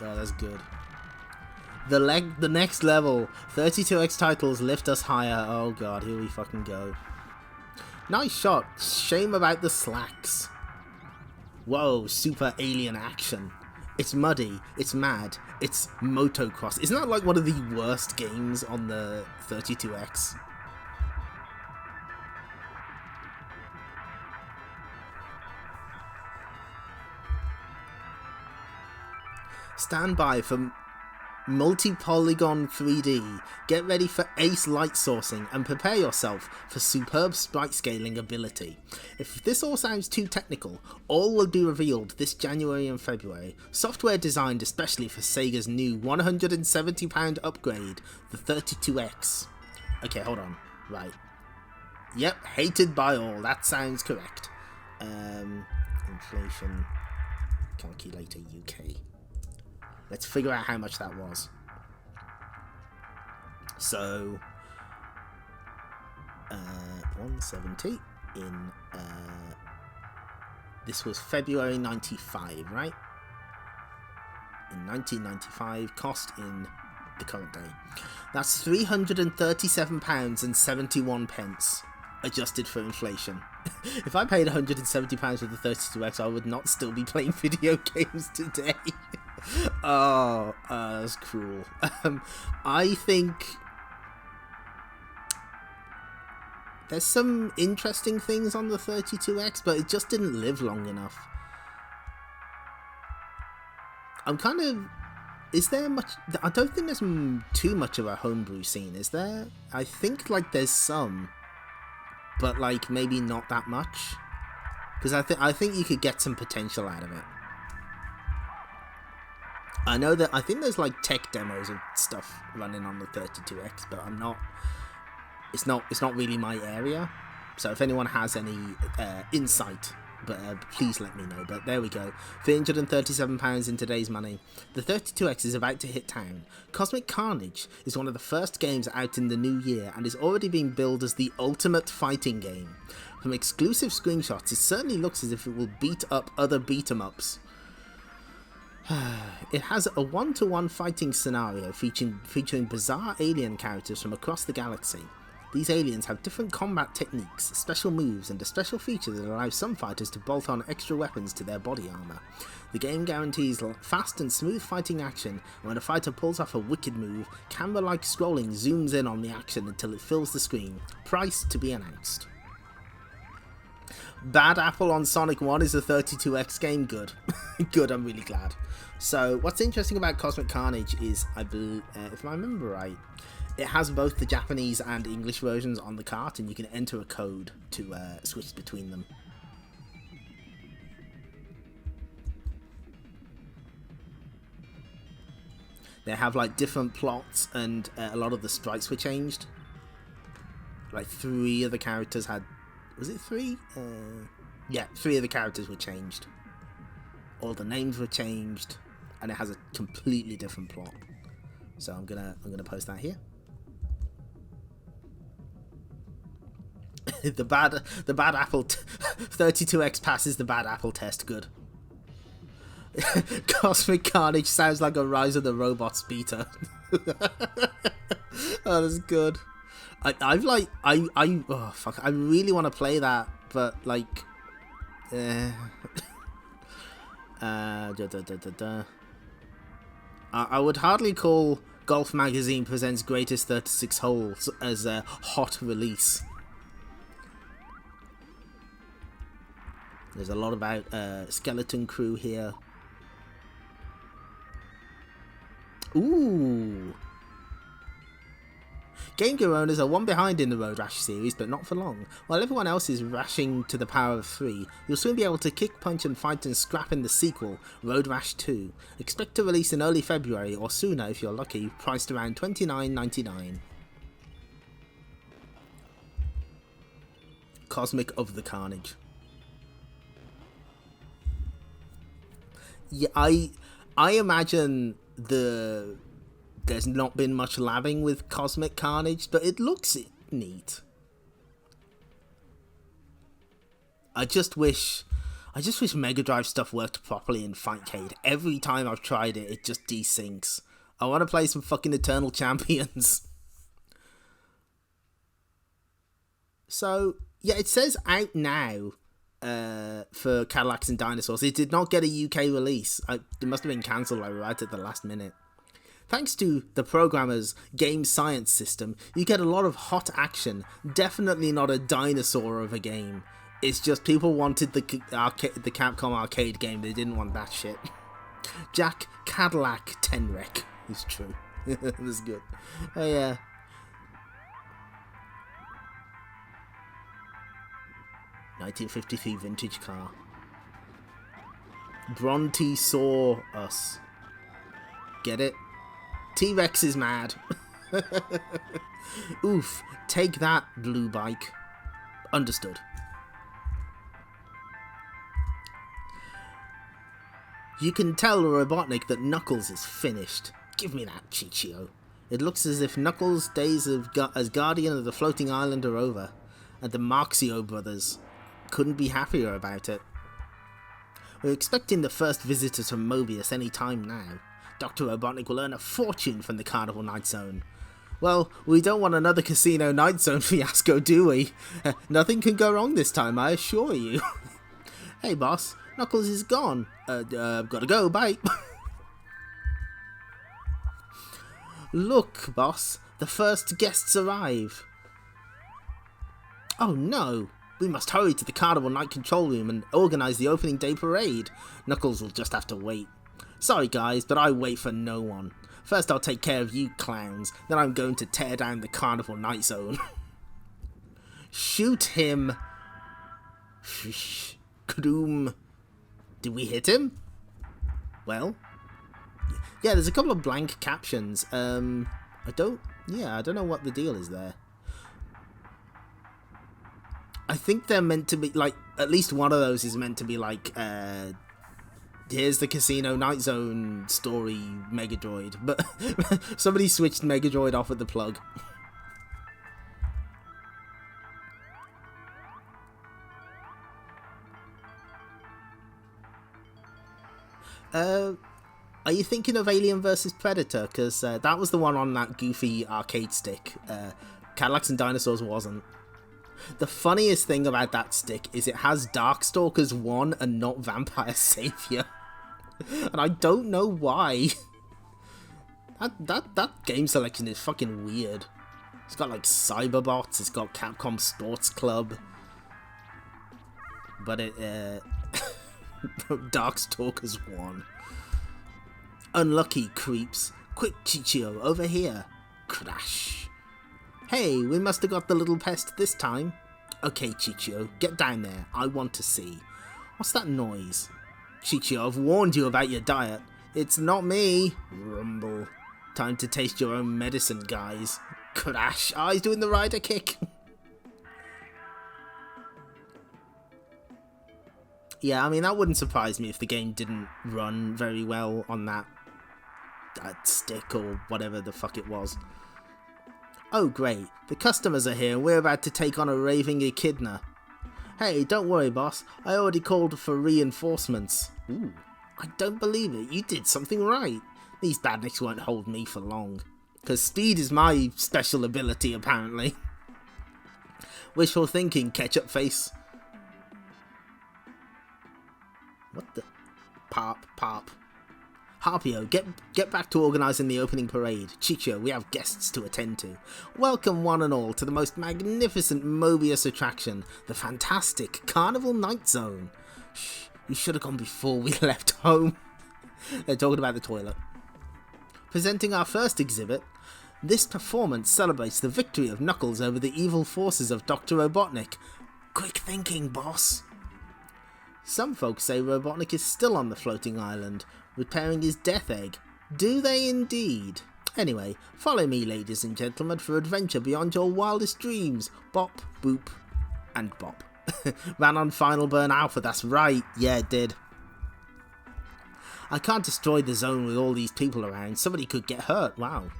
Oh, that's good. The next level. 32X titles lift us higher. Oh god, here we fucking go. Nice shot. Shame about the slacks. Whoa, super alien action. It's muddy, it's mad, it's motocross. Isn't that like one of the worst games on the 32X? Stand by for multi-polygon 3D. Get ready for ace light sourcing and prepare yourself for superb sprite scaling ability. If this all sounds too technical, all will be revealed this January and February. Software designed especially for Sega's new £170 upgrade, the 32X. Okay, hold on. Right. Yep, hated by all. That sounds correct. Inflation calculator UK. Let's figure out how much that was. So, 170 in, this was February 95, right? In 1995, cost in the current day. That's £337.71, adjusted for inflation. If I paid £170 for the 32X, I would not still be playing video games today. Oh, that's cruel. I think there's some interesting things on the 32X, but it just didn't live long enough. I'm kind of... Is there much... I don't think there's too much of a homebrew scene, is there? I think, like, there's some, but, like, maybe not that much. Because I think you could get some potential out of it. I know that I think there's like tech demos and stuff running on the 32X, but it's not really my area. So if anyone has any insight, but please let me know. But there we go, £337 in today's money. The 32X is about to hit town. Cosmic Carnage is one of the first games out in the new year and is already being billed as the ultimate fighting game. From exclusive screenshots, it certainly looks as if it will beat up other beat-em-ups. It has a one-to-one fighting scenario featuring bizarre alien characters from across the galaxy. These aliens have different combat techniques, special moves, and a special feature that allows some fighters to bolt on extra weapons to their body armor. The game guarantees fast and smooth fighting action, and when a fighter pulls off a wicked move, camera-like scrolling zooms in on the action until it fills the screen. Price to be announced. Bad apple on Sonic 1 is a 32X game. Good. Good, I'm really glad. So, what's interesting about Cosmic Carnage is, if I remember right, it has both the Japanese and English versions on the cart, and you can enter a code to switch between them. They have like different plots, and a lot of the sprites were changed. Like 3 of the characters had... Was it 3? Yeah, 3 of the characters were changed. All the names were changed, and it has a completely different plot. So I'm gonna post that here. the bad apple 32X passes the bad apple test. Good. Cosmic Carnage sounds like a Rise of the Robots beta. Oh, that's good. I really want to play that, but like, I would hardly call Golf Magazine Presents Greatest 36 Holes as a hot release. There's a lot about Skeleton Crew here. Ooh. Game Gear owners are one behind in the Road Rash series, but not for long. While everyone else is rashing to the power of 3, you'll soon be able to kick, punch and fight and scrap in the sequel, Road Rash 2. Expect to release in early February, or sooner if you're lucky, priced around $29.99. Cosmic of the Carnage. Yeah, I imagine there's not been much labbing with Cosmic Carnage, but it looks neat. I just wish Mega Drive stuff worked properly in Fightcade. Every time I've tried it, it just desyncs. I want to play some fucking Eternal Champions. So, yeah, it says out now for Cadillacs and Dinosaurs. It did not get a UK release. It must have been cancelled like right at the last minute. Thanks to the programmer's game science system, you get a lot of hot action. Definitely not a dinosaur of a game. It's just people wanted the Capcom arcade game. They didn't want that shit. Jack Cadillac Tenrec is true. That's good. Oh yeah. ...1953 vintage car. Brontosaurus. Get it? T-Rex is mad. Oof, take that, blue bike. Understood. You can tell Robotnik that Knuckles is finished. Give me that, Chichio. It looks as if Knuckles' days as guardian of the floating island are over, and the Marxio brothers couldn't be happier about it. We're expecting the first visitors from Mobius any time now. Dr. Robotnik will earn a fortune from the Carnival Night Zone. Well, we don't want another Casino Night Zone fiasco, do we? Nothing can go wrong this time, I assure you. Hey boss, Knuckles is gone. Gotta go, bye. Look, boss, the first guests arrive. Oh no, we must hurry to the Carnival Night Control Room and organise the opening day parade. Knuckles will just have to wait. Sorry guys, but I wait for no one. First I'll take care of you clowns, then I'm going to tear down the Carnival Night Zone. Shoot him! Kadoom. Did we hit him? Well, yeah, there's a couple of blank captions. I don't know what the deal is there. I think they're meant to be, like, at least one of those is meant to be, like, here's the Casino Night Zone story Mega Droid, but somebody switched Mega Droid off at the plug. Are you thinking of Alien vs Predator? Because that was the one on that goofy arcade stick. Cadillacs and Dinosaurs wasn't. The funniest thing about that stick is it has Darkstalkers 1 and not Vampire Savior. And I don't know why. That game selection is fucking weird. It's got like Cyberbots, it's got Capcom Sports Club. But it, Darkstalkers 1. Unlucky creeps. Quick, Chichio, over here. Crash. Hey, we must have got the little pest this time. Okay, Chichio, get down there. I want to see. What's that noise? Chichio, I've warned you about your diet. It's not me. Rumble. Time to taste your own medicine, guys. Crash. Ah, he's doing the rider kick. Yeah, I mean, that wouldn't surprise me if the game didn't run very well on that stick or whatever the fuck it was. Oh great, the customers are here and we're about to take on a raving echidna. Hey, don't worry boss, I already called for reinforcements. Ooh, I don't believe it, you did something right. These badniks won't hold me for long. Cause speed is my special ability apparently. Wishful thinking, ketchup face. What the? Pop. Harpio, get back to organising the opening parade. Chicho, we have guests to attend to. Welcome one and all to the most magnificent Mobius attraction, the fantastic Carnival Night Zone. Shh, you should have gone before we left home. They're talking about the toilet. Presenting our first exhibit, This performance celebrates the victory of Knuckles over the evil forces of Dr. Robotnik. Quick thinking, boss. Some folks say Robotnik is still on the floating island, repairing his death egg. Do they indeed? Anyway, follow me, ladies and gentlemen, for adventure beyond your wildest dreams. Bop, boop, and bop. Ran on Final Burn Alpha, that's right. Yeah, it did. I can't destroy the zone with all these people around. Somebody could get hurt. Wow.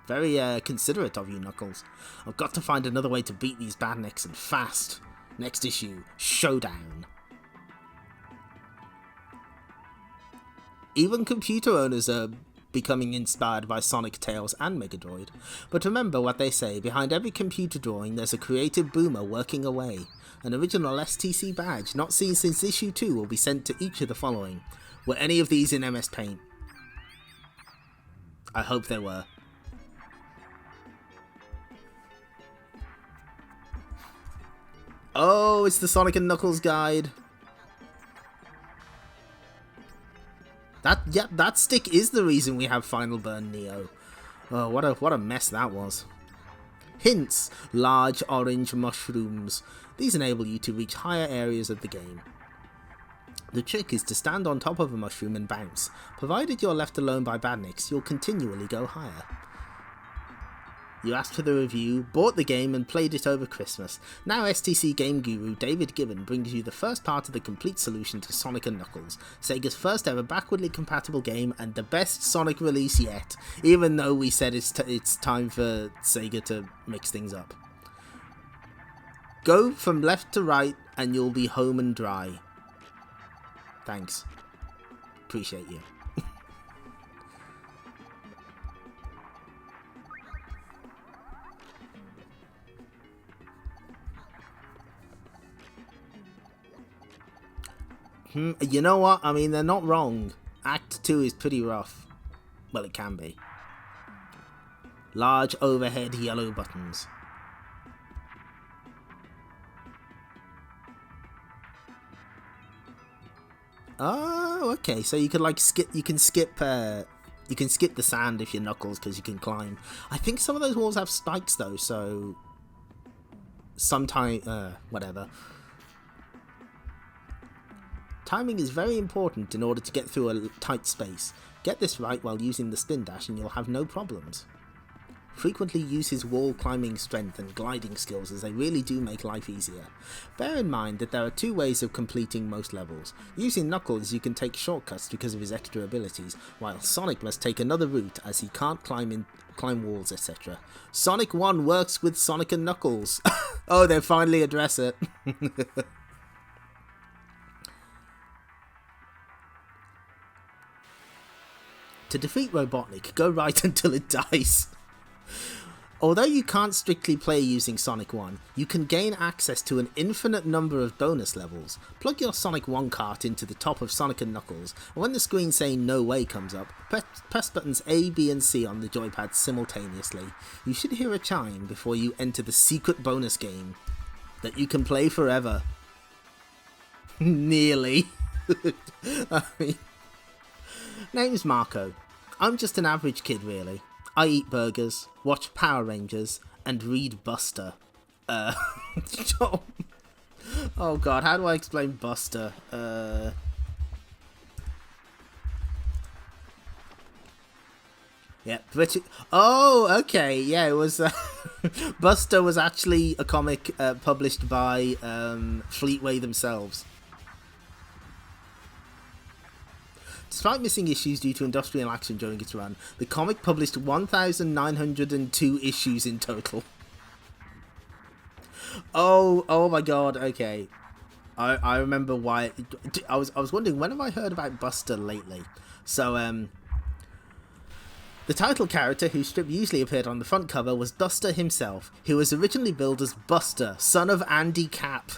Very considerate of you, Knuckles. I've got to find another way to beat these badniks, and fast. Next issue, Showdown. Even computer owners are becoming inspired by Sonic, Tails and Mega Droid. But remember what they say, behind every computer drawing there's a creative boomer working away. An original STC badge, not seen since issue 2, will be sent to each of the following. Were any of these in MS Paint? I hope they were. Oh, it's the Sonic and Knuckles guide. That stick is the reason we have Final Burn Neo. Oh, what a mess that was. Hints: large orange mushrooms. These enable you to reach higher areas of the game. The trick is to stand on top of a mushroom and bounce. Provided you're left alone by badniks, you'll continually go higher. You asked for the review, bought the game and played it over Christmas. Now STC game guru David Gibbon brings you the first part of the complete solution to Sonic & Knuckles, Sega's first ever backwardly compatible game and the best Sonic release yet, even though we said it's time for Sega to mix things up. Go from left to right and you'll be home and dry. Thanks. Appreciate you. You know what? I mean, they're not wrong. Act 2 is pretty rough. Well, it can be. Large overhead yellow buttons. Oh, okay. So you could like skip. You can skip the sand if you're Knuckles because you can climb. I think some of those walls have spikes though. So sometime, whatever. Timing is very important in order to get through a tight space. Get this right while using the spin dash and you'll have no problems. Frequently use his wall climbing strength and gliding skills as they really do make life easier. Bear in mind that there are two ways of completing most levels. Using Knuckles you can take shortcuts because of his extra abilities, while Sonic must take another route as he can't climb walls, etc. Sonic 1 works with Sonic and Knuckles. Oh, they finally address it. To defeat Robotnik, go right until it dies. Although you can't strictly play using Sonic 1, you can gain access to an infinite number of bonus levels. Plug your Sonic 1 cart into the top of Sonic & Knuckles, and when the screen saying no way comes up, press buttons A, B and C on the joypad simultaneously. You should hear a chime before you enter the secret bonus game that you can play forever. Nearly. I mean, name's Marco. I'm just an average kid really. I eat burgers, watch Power Rangers, and read Buster. Oh god, how do I explain Buster? Yeah, oh, okay, yeah, it was... Buster was actually a comic published by Fleetway themselves. Despite missing issues due to industrial action during its run, the comic published 1,902 issues in total. Oh my god, okay. I remember why... I was wondering, when have I heard about Buster lately? So, the title character, whose strip usually appeared on the front cover, was Duster himself, who was originally billed as Buster, son of Andy Capp.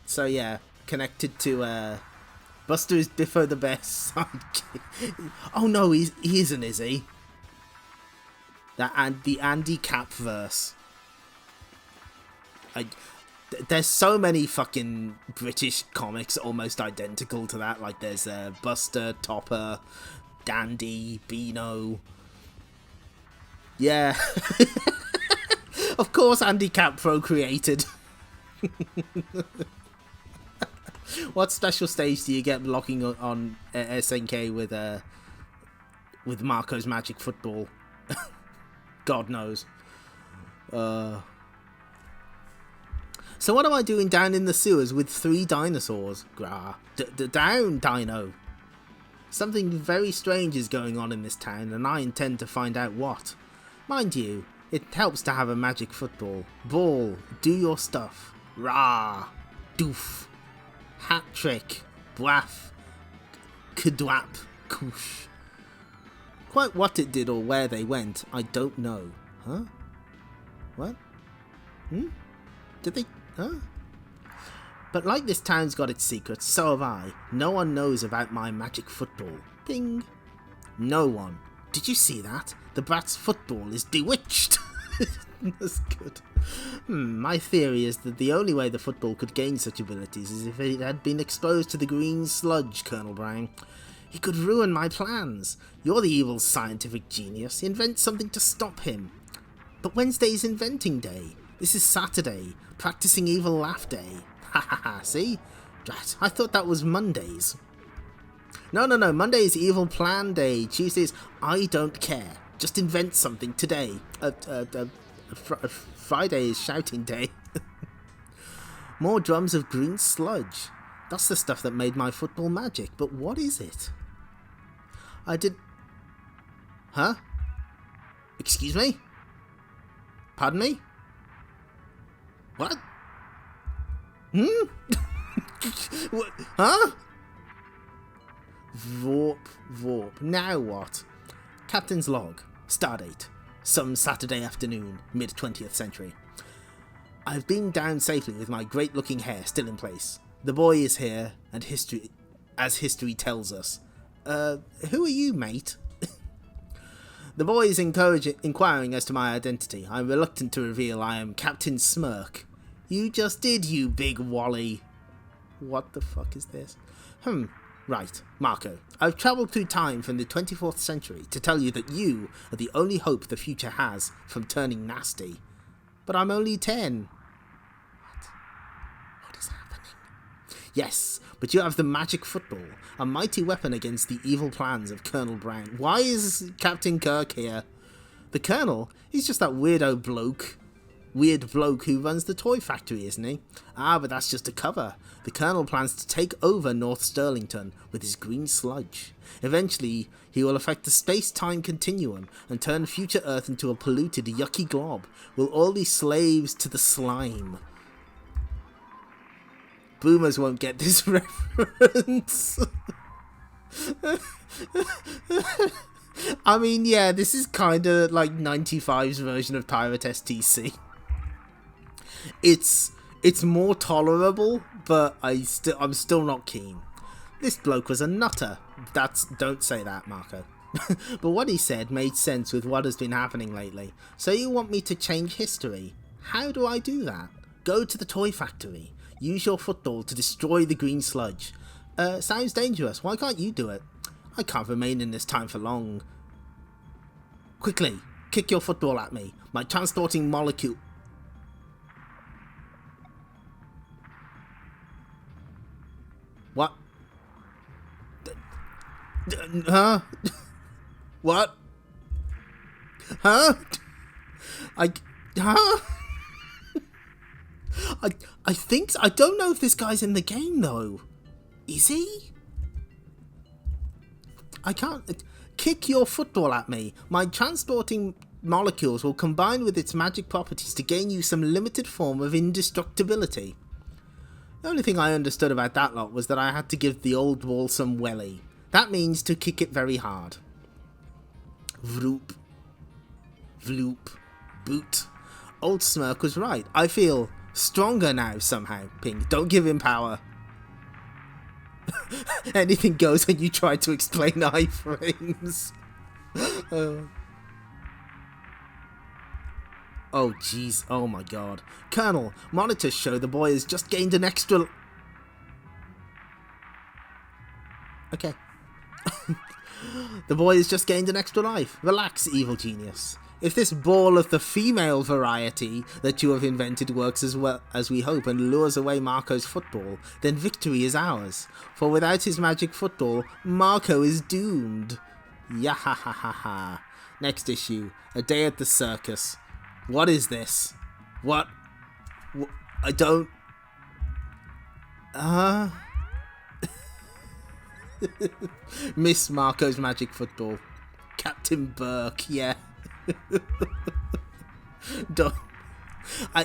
So yeah, connected to Buster is Biffo the best sidekick. Oh no, he isn't, is he? The Andy Cap verse. There's so many fucking British comics almost identical to that. Like there's Buster, Topper, Dandy, Beano. Yeah. Of course Andy Cap procreated. What special stage do you get locking on SNK with Marco's Magic Football? God knows. So what am I doing down in the sewers with 3 dinosaurs? Grah. Down, Dino. Something very strange is going on in this town, and I intend to find out what. Mind you, it helps to have a magic football. Ball, do your stuff. Rah. Doof. Hat trick. Braff. Kdwap. Koosh. Quite what it did or where they went, I don't know. Huh? What? Did they... Huh? But like this town's got its secrets, so have I. No one knows about my magic football. Ping. No one. Did you see that? The brat's football is bewitched. That's good. My theory is that the only way the football could gain such abilities is if it had been exposed to the green sludge, Colonel Brown. He could ruin my plans. You're the evil scientific genius. Invent something to stop him. But Wednesday's inventing day. This is Saturday. Practicing evil laugh day. Ha ha ha, see? Drat, I thought that was Mondays. No, Monday's evil plan day. Tuesday's I don't care. Just invent something today. Friday is shouting day. More drums of green sludge. That's the stuff that made my football magic, but what is it? Huh? Excuse me? Pardon me? What? What? Huh? Vorp. Now what? Captain's log. Stardate. Some Saturday afternoon, mid-20th century. I've been down safely with my great-looking hair still in place. The boy is here, and as history tells us. Who are you, mate? The boy is inquiring as to my identity. I'm reluctant to reveal I am Captain Smirk. You just did, you big wally. What the fuck is this? Right, Marco. I've travelled through time from the 24th century to tell you that you are the only hope the future has from turning nasty. But I'm only 10. What is happening? Yes, but you have the magic football, a mighty weapon against the evil plans of Colonel Brown. Why is Captain Kirk here? The Colonel? He's just that weird bloke who runs the toy factory, isn't he? Ah, but that's just a cover. The Colonel plans to take over North Sterlington with his green sludge. Eventually, he will affect the space-time continuum and turn future Earth into a polluted, yucky glob. We'll all be slaves to the slime. Boomers won't get this reference. I mean, yeah, this is kind of like 95's version of Pirate STC. It's more tolerable, but I'm still not keen. This bloke was a nutter. Don't say that, Marco. But what he said made sense with what has been happening lately. So you want me to change history? How do I do that? Go to the toy factory. Use your football to destroy the green sludge. Sounds dangerous. Why can't you do it? I can't remain in this time for long. Quickly, kick your football at me. My transporting molecule... What? Huh? What? Huh? Huh? I think so. I don't know if this guy's in the game though. Is he? I can't... Kick your football at me. My transporting molecules will combine with its magic properties to gain you some limited form of indestructibility. The only thing I understood about that lot was that I had to give the old wall some welly. That means to kick it very hard. Vroop. Vloop. Boot. Old Smirk was right. I feel stronger now somehow, Ping. Don't give him power. Anything goes when you try to explain iframes. Oh, jeez. Oh, my God. Colonel, monitors show the boy has just gained an extra... Okay. The boy has just gained an extra life. Relax, evil genius. If this ball of the female variety that you have invented works as well as we hope and lures away Marco's football, then victory is ours. For without his magic football, Marco is doomed. Yahahaha. Next issue. A Day at the Circus. What is this? What? I don't... Miss Marco's magic football. Captain Burke, yeah.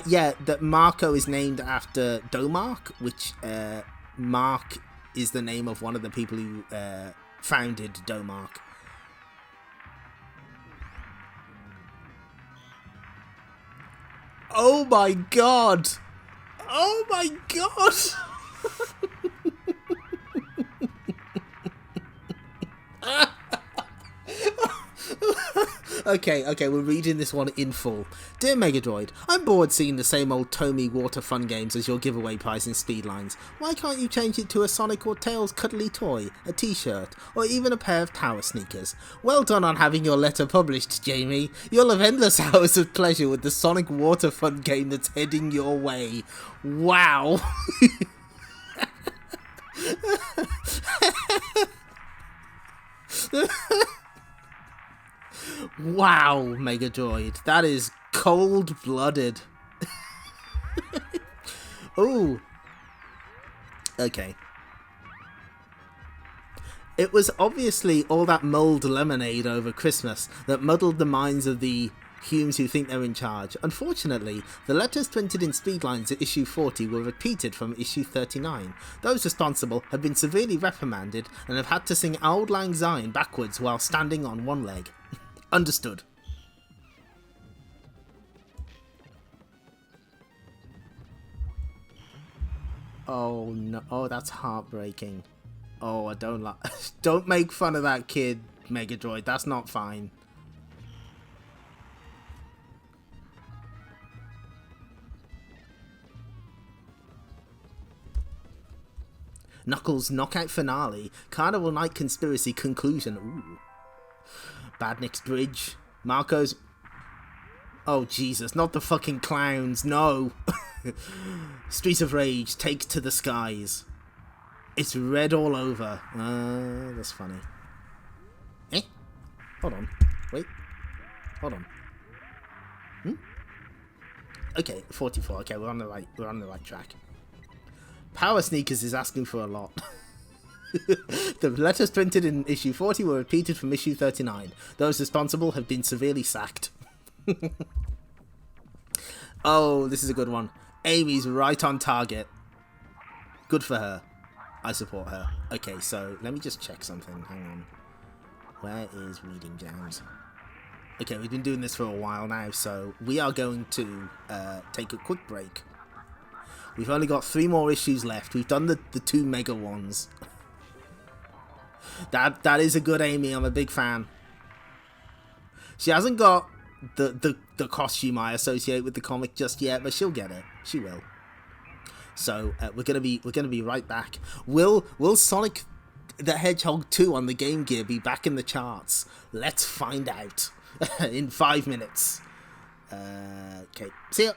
Yeah, that Marco is named after Domark, which Mark is the name of one of the people who founded Domark. Oh my god! Oh my god! Okay, we're reading this one in full. Dear Megadroid, I'm bored seeing the same old Tomy water fun games as your giveaway prize in Speedlines. Why can't you change it to a Sonic or Tails cuddly toy, a t-shirt, or even a pair of tower sneakers? Well done on having your letter published, Jamie. You'll have endless hours of pleasure with the Sonic water fun game that's heading your way. Wow. Wow, Megadroid, that is cold-blooded. Ooh. Okay. It was obviously all that mulled lemonade over Christmas that muddled the minds of the Humes who think they're in charge. Unfortunately, the letters printed in Speedlines at issue 40 were repeated from issue 39. Those responsible have been severely reprimanded and have had to sing Auld Lang Syne backwards while standing on one leg. Understood. Oh no, oh that's heartbreaking. Oh, I don't like don't make fun of that kid, Megadroid, that's not fine. Knuckles knockout finale, Carnival Night conspiracy conclusion. Ooh. Badnick's bridge, Marco's... Oh Jesus, not the fucking clowns, no! Streets of Rage, takes to the skies. It's red all over. That's funny. Eh? Hold on. Wait. Hold on. Okay, 44. Okay, we're on the right track. Power Sneakers is asking for a lot. The letters printed in issue 40 were repeated from issue 39. Those responsible have been severely sacked. Oh, this is a good one. Amy's right on target. Good for her. I support her. Okay, so let me just check something. Hang on. Where is Reading Jams? Okay, we've been doing this for a while now, so we are going to take a quick break. We've only got 3 more issues left. We've done the 2 mega ones. That is a good Amy. I'm a big fan. She hasn't got the costume I associate with the comic just yet, but she'll get it. She will. So we're gonna be right back. Will Sonic the Hedgehog 2 on the Game Gear be back in the charts? Let's find out in 5 minutes. Okay, see ya.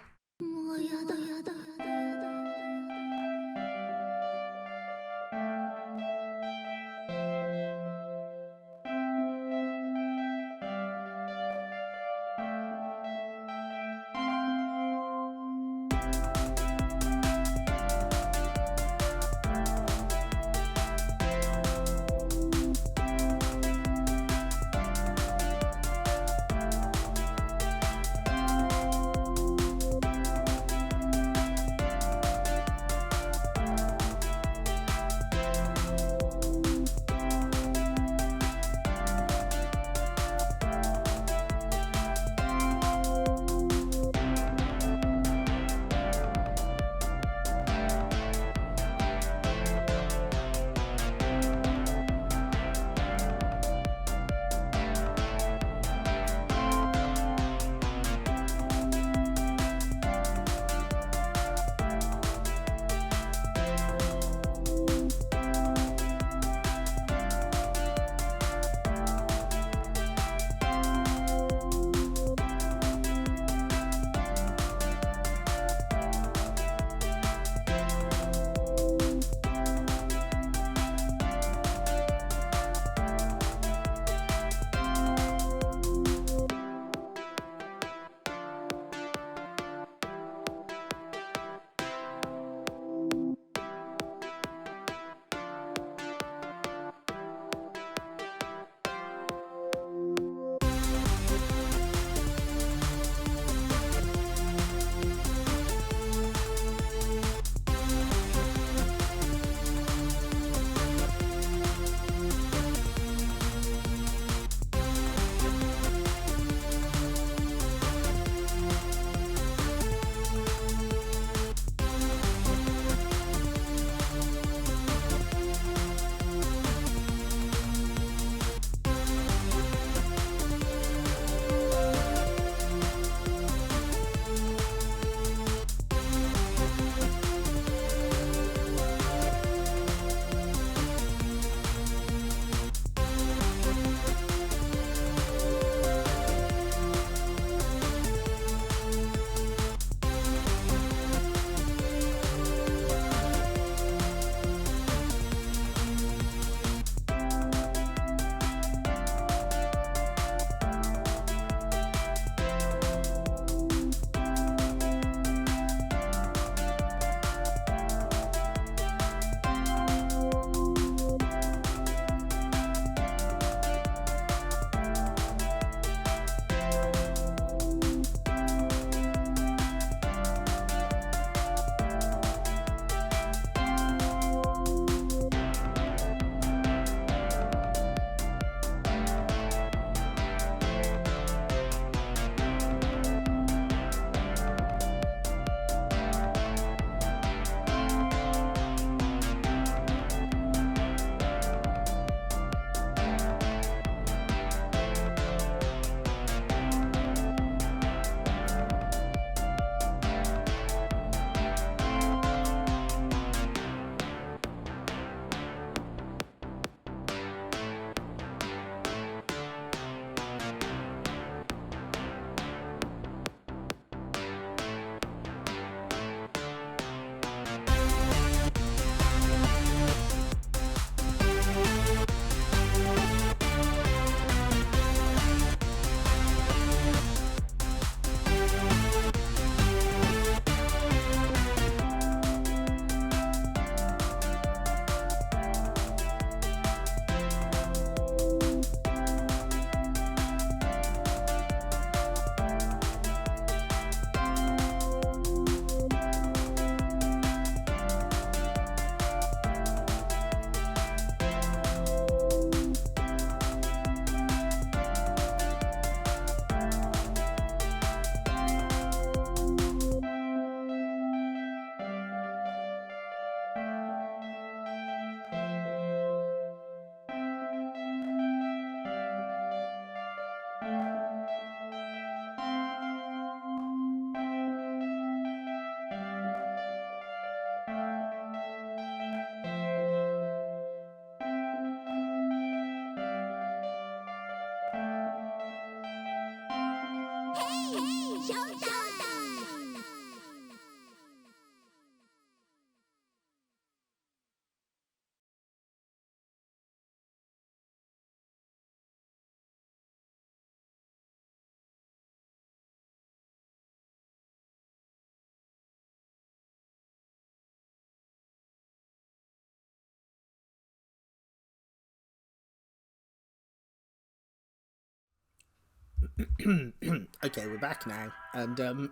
Okay, we're back now, and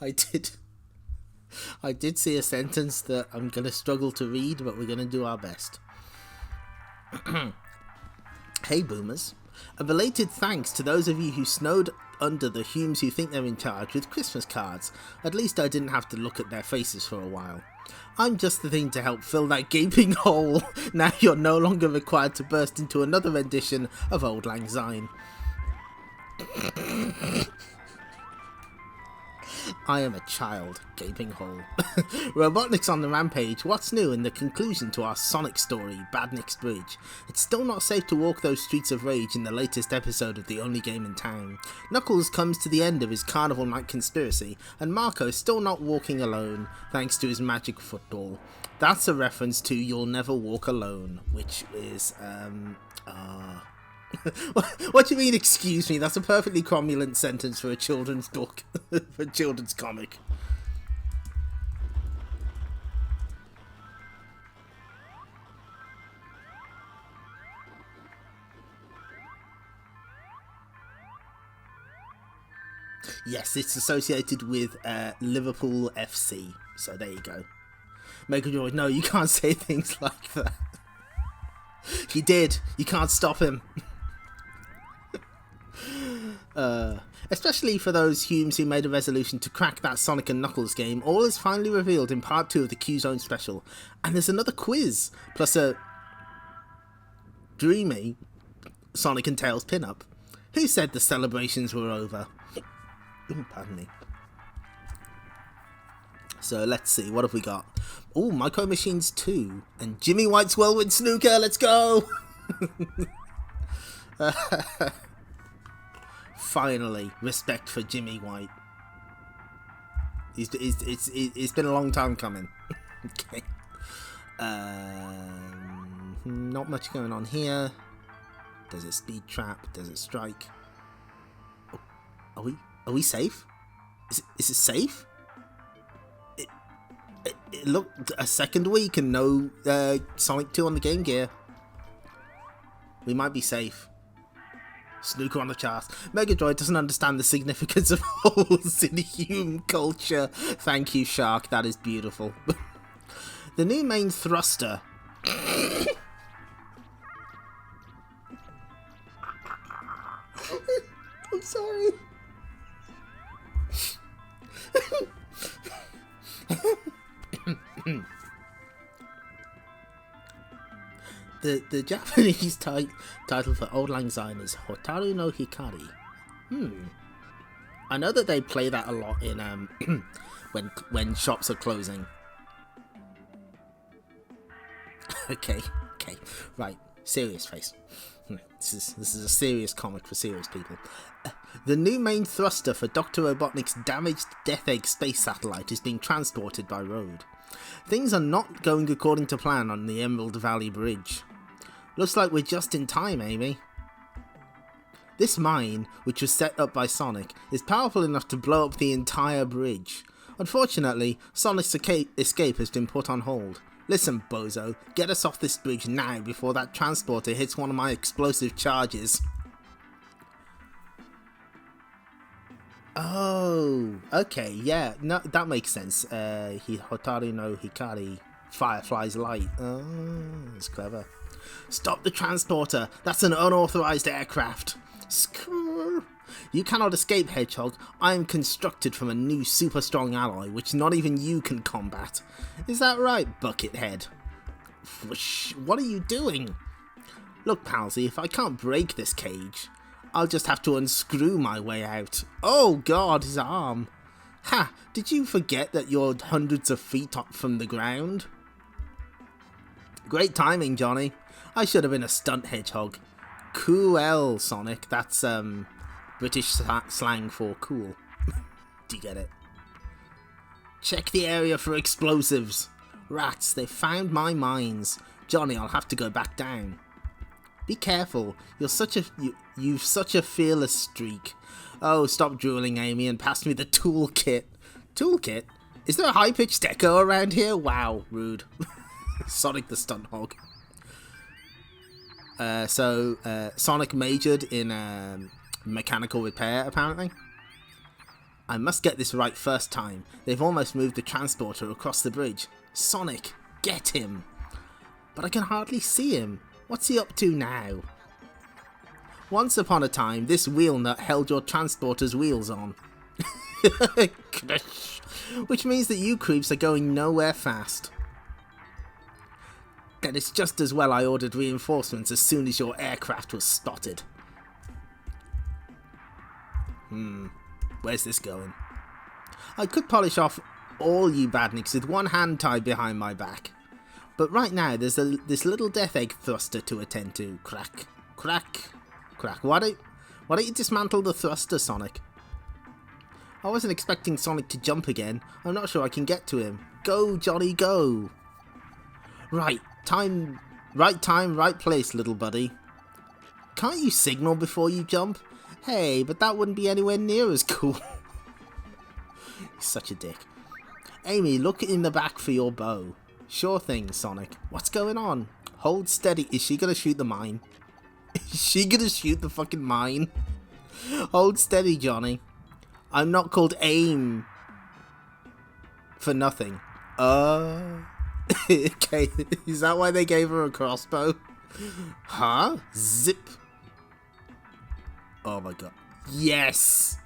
I did see a sentence that I'm gonna struggle to read, but we're gonna do our best. Hey boomers, a belated thanks to those of you who snowed under the Humes who think they're in charge with Christmas cards. At least I didn't have to look at their faces for a while. I'm just the thing to help fill that gaping hole. Now you're no longer required to burst into another rendition of Auld Lang Syne. I am a child, gaping hole. Robotnik's on the rampage. What's new in the conclusion to our Sonic story, Badniks Bridge? It's still not safe to walk those streets of rage in the latest episode of The Only Game in Town. Knuckles comes to the end of his Carnival Night conspiracy, and Marco's still not walking alone, thanks to his magic football. That's a reference to You'll Never Walk Alone, which is, What do you mean, excuse me? That's a perfectly cromulent sentence for a children's book, for a children's comic. Yes, it's associated with Liverpool FC, so there you go. Megadroid, no, you can't say things like that. He did. You can't stop him. Especially for those Humes who made a resolution to crack that Sonic and Knuckles game, all is finally revealed in part 2 of the Q-Zone special. And there's another quiz, plus a dreamy Sonic and Tails pin-up. Who said the celebrations were over? Ooh, pardon me. So let's see, what have we got? Oh, Micro Machines 2 and Jimmy White's Whirlwind Snooker, let's go! Finally, respect for Jimmy White. It's been a long time coming. Okay. Not much going on here. There's a speed trap. There's a strike. Oh, are we safe? Is it safe? It looked a second week and no Sonic 2 on the Game Gear. We might be safe. Snooker on the charts. Megadroid doesn't understand the significance of holes in human culture. Thank you, Shark. That is beautiful. The new main thruster. I'm sorry. The Japanese title for Auld Lang Syne is Hotaru no Hikari. I know that they play that a lot in when shops are closing. Okay, right. Serious face. This is a serious comic for serious people. The new main thruster for Dr. Robotnik's damaged Death Egg space satellite is being transported by road. Things are not going according to plan on the Emerald Valley Bridge. Looks like we're just in time, Amy. This mine, which was set up by Sonic, is powerful enough to blow up the entire bridge. Unfortunately, Sonic's escape has been put on hold. Listen, bozo, get us off this bridge now before that transporter hits one of my explosive charges. Oh, okay, yeah, no, that makes sense. Hotaru no Hikari, Firefly's light. Oh, that's clever. Stop the transporter! That's an unauthorized aircraft! Skrrr. You cannot escape, Hedgehog. I am constructed from a new super strong alloy which not even you can combat. Is that right, Buckethead? Whoosh, what are you doing? Look, Palsy, if I can't break this cage, I'll just have to unscrew my way out. Oh god, his arm. Ha! Did you forget that you're hundreds of feet up from the ground? Great timing, Johnny. I should have been a stunt hedgehog. Cool, Sonic. That's British slang for cool. Do you get it? Check the area for explosives. Rats, they found my mines. Johnny, I'll have to go back down. Be careful. You've such a fearless streak. Oh, stop drooling, Amy, and pass me the toolkit. Toolkit? Is there a high-pitched echo around here? Wow, rude. Sonic the Stunt Hog. Sonic majored in Mechanical repair, apparently. I must get this right first time. They've almost moved the transporter across the bridge. Sonic, get him! But I can hardly see him. What's he up to now? Once upon a time, this wheel nut held your transporter's wheels on. Which means that you creeps are going nowhere fast. Then it's just as well I ordered reinforcements as soon as your aircraft was spotted. Where's this going? I could polish off all you badniks with one hand tied behind my back. But right now there's this little death egg thruster to attend to. Crack, crack, crack. Why don't you dismantle the thruster, Sonic? I wasn't expecting Sonic to jump again. I'm not sure I can get to him. Go, Johnny, go! Right time, right place, little buddy. Can't you signal before you jump? Hey, but that wouldn't be anywhere near as cool. He's such a dick. Amy, look in the back for your bow. Sure thing, Sonic. What's going on? Hold steady. Is she gonna shoot the mine? Is she gonna shoot the fucking mine? Hold steady, Johnny. I'm not called AIM for nothing. Okay, is that why they gave her a crossbow? Huh? Zip. Oh my god. Yes!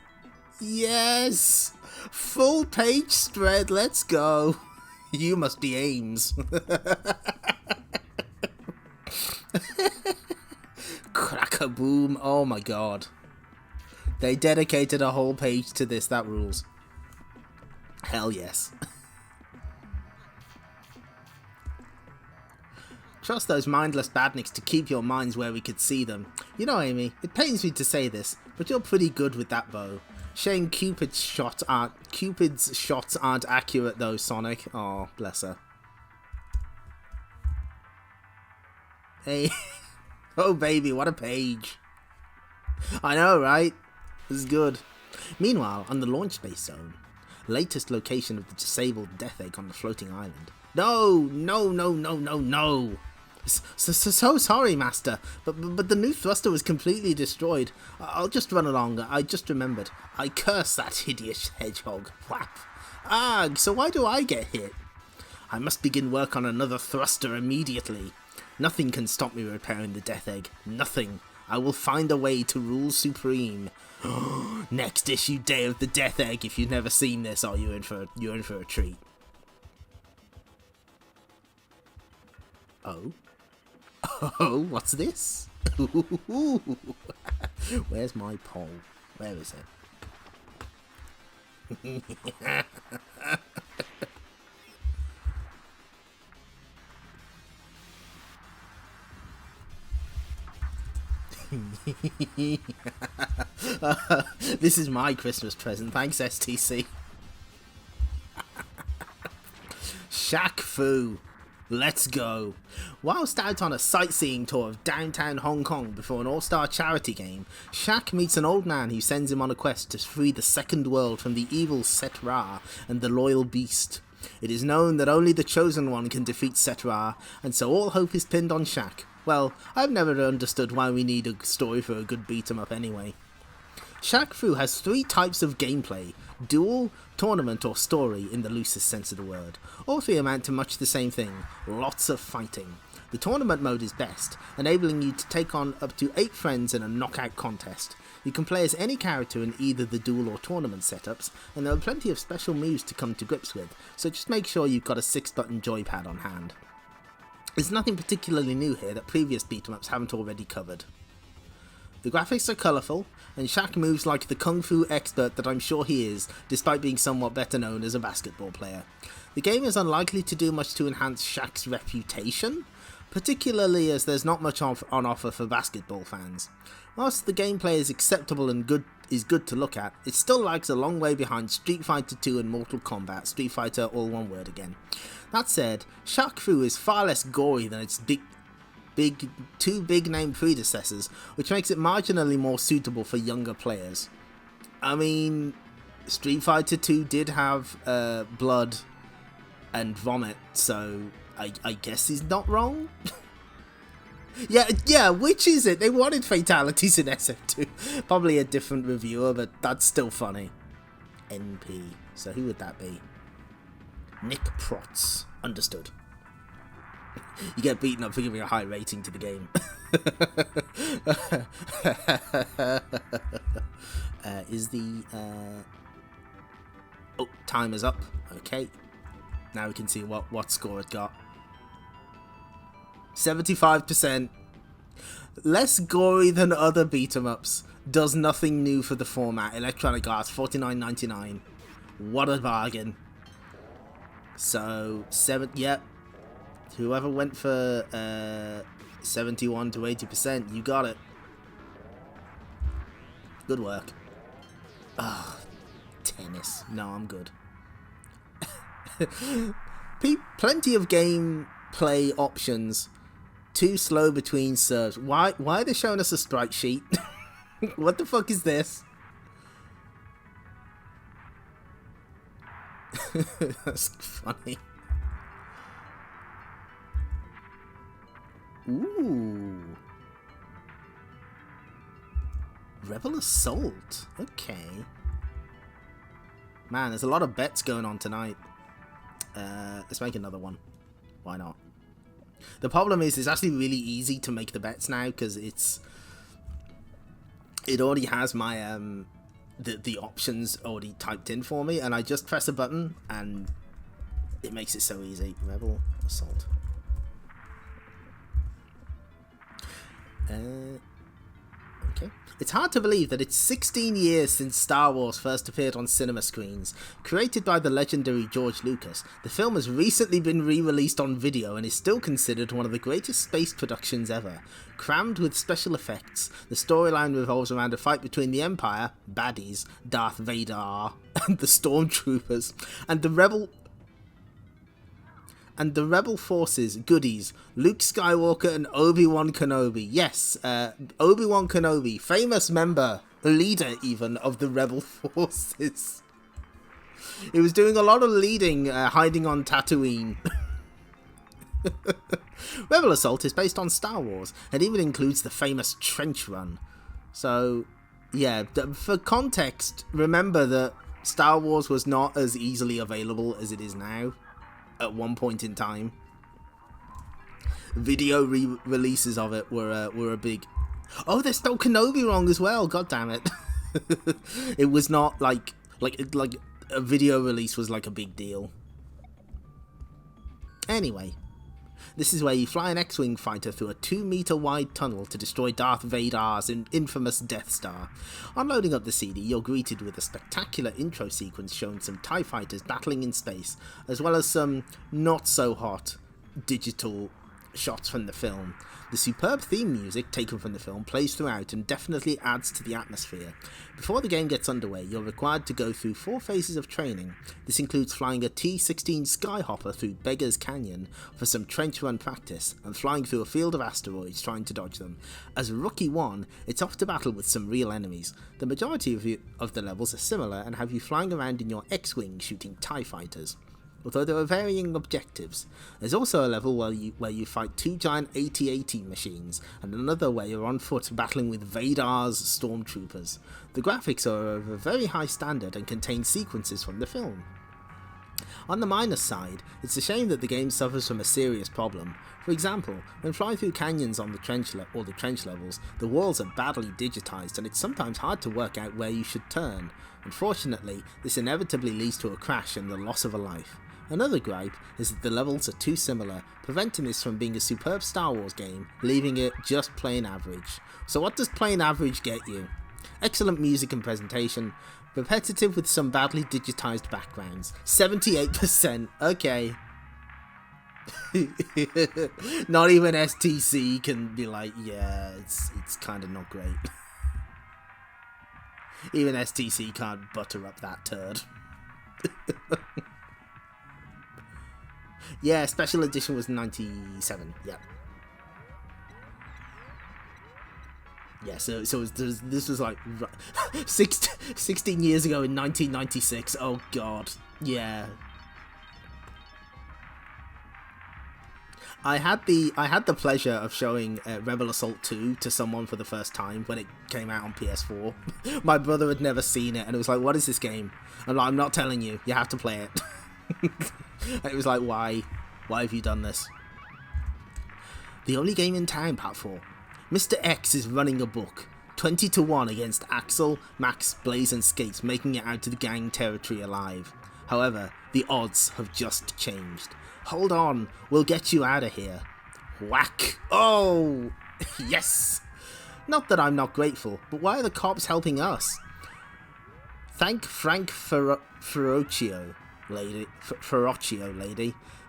Yes! Full page spread, let's go. You must be Ames. Crack-a-boom, oh my god. They dedicated a whole page to this, that rules. Hell yes. Trust those mindless badniks to keep your minds where we could see them. You know, Amy, it pains me to say this, but you're pretty good with that bow. Shame Cupid's shots aren't accurate though, Sonic. Oh, bless her. Hey. Oh baby, what a page. I know, right? This is good. Meanwhile, on the launch space zone, latest location of the disabled death egg on the floating island. No! So sorry, Master, but the new thruster was completely destroyed. I'll just run along. I just remembered. I curse that hideous hedgehog. Whap! Ugh, so why do I get hit? I must begin work on another thruster immediately. Nothing can stop me repairing the death egg. Nothing. I will find a way to rule supreme. Next issue, Day of the Death Egg. If you've never seen this, oh, you're in for a treat. Oh. Oh, what's this? Where's my pole? Where is it? This is my Christmas present. Thanks, STC. Shaq Fu. Let's go. Whilst out on a sightseeing tour of downtown Hong Kong before an all-star charity game, Shaq meets an old man who sends him on a quest to free the second world from the evil Set Ra and the loyal beast. It is known that only the Chosen One can defeat Set Ra, and so all hope is pinned on Shaq. Well, I've never understood why we need a story for a good beat-em-up anyway. Shaq Fu has 3 types of gameplay: duel, tournament, or story in the loosest sense of the word. All 3 amount to much the same thing: lots of fighting. The tournament mode is best, enabling you to take on up to 8 friends in a knockout contest. You can play as any character in either the duel or tournament setups, and there are plenty of special moves to come to grips with, so just make sure you've got a 6-button joypad on hand. There's nothing particularly new here that previous beat-em-ups haven't already covered. The graphics are colourful, and Shaq moves like the kung fu expert that I'm sure he is, despite being somewhat better known as a basketball player. The game is unlikely to do much to enhance Shaq's reputation, particularly as there's not much on offer for basketball fans. Whilst the gameplay is acceptable and good to look at, it still lags a long way behind Street Fighter 2 and Mortal Kombat, Street Fighter all one word again. That said, Shaq Fu is far less gory than its two big name predecessors, which makes it marginally more suitable for younger players. I mean, Street Fighter 2 did have blood and vomit, so I guess he's not wrong. Yeah, which is it? They wanted fatalities in SF2. Probably a different reviewer, but that's still funny. NP. So who would that be? Nick Protz. Understood. You get beaten up for giving a high rating to the game. Is the... Oh, time is up. Okay. Now we can see what score it got. 75%. Less gory than other beat-em-ups. Does nothing new for the format. Electronic Arts, $49.99. What a bargain. So, yep. Whoever went for 71 to 80%, you got it. Good work. Ah, tennis. No, I'm good. Plenty of gameplay options. Too slow between serves. Why are they showing us a sprite sheet? What the fuck is this? That's funny. Ooh. Rebel Assault. Okay. Man, there's a lot of bets going on tonight. Let's make another one. Why not? The problem is, it's actually really easy to make the bets now because it already has my the options already typed in for me, and I just press a button and it makes it so easy. Rebel Assault. Okay. It's hard to believe that it's 16 years since Star Wars first appeared on cinema screens. Created by the legendary George Lucas, the film has recently been re-released on video and is still considered one of the greatest space productions ever. Crammed with special effects, the storyline revolves around a fight between the Empire, baddies, Darth Vader, and the Stormtroopers, and the Rebel forces, goodies, Luke Skywalker and Obi-Wan Kenobi. Yes, Obi-Wan Kenobi, famous member, leader even, of the Rebel forces. He was doing a lot of leading, hiding on Tatooine. Rebel Assault is based on Star Wars, and even includes the famous Trench Run. So, yeah, for context, remember that Star Wars was not as easily available as it is now. At one point in time, video re-releases of it were a big. Oh, they spelled Kenobi wrong as well. God damn it! It was not like a video release was like a big deal. Anyway, this is where you fly an X-Wing fighter through a 2-meter wide tunnel to destroy Darth Vader's infamous Death Star. On loading up the CD, you're greeted with a spectacular intro sequence showing some TIE fighters battling in space, as well as some not-so-hot digital shots from the film. The superb theme music taken from the film plays throughout and definitely adds to the atmosphere. Before the game gets underway, you're required to go through 4 phases of training. This includes flying a T-16 Skyhopper through Beggar's Canyon for some trench run practice, and flying through a field of asteroids trying to dodge them. As a Rookie 1, it's off to battle with some real enemies. The majority of the levels are similar and have you flying around in your X-Wing shooting TIE fighters, although there are varying objectives. There's also a level where you fight 2 giant AT-AT machines, and another where you're on foot battling with Vader's Stormtroopers. The graphics are of a very high standard and contain sequences from the film. On the minus side, it's a shame that the game suffers from a serious problem. For example, when flying through canyons on the trench levels, the walls are badly digitized and it's sometimes hard to work out where you should turn. Unfortunately, this inevitably leads to a crash and the loss of a life. Another gripe is that the levels are too similar, preventing this from being a superb Star Wars game, leaving it just plain average. So what does plain average get you? Excellent music and presentation, repetitive with some badly digitized backgrounds. 78%, okay. Not even STC can be like, yeah, it's kind of not great. Even STC can't butter up that turd. Yeah, special edition was 97, yeah. Yeah, so this was like 16 years ago in 1996. Oh god, yeah. I had the pleasure of showing Rebel Assault 2 to someone for the first time when it came out on PS4. My brother had never seen it, and it was like, "What is this game?" I'm like, "I'm not telling you. You have to play it." It was like, "Why? Why have you done this?" The only game in town, Part 4. Mr. X is running a book. 20-1 against Axel, Max, Blaze and Skates, making it out to the gang territory alive. However, the odds have just changed. Hold on, we'll get you out of here. Whack! Oh! Yes! Not that I'm not grateful, but why are the cops helping us? Thank Frank Ferrocchio, lady.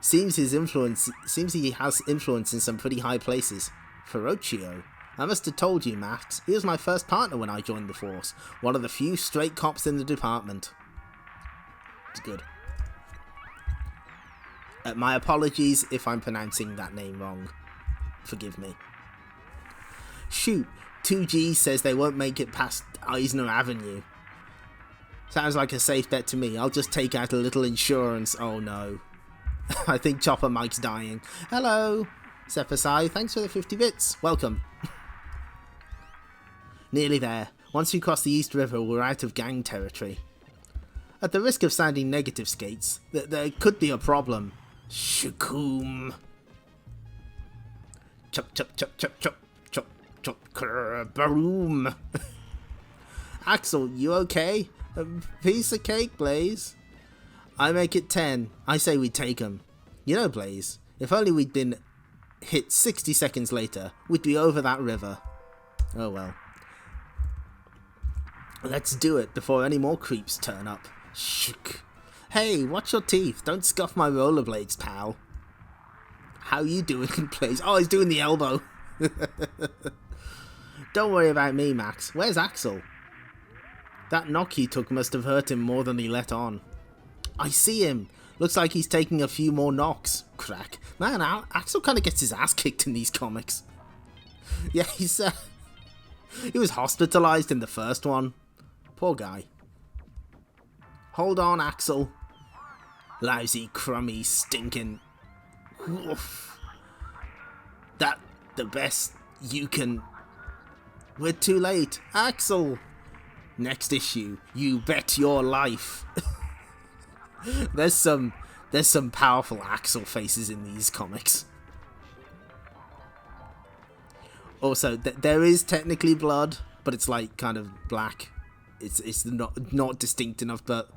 Seems he has influence in some pretty high places. Ferrocchio? I must have told you, Max. He was my first partner when I joined the force. One of the few straight cops in the department. It's good. My apologies if I'm pronouncing that name wrong. Forgive me. Shoot, 2G says they won't make it past Eisner Avenue. Sounds like a safe bet to me. I'll just take out a little insurance. Oh no. I think Chopper Mike's dying. Hello, Sepasai. Thanks for the 50 bits. Welcome. Nearly there. Once we cross the East River, we're out of gang territory. At the risk of sounding negative, Skates, there could be a problem. Shakum. Chop, chop, chop, chop, chop, chop, chop, baroom. Axel, you okay? A piece of cake, Blaze? I make it 10. I say we take 'em. You know, Blaze, if only we'd been hit 60 seconds later, we'd be over that river. Oh well. Let's do it before any more creeps turn up. Shook. Hey, watch your teeth. Don't scuff my rollerblades, pal. How you doing, Blaze? Oh, he's doing the elbow. Don't worry about me, Max. Where's Axel? That knock he took must have hurt him more than he let on. I see him. Looks like he's taking a few more knocks. Crack. Man, Axel kind of gets his ass kicked in these comics. Yeah, he was hospitalized in the first one. Poor guy. Hold on, Axel. Lousy, crummy, stinking. Woof. That the best you can. We're too late. Axel! Next issue, you bet your life. There's some powerful Axel faces in these comics. Also, there is technically blood, but it's like kind of black. It's not distinct enough, but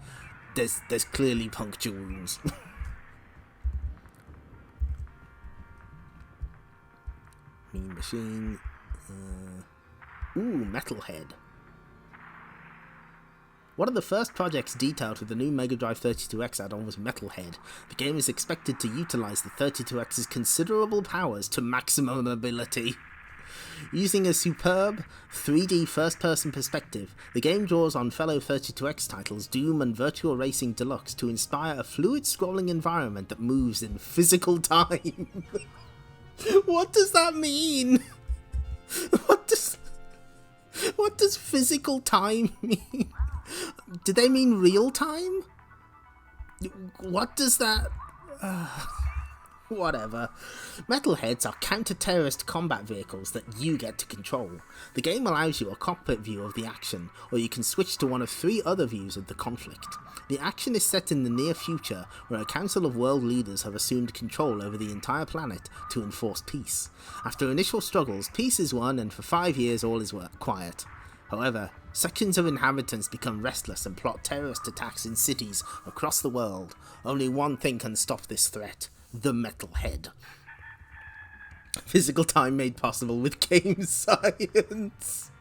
there's clearly puncture wounds. Mean Machine. Ooh, Metalhead. One of the first projects detailed with the new Mega Drive 32X add-on was Metalhead. The game is expected to utilize the 32X's considerable powers to maximum ability. Using a superb 3D first-person perspective, the game draws on fellow 32X titles Doom and Virtual Racing Deluxe to inspire a fluid scrolling environment that moves in physical time. What does that mean? What does physical time mean? Do they mean real time? What does that... Whatever. Metalheads are counter-terrorist combat vehicles that you get to control. The game allows you a cockpit view of the action, or you can switch to one of 3 other views of the conflict. The action is set in the near future, where a council of world leaders have assumed control over the entire planet to enforce peace. After initial struggles, peace is won, and for 5 years all is quiet. However, sections of inhabitants become restless and plot terrorist attacks in cities across the world. Only one thing can stop this threat: the Metalhead. Physical time made possible with game science.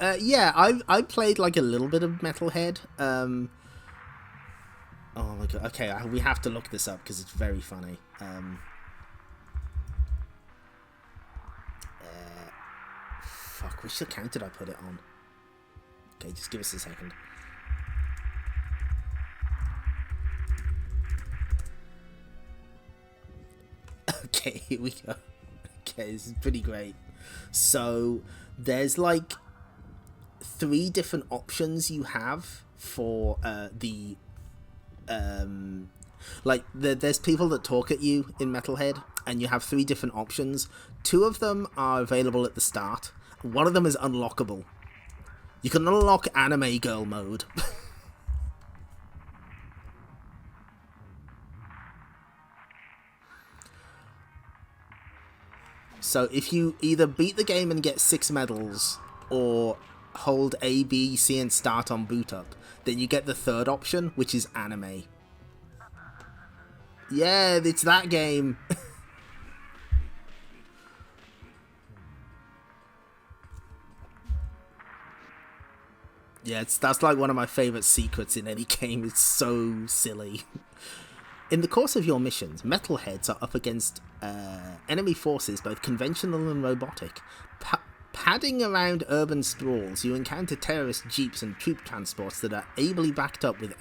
Yeah, I played like a little bit of Metalhead. Oh my god. Okay, we have to look this up because it's very funny. Fuck, which account did I put it on? Okay, just give us a second. Okay, here we go. Okay, this is pretty great. So, there's like 3 different options you have for there's people that talk at you in Metalhead, and you have 3 different options. 2 of them are available at the start. One of them is unlockable. You can unlock anime girl mode. So if you either beat the game and get 6 medals, or hold A, B, C and start on boot up, then you get the 3rd option, which is anime. Yeah, it's that game. Yeah, that's like one of my favourite secrets in any game. It's so silly. In the course of your missions, metalheads are up against enemy forces, both conventional and robotic. Padding around urban sprawls, you encounter terrorist jeeps and troop transports that are ably backed up with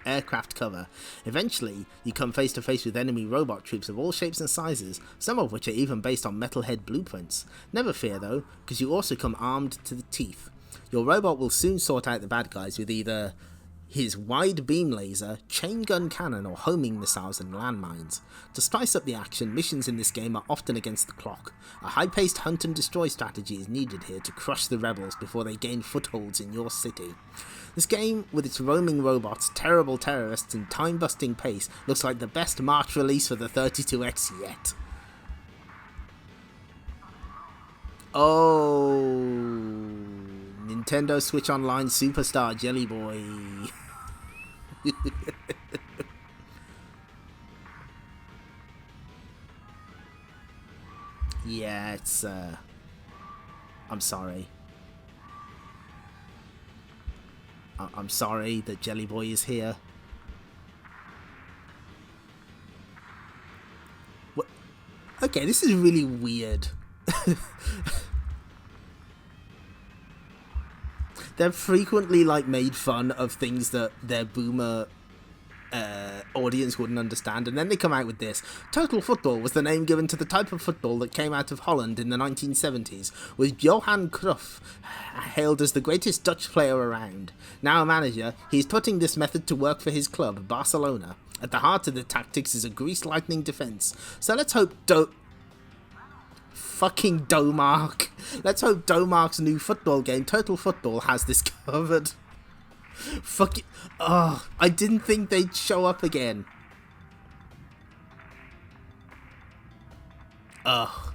aircraft cover. Eventually, you come face to face with enemy robot troops of all shapes and sizes, some of which are even based on metalhead blueprints. Never fear though, because you also come armed to the teeth. Your robot will soon sort out the bad guys with either his wide beam laser, chain gun cannon, or homing missiles and landmines. To spice up the action, missions in this game are often against the clock. A high-paced hunt and destroy strategy is needed here to crush the rebels before they gain footholds in your city. This game, with its roaming robots, terrible terrorists, and time-busting pace, looks like the best March release for the 32X yet. Oh, Nintendo Switch Online Superstar Jelly Boy. Yeah, it's I'm sorry. I'm sorry that Jelly Boy is here. What? Okay, this is really weird. They've frequently like made fun of things that their boomer audience wouldn't understand, and then they come out with this. Total football was the name given to the type of football that came out of Holland in the 1970s, with Johan Cruyff hailed as the greatest Dutch player around. Now a manager, he's putting this method to work for his club, Barcelona. At the heart of the tactics is a greased lightning defence. So let's hope fucking Domark. Let's hope Domark's new football game, Total Football, has this covered. Fuck it. Oh, I didn't think they'd show up again. Ugh.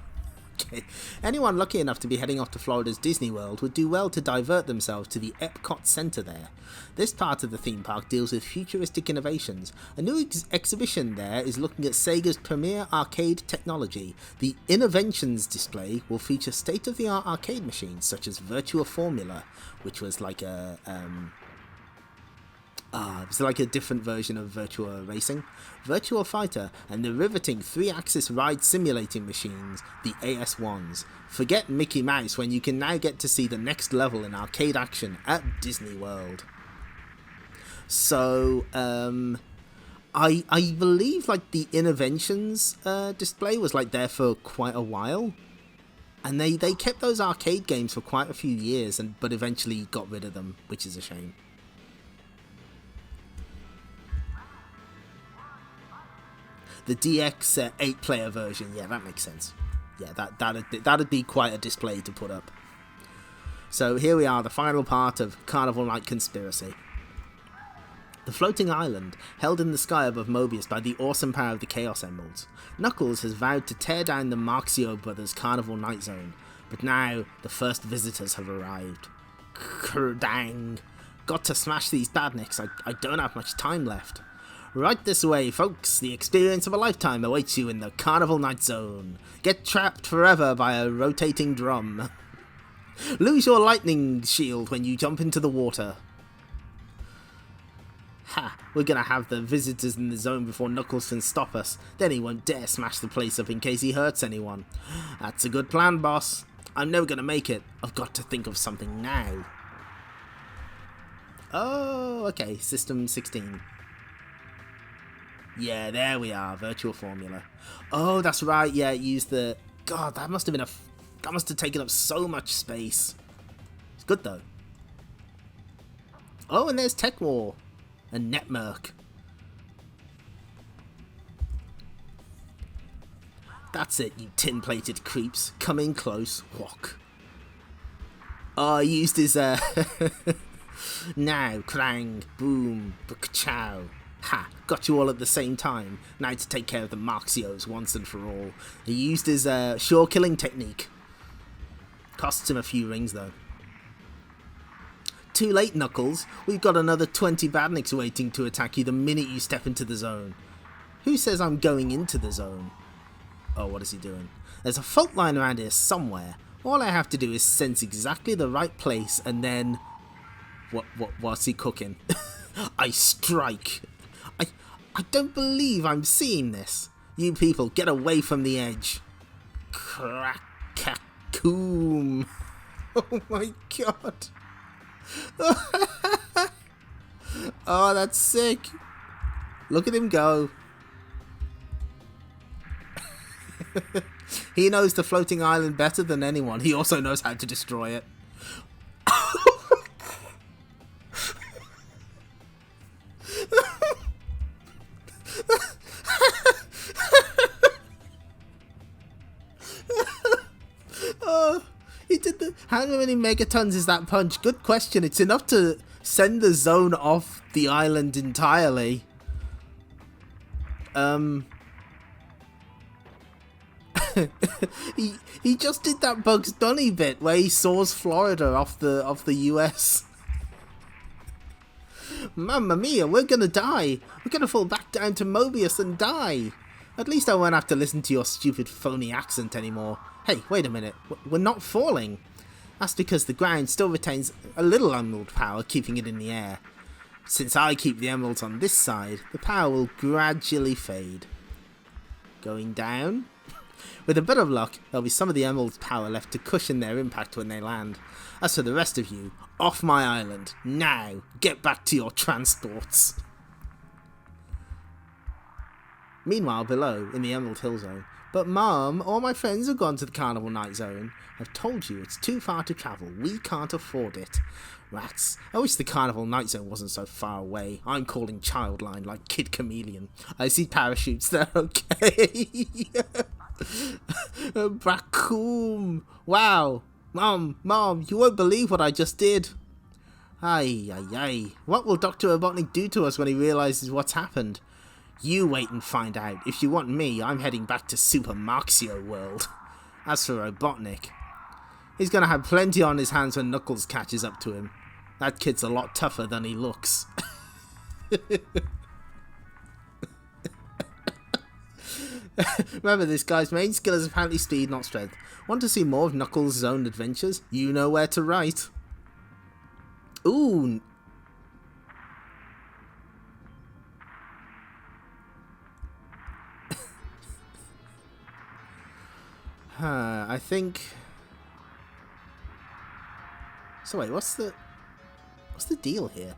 Okay. Anyone lucky enough to be heading off to Florida's Disney World would do well to divert themselves to the Epcot Center there. This part of the theme park deals with futuristic innovations. A new exhibition there is looking at Sega's premier arcade technology. The Innoventions display will feature state-of-the-art arcade machines such as Virtua Formula, which was like a it's like a different version of Virtua Racing, Virtua Fighter, and the riveting 3-axis ride simulating machines, the AS1s. Forget Mickey Mouse when you can now get to see the next level in arcade action at Disney World. So, I believe like the Innoventions display was like there for quite a while, and they kept those arcade games for quite a few years, but eventually got rid of them, which is a shame. The DX 8-player version, yeah, that makes sense. Yeah, that'd be quite a display to put up. So here we are, the final part of Carnival Night Conspiracy. The floating island, held in the sky above Mobius by the awesome power of the Chaos Emeralds. Knuckles has vowed to tear down the Marxio Brothers Carnival Night Zone, but now the first visitors have arrived. Dang. Got to smash these badniks, I don't have much time left. Right this way, folks. The experience of a lifetime awaits you in the Carnival Night Zone. Get trapped forever by a rotating drum. Lose your lightning shield when you jump into the water. Ha! We're gonna have the visitors in the zone before Knuckles can stop us. Then he won't dare smash the place up in case he hurts anyone. That's a good plan, boss. I'm never gonna make it. I've got to think of something now. Oh, okay. System 16. Yeah, there we are. Virtual Formula. Oh, that's right. Yeah, it used the... God, that must have been that must have taken up so much space. It's good, though. Oh, and there's Tech War. And Netmerk. That's it, you tin-plated creeps. Come in close. Walk. Oh, I used his, now, Krang, boom, chow. Ha, got you all at the same time. Now to take care of the Marxios once and for all. He used his, sure killing technique. Costs him a few rings, though. Too late, Knuckles. We've got another 20 badniks waiting to attack you the minute you step into the zone. Who says I'm going into the zone? Oh, what is he doing? There's a fault line around here somewhere. All I have to do is sense exactly the right place and then... What's he cooking? I strike. I don't believe I'm seeing this. You people, get away from the edge. Crack-a-coom. Oh my god. Oh, that's sick. Look at him go. He knows the floating island better than anyone. He also knows how to destroy it. Oh, he did the... How many megatons is that punch? Good question. It's enough to send the zone off the island entirely. He just did that Bugs Bunny bit where he saws Florida off the US. Mamma mia, we're gonna die. We're gonna fall back down to Mobius and die. At least I won't have to listen to your stupid phony accent anymore. Hey, wait a minute. We're not falling. That's because the ground still retains a little emerald power, keeping it in the air. Since I keep the emeralds on this side, the power will gradually fade. Going down? With a bit of luck, there'll be some of the emerald's power left to cushion their impact when they land. As for the rest of you, off my island. Now, get back to your transports. Meanwhile, below, in the Emerald Hill Zone. But Mom, all my friends have gone to the Carnival Night Zone. I've told you, it's too far to travel. We can't afford it. Rats. I wish the Carnival Night Zone wasn't so far away. I'm calling Childline like Kid Chameleon. I see parachutes there, okay? Braccoon. Wow. Mom, you won't believe what I just did. Ay. What will Dr. Robotnik do to us when he realizes what's happened? You wait and find out. If you want me, I'm heading back to Super Marxio World. As for Robotnik, he's gonna have plenty on his hands when Knuckles catches up to him. That kid's a lot tougher than he looks. Remember, this guy's main skill is apparently speed, not strength. Want to see more of Knuckles' own adventures? You know where to write. Ooh. I think... So wait, what's the deal here?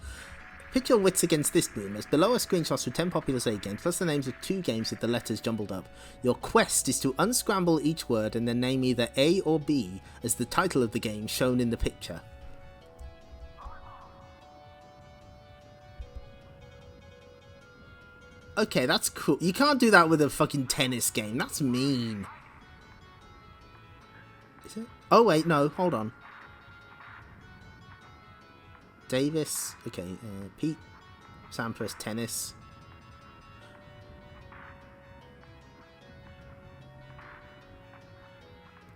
Pit your wits against this, boomers. Below are screenshots with 10 popular Sega games, plus the names of 2 games with the letters jumbled up. Your quest is to unscramble each word and then name either A or B as the title of the game shown in the picture. Okay, that's cool. You can't do that with a fucking tennis game. That's mean. Is it? Oh wait, no, hold on. Davis, okay, Pete Sampras tennis.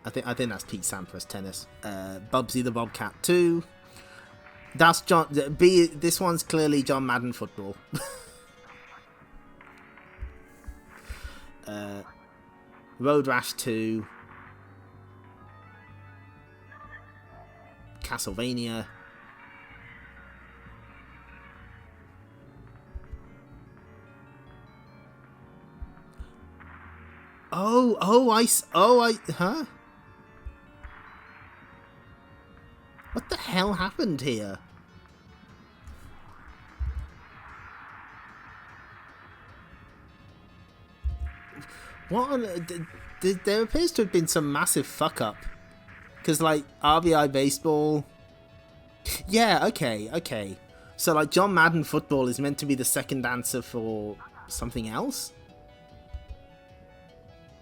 I think that's Pete Sampras tennis. Bubsy the Bobcat 2. That's John. This one's clearly John Madden football. Road Rash 2. Castlevania. Huh? What the hell happened here? There appears to have been some massive fuck up. Because, like, RBI Baseball... Yeah, okay. So, like, John Madden Football is meant to be the second answer for something else?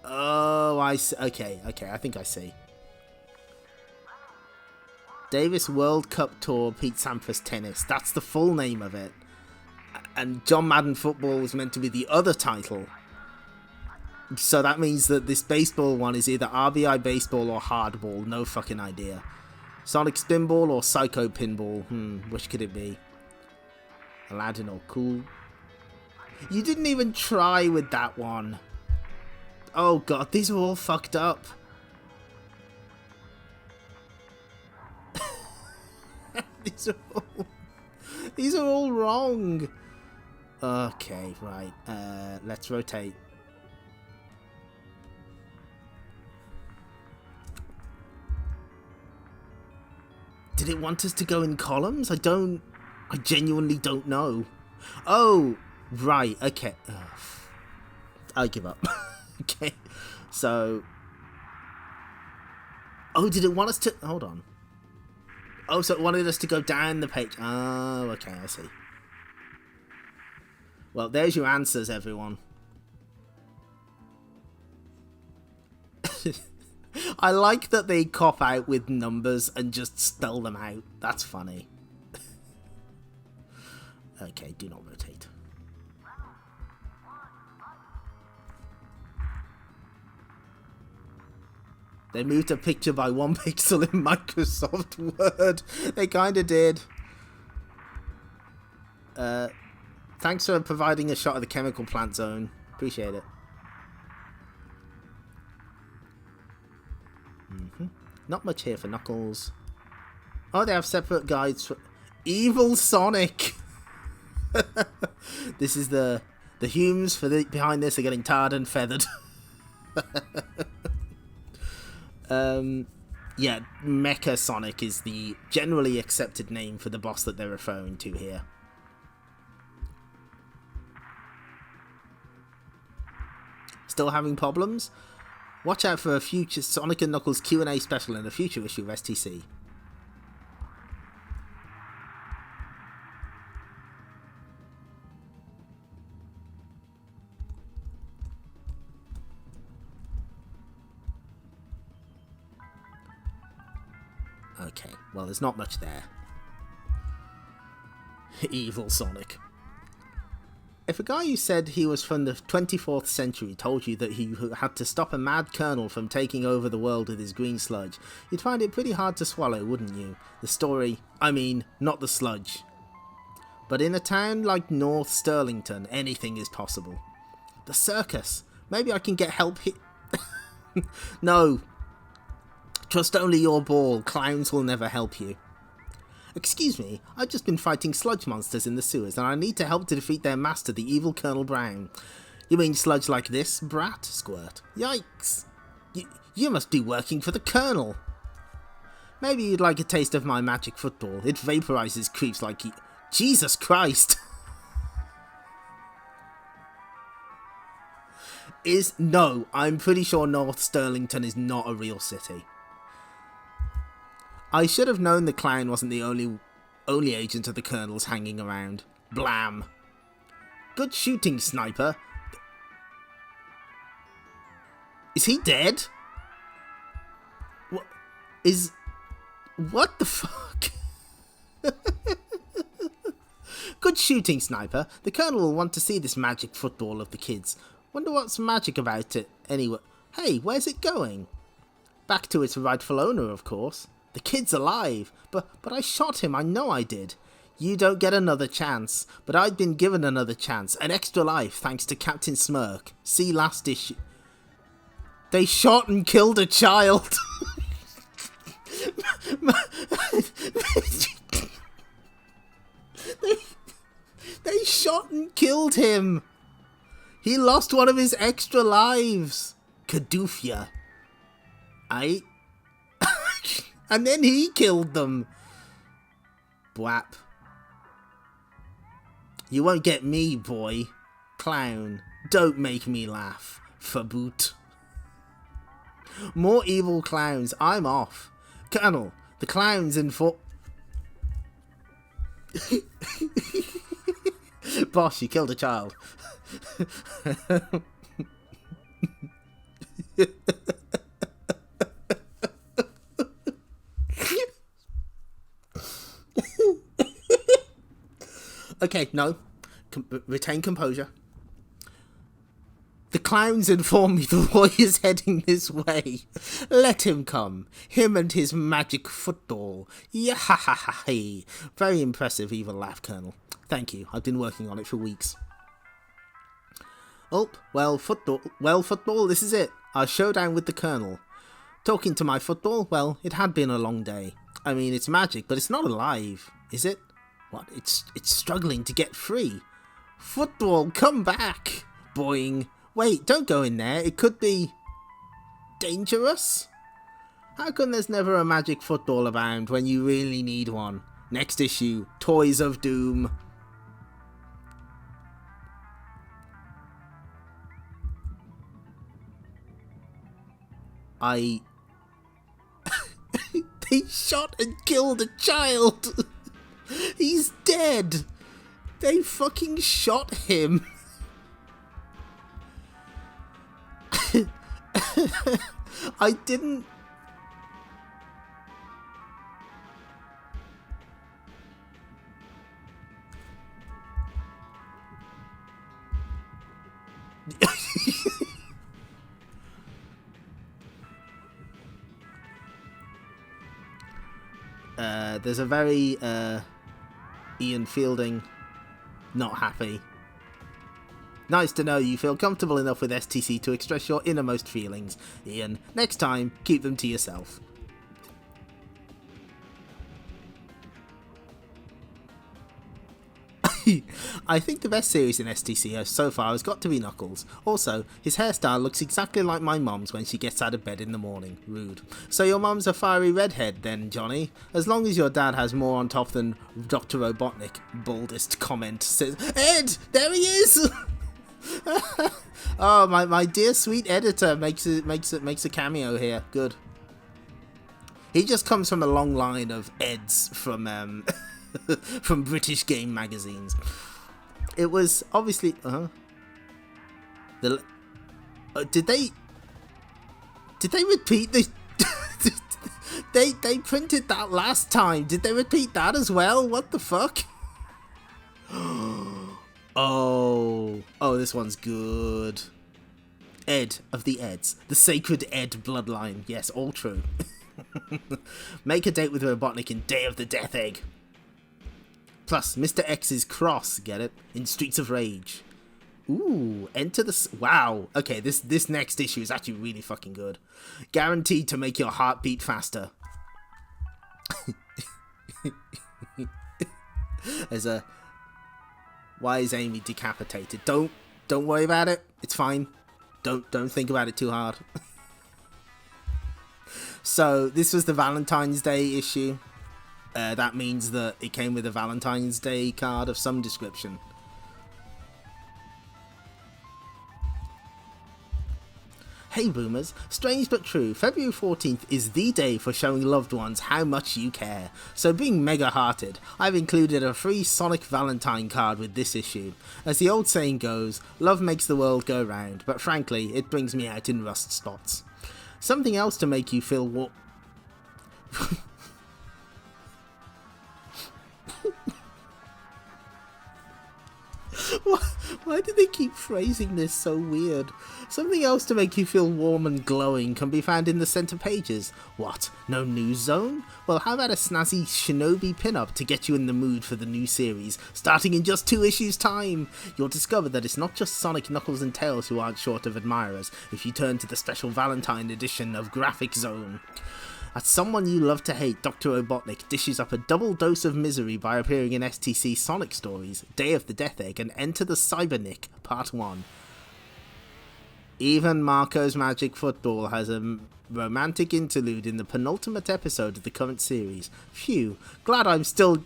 Oh, I see. Okay, I think I see. Davis World Cup Tour Pete Sampras Tennis. That's the full name of it. And John Madden Football was meant to be the other title. So that means that this baseball one is either RBI Baseball or Hardball. No fucking idea. Sonic Spinball or Psycho Pinball. Which could it be? Aladdin or Cool? You didn't even try with that one. Oh god, these are all fucked up. These are all wrong. Okay, right. Let's rotate. Did it want us to go in columns? I genuinely don't know. Oh, right. Okay. I give up. Okay. So. Oh, did it want us to? Hold on. Oh, so it wanted us to go down the page. Oh, okay, I see. Well, there's your answers, everyone. I like that they cop out with numbers and just spell them out. That's funny. Okay, do not rotate. They moved a picture by 1 pixel in Microsoft Word. They kind of did. Thanks for providing a shot of the chemical plant zone. Appreciate it. Not much here for Knuckles. Oh, they have separate guides for Evil Sonic. This is the Humes for behind this are getting tarred and feathered. Yeah, Mecha Sonic is the generally accepted name for the boss that they're referring to here. Still having problems? Watch out for a future Sonic & Knuckles Q&A special in a future issue of STC. Okay, well, there's not much there. Evil Sonic. If a guy who said he was from the 24th century told you that he had to stop a mad colonel from taking over the world with his green sludge, you'd find it pretty hard to swallow, wouldn't you? The story, I mean, not the sludge. But in a town like North Sterlington, anything is possible. The circus. Maybe I can get help here. No. Trust only your ball. Clowns will never help you. Excuse me, I've just been fighting sludge monsters in the sewers and I need to help to defeat their master, the evil Colonel Brown. You mean sludge like this, brat? Squirt. Yikes. You must be working for the Colonel. Maybe you'd like a taste of my magic football. It vaporizes creeps like Jesus Christ. No, I'm pretty sure North Sterlington is not a real city. I should have known the clown wasn't the only agent of the Colonel's hanging around. Blam. Good shooting, sniper. Is he dead? What the fuck? Good shooting, sniper. The Colonel will want to see this magic football of the kids. Wonder what's magic about it anyway. Hey, where's it going? Back to its rightful owner, of course. The kid's alive, but I shot him, I know I did. You don't get another chance, but I'd been given another chance, an extra life thanks to Captain Smirk. See last issue. They shot and killed a child. They shot and killed him. He lost one of his extra lives. Caduthia. And then he killed them. Bwap. You won't get me, boy. Clown. Don't make me laugh. Faboot. More evil clowns. I'm off. Colonel, the clown's in for... Boss, you killed a child. Okay, no. Retain composure. The clowns inform me the boy is heading this way. Let him come. Him and his magic football. Yahahaha. Very impressive, evil laugh, Colonel. Thank you. I've been working on it for weeks. Oh, well, football, this is it. Our showdown with the Colonel. Talking to my football, well, it had been a long day. I mean, it's magic, but it's not alive, is it? What? It's struggling to get free. Football, come back! Boing. Wait, don't go in there. It could be dangerous? How come there's never a magic football around when you really need one? Next issue, Toys of Doom. They shot and killed a child! He's dead! They fucking shot him! I didn't... There's a very, Ian Fielding, not happy. Nice to know you feel comfortable enough with STC to express your innermost feelings. Ian, next time, keep them to yourself. I think the best series in STC so far has got to be Knuckles. Also, his hairstyle looks exactly like my mum's when she gets out of bed in the morning. Rude. So your mum's a fiery redhead then, Johnny? As long as your dad has more on top than Dr. Robotnik. Boldest comment says, Ed! There he is! Oh, my dear sweet editor makes a cameo here. Good. He just comes from a long line of Eds from from British game magazines. It was obviously did they repeat the they printed that last time. Did they repeat that as well? What the fuck? Oh, this one's good. Ed of the Eds, the sacred Ed bloodline. Yes, all true. Make a date with Robotnik in Day of the Death Egg. Plus, Mr. X's cross, get it? In Streets of Rage. Ooh, enter the... Wow. Okay, this next issue is actually really fucking good. Guaranteed to make your heart beat faster. There's a... Why is Amy decapitated? Don't worry about it. It's fine. Don't think about it too hard. So, this was the Valentine's Day issue. That means that it came with a Valentine's Day card of some description. Hey boomers, strange but true, February 14th is the day for showing loved ones how much you care. So being mega hearted, I've included a free Sonic Valentine card with this issue. As the old saying goes, love makes the world go round, but frankly, it brings me out in rust spots. Something else to make you feel Why do they keep phrasing this so weird? Something else to make you feel warm and glowing can be found in the center pages. What? No news zone? Well, how about a snazzy shinobi pinup to get you in the mood for the new series, starting in just 2 issues' time? You'll discover that it's not just Sonic, Knuckles and Tails who aren't short of admirers if you turn to the special Valentine edition of Graphic Zone. As someone you love to hate, Dr. Robotnik dishes up a double dose of misery by appearing in STC Sonic Stories, Day of the Death Egg, and Enter the Cybernik, Part 1. Even Marco's Magic Football has a romantic interlude in the penultimate episode of the current series. Phew, glad I'm still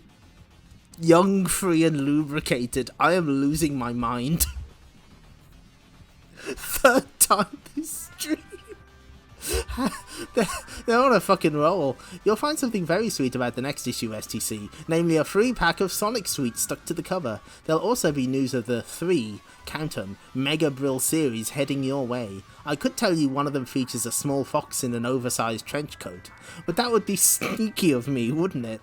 young, free and lubricated. I am losing my mind. 3rd time this stream. They're on a fucking roll. You'll find something very sweet about the next issue, STC, namely a free pack of Sonic Sweets stuck to the cover. There'll also be news of the 3, count 'em, Mega Brill series heading your way. I could tell you one of them features a small fox in an oversized trench coat, but that would be sneaky of me, wouldn't it?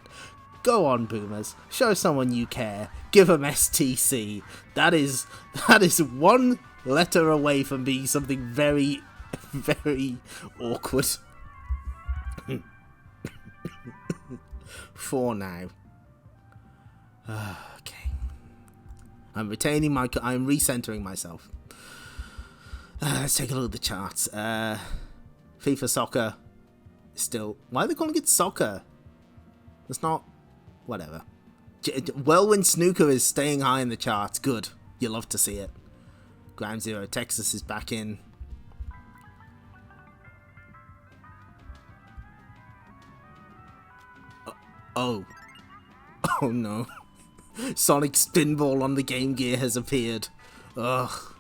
Go on, boomers. Show someone you care. Give 'em STC. That is one letter away from being something very, very awkward. For now. Okay. I'm recentering myself. Let's take a look at the charts. FIFA Soccer. Still. Why are they calling it soccer? It's not. Whatever. Whirlwind Snooker is staying high in the charts. Good. You love to see it. Ground Zero Texas is back in. Oh no. Sonic Spinball on the Game Gear has appeared. Ugh.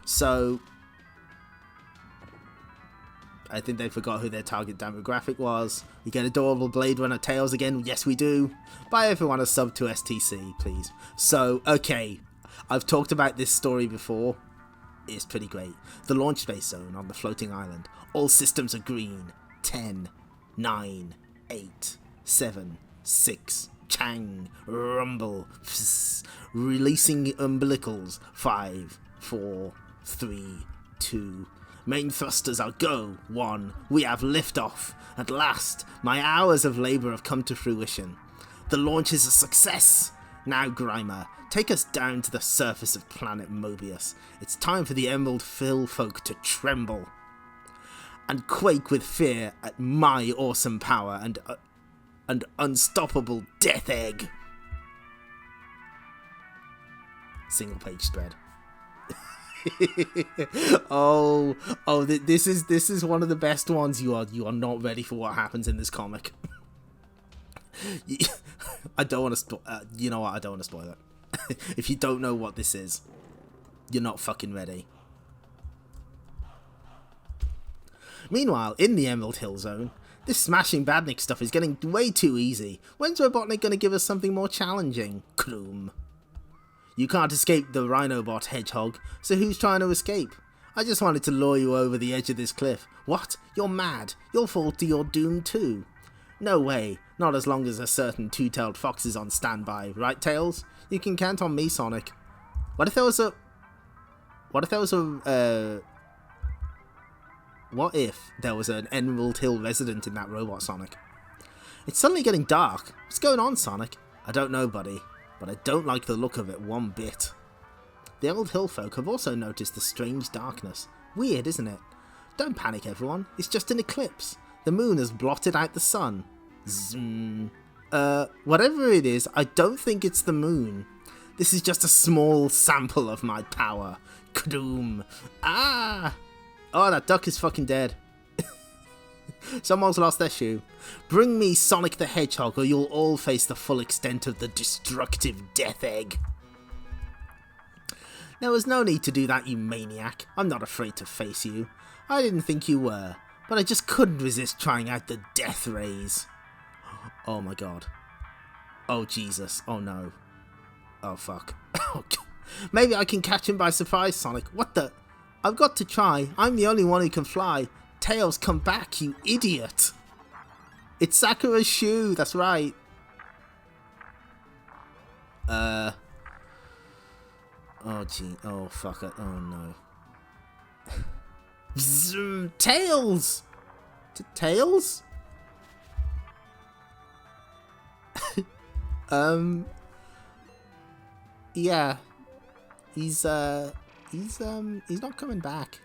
So, I think they forgot who their target demographic was. We get adorable Blade Runner Tails again. Yes, we do. Buy everyone a sub to STC, please. So, okay. I've talked about this story before. It's pretty great. The launch space zone on the floating island. All systems are green. 10, 9, 8, 7, 6. Chang. Rumble. Psst. Releasing umbilicals. 5, 4, 3, 2. Main thrusters are go. 1. We have liftoff. At last, my hours of labour have come to fruition. The launch is a success. Now, Grimer, take us down to the surface of planet Mobius. It's time for the Emerald Hill folk to tremble and quake with fear at my awesome power and unstoppable death egg. Single page spread. This is one of the best ones. You are not ready for what happens in this comic. I don't want to you know what? I don't want to spoil it. If you don't know what this is, you're not fucking ready. Meanwhile, in the Emerald Hill Zone, this smashing Badnik stuff is getting way too easy. When's Robotnik going to give us something more challenging? Kroom. You can't escape the Rhinobot Hedgehog, so who's trying to escape? I just wanted to lure you over the edge of this cliff. What? You're mad. You'll fall to your doom too. No way. Not as long as a certain two-tailed fox is on standby, right, Tails? You can count on me, Sonic. What if there was an Emerald Hill resident in that robot, Sonic? It's suddenly getting dark. What's going on, Sonic? I don't know, buddy, but I don't like the look of it one bit. The Emerald Hill folk have also noticed the strange darkness. Weird, isn't it? Don't panic, everyone. It's just an eclipse. The moon has blotted out the sun. Zoom. Whatever it is, I don't think it's the moon. This is just a small sample of my power. Kadoom. Ah! Oh, that duck is fucking dead. Someone's lost their shoe. Bring me Sonic the Hedgehog or you'll all face the full extent of the destructive death egg. There was no need to do that, you maniac. I'm not afraid to face you. I didn't think you were, but I just couldn't resist trying out the death rays. Oh my god. Oh Jesus. Oh no. Oh fuck. Maybe I can catch him by surprise, Sonic. What the? I've got to try. I'm the only one who can fly. Tails, come back, you idiot. It's Sakura's shoe, that's right. Oh gee. Oh fuck it. Oh no. Zoom. Tails! Tails? Yeah. He's not coming back.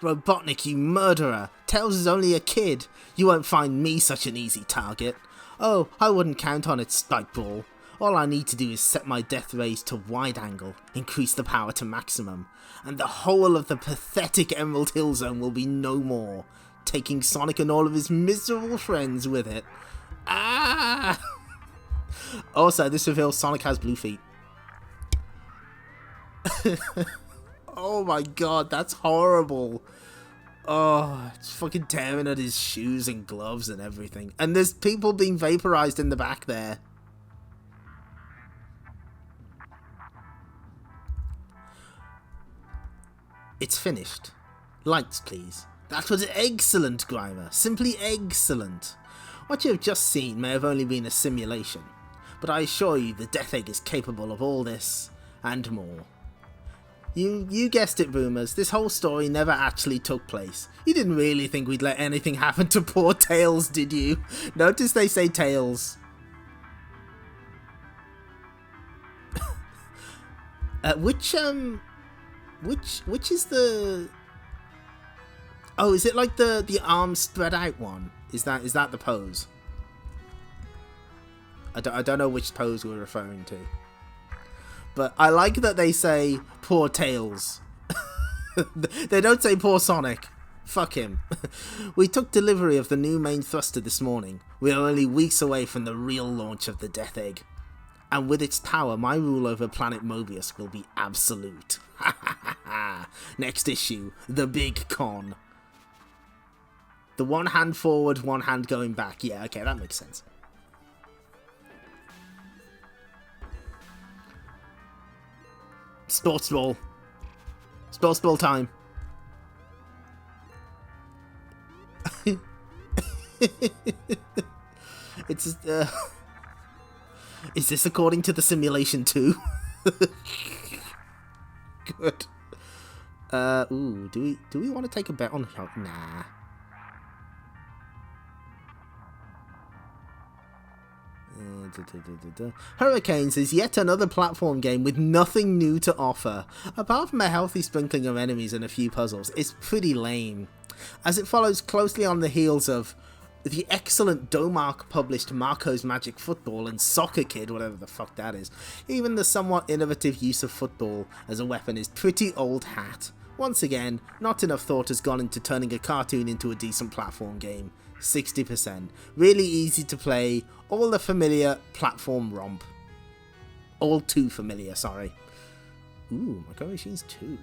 Robotnik, you murderer! Tails is only a kid. You won't find me such an easy target. Oh, I wouldn't count on it, Spikeball. All I need to do is set my death rays to wide angle, increase the power to maximum, and the whole of the pathetic Emerald Hill Zone will be no more, taking Sonic and all of his miserable friends with it. Ah! Also, this reveals Sonic has blue feet. Oh Oh my god, that's horrible. Oh, it's fucking tearing at his shoes and gloves and everything. And there's people being vaporized in the back there. It's finished. Lights, please. That was excellent, Grimer. Simply excellent. What you have just seen may have only been a simulation, but I assure you the Death Egg is capable of all this and more. You guessed it, Boomers. This whole story never actually took place. You didn't really think we'd let anything happen to poor Tails, did you? Notice they say Tails. Which is the... Oh, is it like the arms spread out one? Is that the pose? I don't know which pose we're referring to. But I like that they say poor Tails. They don't say poor Sonic. Fuck him. We took delivery of the new main thruster this morning. We are only weeks away from the real launch of the Death Egg. And with its power, my rule over planet Mobius will be absolute. Next issue, the big con. The one hand forward, one hand going back. Yeah, okay, that makes sense. Sports ball. Sports ball time. It's is this according to the simulation too? Good. Ooh, do we want to take a bet on... Nah. Hurricanes is yet another platform game with nothing new to offer. Apart from a healthy sprinkling of enemies and a few puzzles, it's pretty lame, as it follows closely on the heels of the excellent Domark published Marco's Magic Football and Soccer Kid, whatever the fuck that is. Even the somewhat innovative use of football as a weapon is pretty old hat. Once again, not enough thought has gone into turning a cartoon into a decent platform game. 60%. Really easy to play, all the familiar platform romp. All too familiar, sorry. Ooh, Micro Machines 2.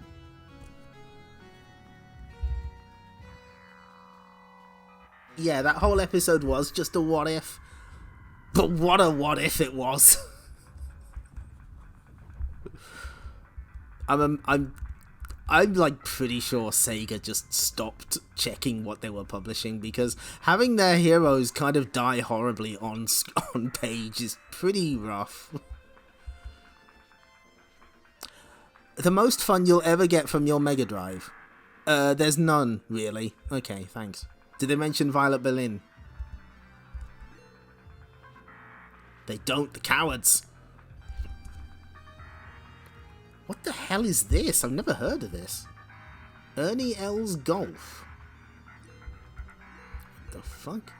Yeah, that whole episode was just a what if. But what a what if it was. I'm like pretty sure Sega just stopped checking what they were publishing, because having their heroes kind of die horribly on page is pretty rough. The most fun you'll ever get from your Mega Drive? There's none, really. Okay, thanks. Did they mention Violet Berlin? They don't, the cowards. What the hell is this? I've never heard of this. Ernie L's Golf. What the fuck?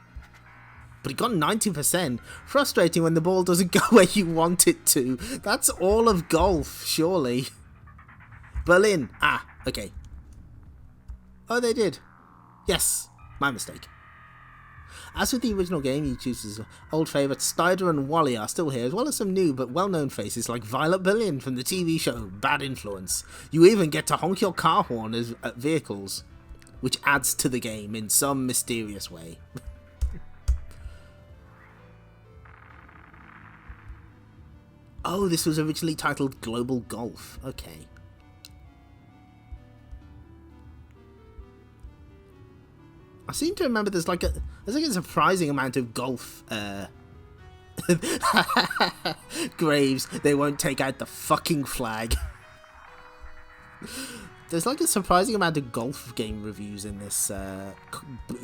But it got 90%. Frustrating when the ball doesn't go where you want it to. That's all of golf, surely. Berlin. Ah, okay. Oh, they did. Yes, my mistake. As with the original game, you choose his old favourites Styder and Wally are still here, as well as some new but well-known faces like Violet Berlin from the TV show Bad Influence. You even get to honk your car horn at vehicles, which adds to the game in some mysterious way. Oh, this was originally titled Global Golf. Okay. I seem to remember there's like a surprising amount of golf Graves. They won't take out the fucking flag. There's like a surprising amount of golf game reviews in this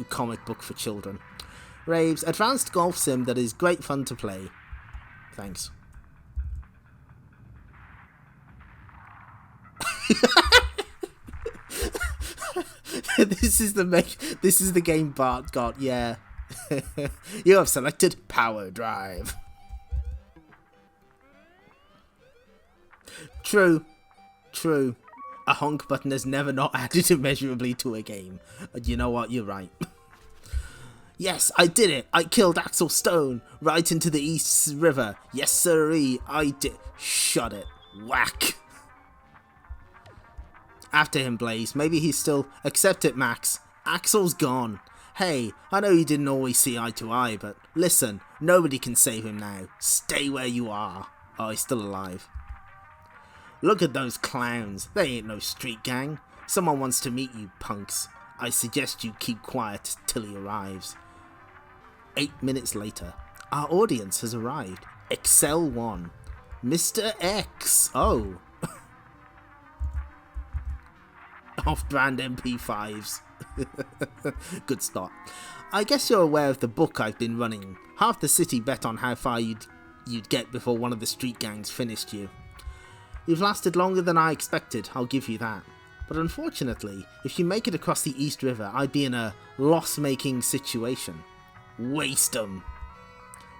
comic book for children. Raves, advanced golf sim that is great fun to play. Thanks. This is the game Bart got, yeah. You have selected Power Drive. True. A honk button has never not added immeasurably to a game. You know what, you're right. Yes, I did it. I killed Axel Stone right into the East River. Yes, sirree, I did. Shut it. Whack. After him, Blaze. Maybe he's still... Accept it, Max. Axel's gone. Hey, I know you didn't always see eye to eye, but listen, nobody can save him now. Stay where you are. Oh, he's still alive. Look at those clowns. They ain't no street gang. Someone wants to meet you, punks. I suggest you keep quiet till he arrives. 8 minutes later, our audience has arrived. Excel 1. Mr. X. Oh. Off-brand MP5s. Good start. I guess you're aware of the book I've been running. Half the city bet on how far you'd get before one of the street gangs finished you. You've lasted longer than I expected, I'll give you that. But unfortunately, if you make it across the East River, I'd be in a loss-making situation. Waste 'em.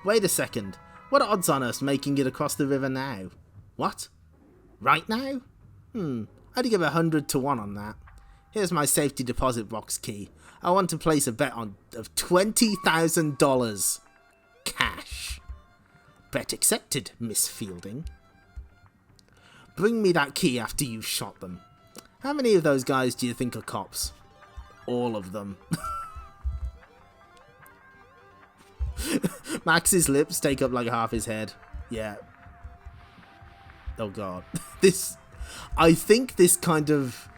Wait a second. What odds on us making it across the river now? What? Right now? I'd give 100 to 1 on that. Here's my safety deposit box key. I want to place a bet of $20,000. Cash. Bet accepted, Miss Fielding. Bring me that key after you've shot them. How many of those guys do you think are cops? All of them. Max's lips take up like half his head. Yeah. Oh god. I think this kind of...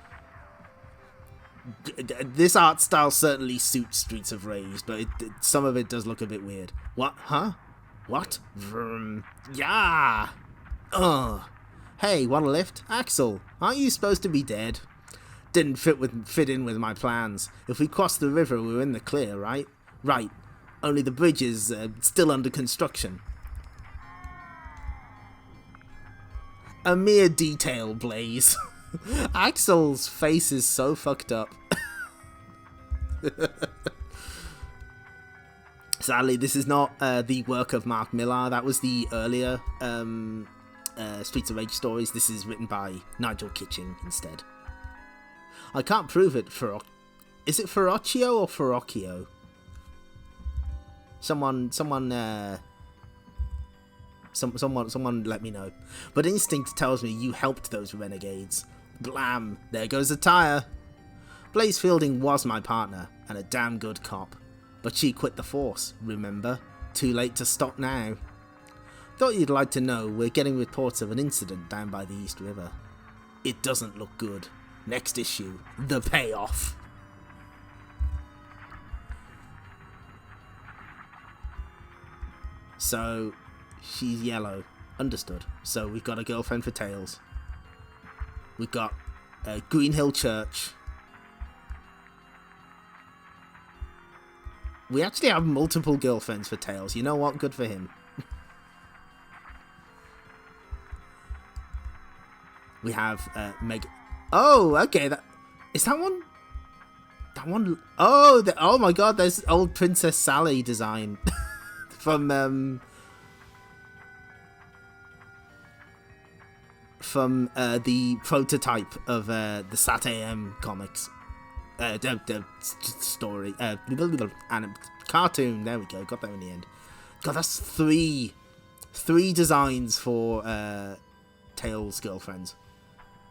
This art style certainly suits Streets of Rage, but some of it does look a bit weird. What? Huh? What? Vroom. Yeah! Ugh. Hey, want a lift? Axel, aren't you supposed to be dead? Didn't fit in with my plans. If we cross the river, we're in the clear, right? Right. Only the bridge is still under construction. A mere detail, Blaze. Axel's face is so fucked up. Sadly, this is not the work of Mark Millar. That was the earlier Streets of Rage stories. This is written by Nigel Kitching instead. I can't prove it. Is it Ferrocchio or Ferrocchio? Someone let me know. But instinct tells me you helped those renegades. Blam! There goes a tire. Blaze Fielding was my partner, and a damn good cop. But she quit the force, remember? Too late to stop now. Thought you'd like to know we're getting reports of an incident down by the East River. It doesn't look good. Next issue, the payoff. So, she's yellow. Understood. So we've got a girlfriend for Tails. We've got Green Hill Church. We actually have multiple girlfriends for Tails. You know what? Good for him. We have Meg. Oh, okay. Is that one? That one. Oh, oh my God! There's old Princess Sally design from the prototype of the Sat AM comics. The story. Cartoon. There we go. Got that in the end. God, that's three designs for Tails' girlfriends.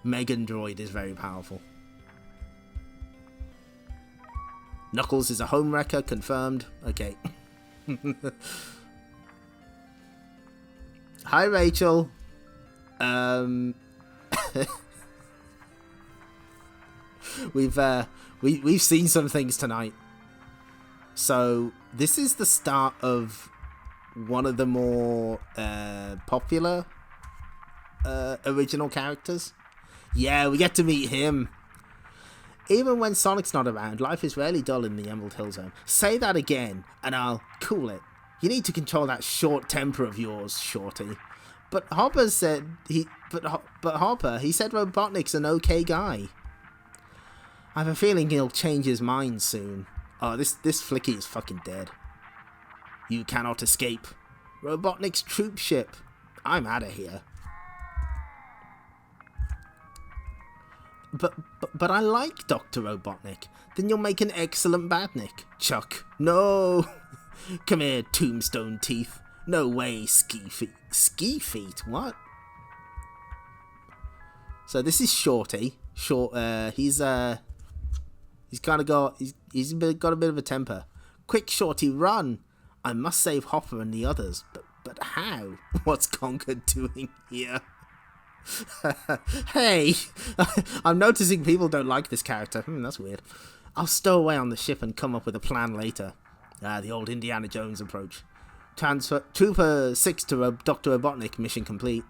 Megan Droid is very powerful. Knuckles is a homewrecker, confirmed. Okay. Hi, Rachel. We've seen some things tonight. So this is the start of one of the more popular original characters. Yeah, we get to meet him. Even when Sonic's not around, life is rarely dull in the Emerald Hill Zone. Say that again, and I'll cool it. You need to control that short temper of yours, Shorty. But Hopper said he said Robotnik's an okay guy. I have a feeling he'll change his mind soon. Oh, this Flicky is fucking dead. You cannot escape. Robotnik's troop ship. I'm out of here. But I like Dr. Robotnik. Then you'll make an excellent Badnik. Chuck. No. Come here, Tombstone Teeth. No way, Ski Feet. What? So this is Shorty. Short. He's kind of he's got a bit of a temper. Quick, Shorty, run! I must save Hopper and the others. But how? What's Conker doing here? Hey, I'm noticing people don't like this character. That's weird. I'll stow away on the ship and come up with a plan later. The old Indiana Jones approach. Transfer Trooper 6 to Dr. Robotnik, mission complete.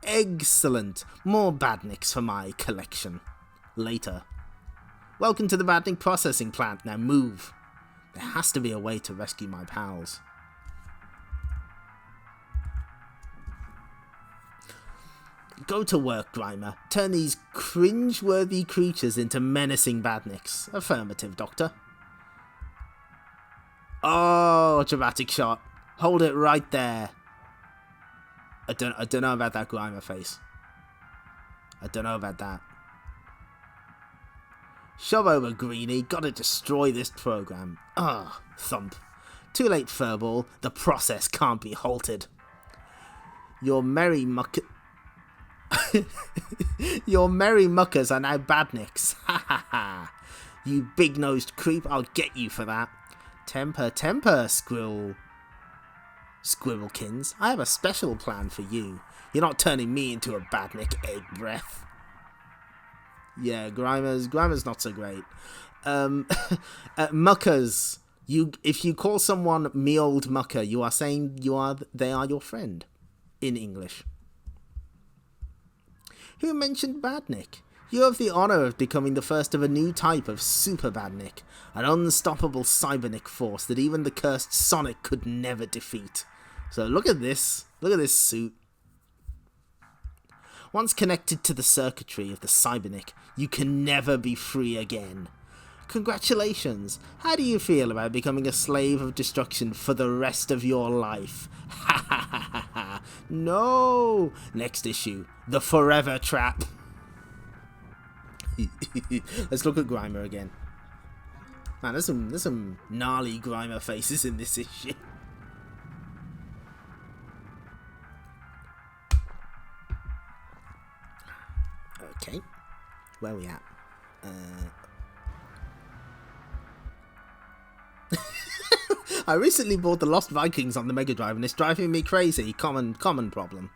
Excellent. More badniks for my collection. Later. Welcome to the badnik processing plant. Now move. There has to be a way to rescue my pals. Go to work, Grimer. Turn these cringe-worthy creatures into menacing badniks. Affirmative, Doctor. Oh, dramatic shot. Hold it right there. I don't know about that Grimer face. I don't know about that. Shove over, Greenie. Gotta destroy this program. Thump. Too late, Furball. The process can't be halted. Your merry muckers are now badniks. Ha ha ha. You big-nosed creep, I'll get you for that. Temper, Squirrelkins. I have a special plan for you. You're not turning me into a badnik, egg breath. Yeah, Grimer's not so great. Muckers. If you call someone me old mucker, you are saying they are your friend. In English. Who mentioned badnik? You have the honor of becoming the first of a new type of super badnik, an unstoppable cybernik force that even the cursed Sonic could never defeat. So look at this suit. Once connected to the circuitry of the cybernik, you can never be free again. Congratulations! How do you feel about becoming a slave of destruction for the rest of your life? Ha ha ha ha ha! No! Next issue, the Forever Trap. Let's look at Grimer again. Man, there's some gnarly Grimer faces in this issue. Okay, where are we at? I recently bought the Lost Vikings on the Mega Drive and it's driving me crazy. Common problem.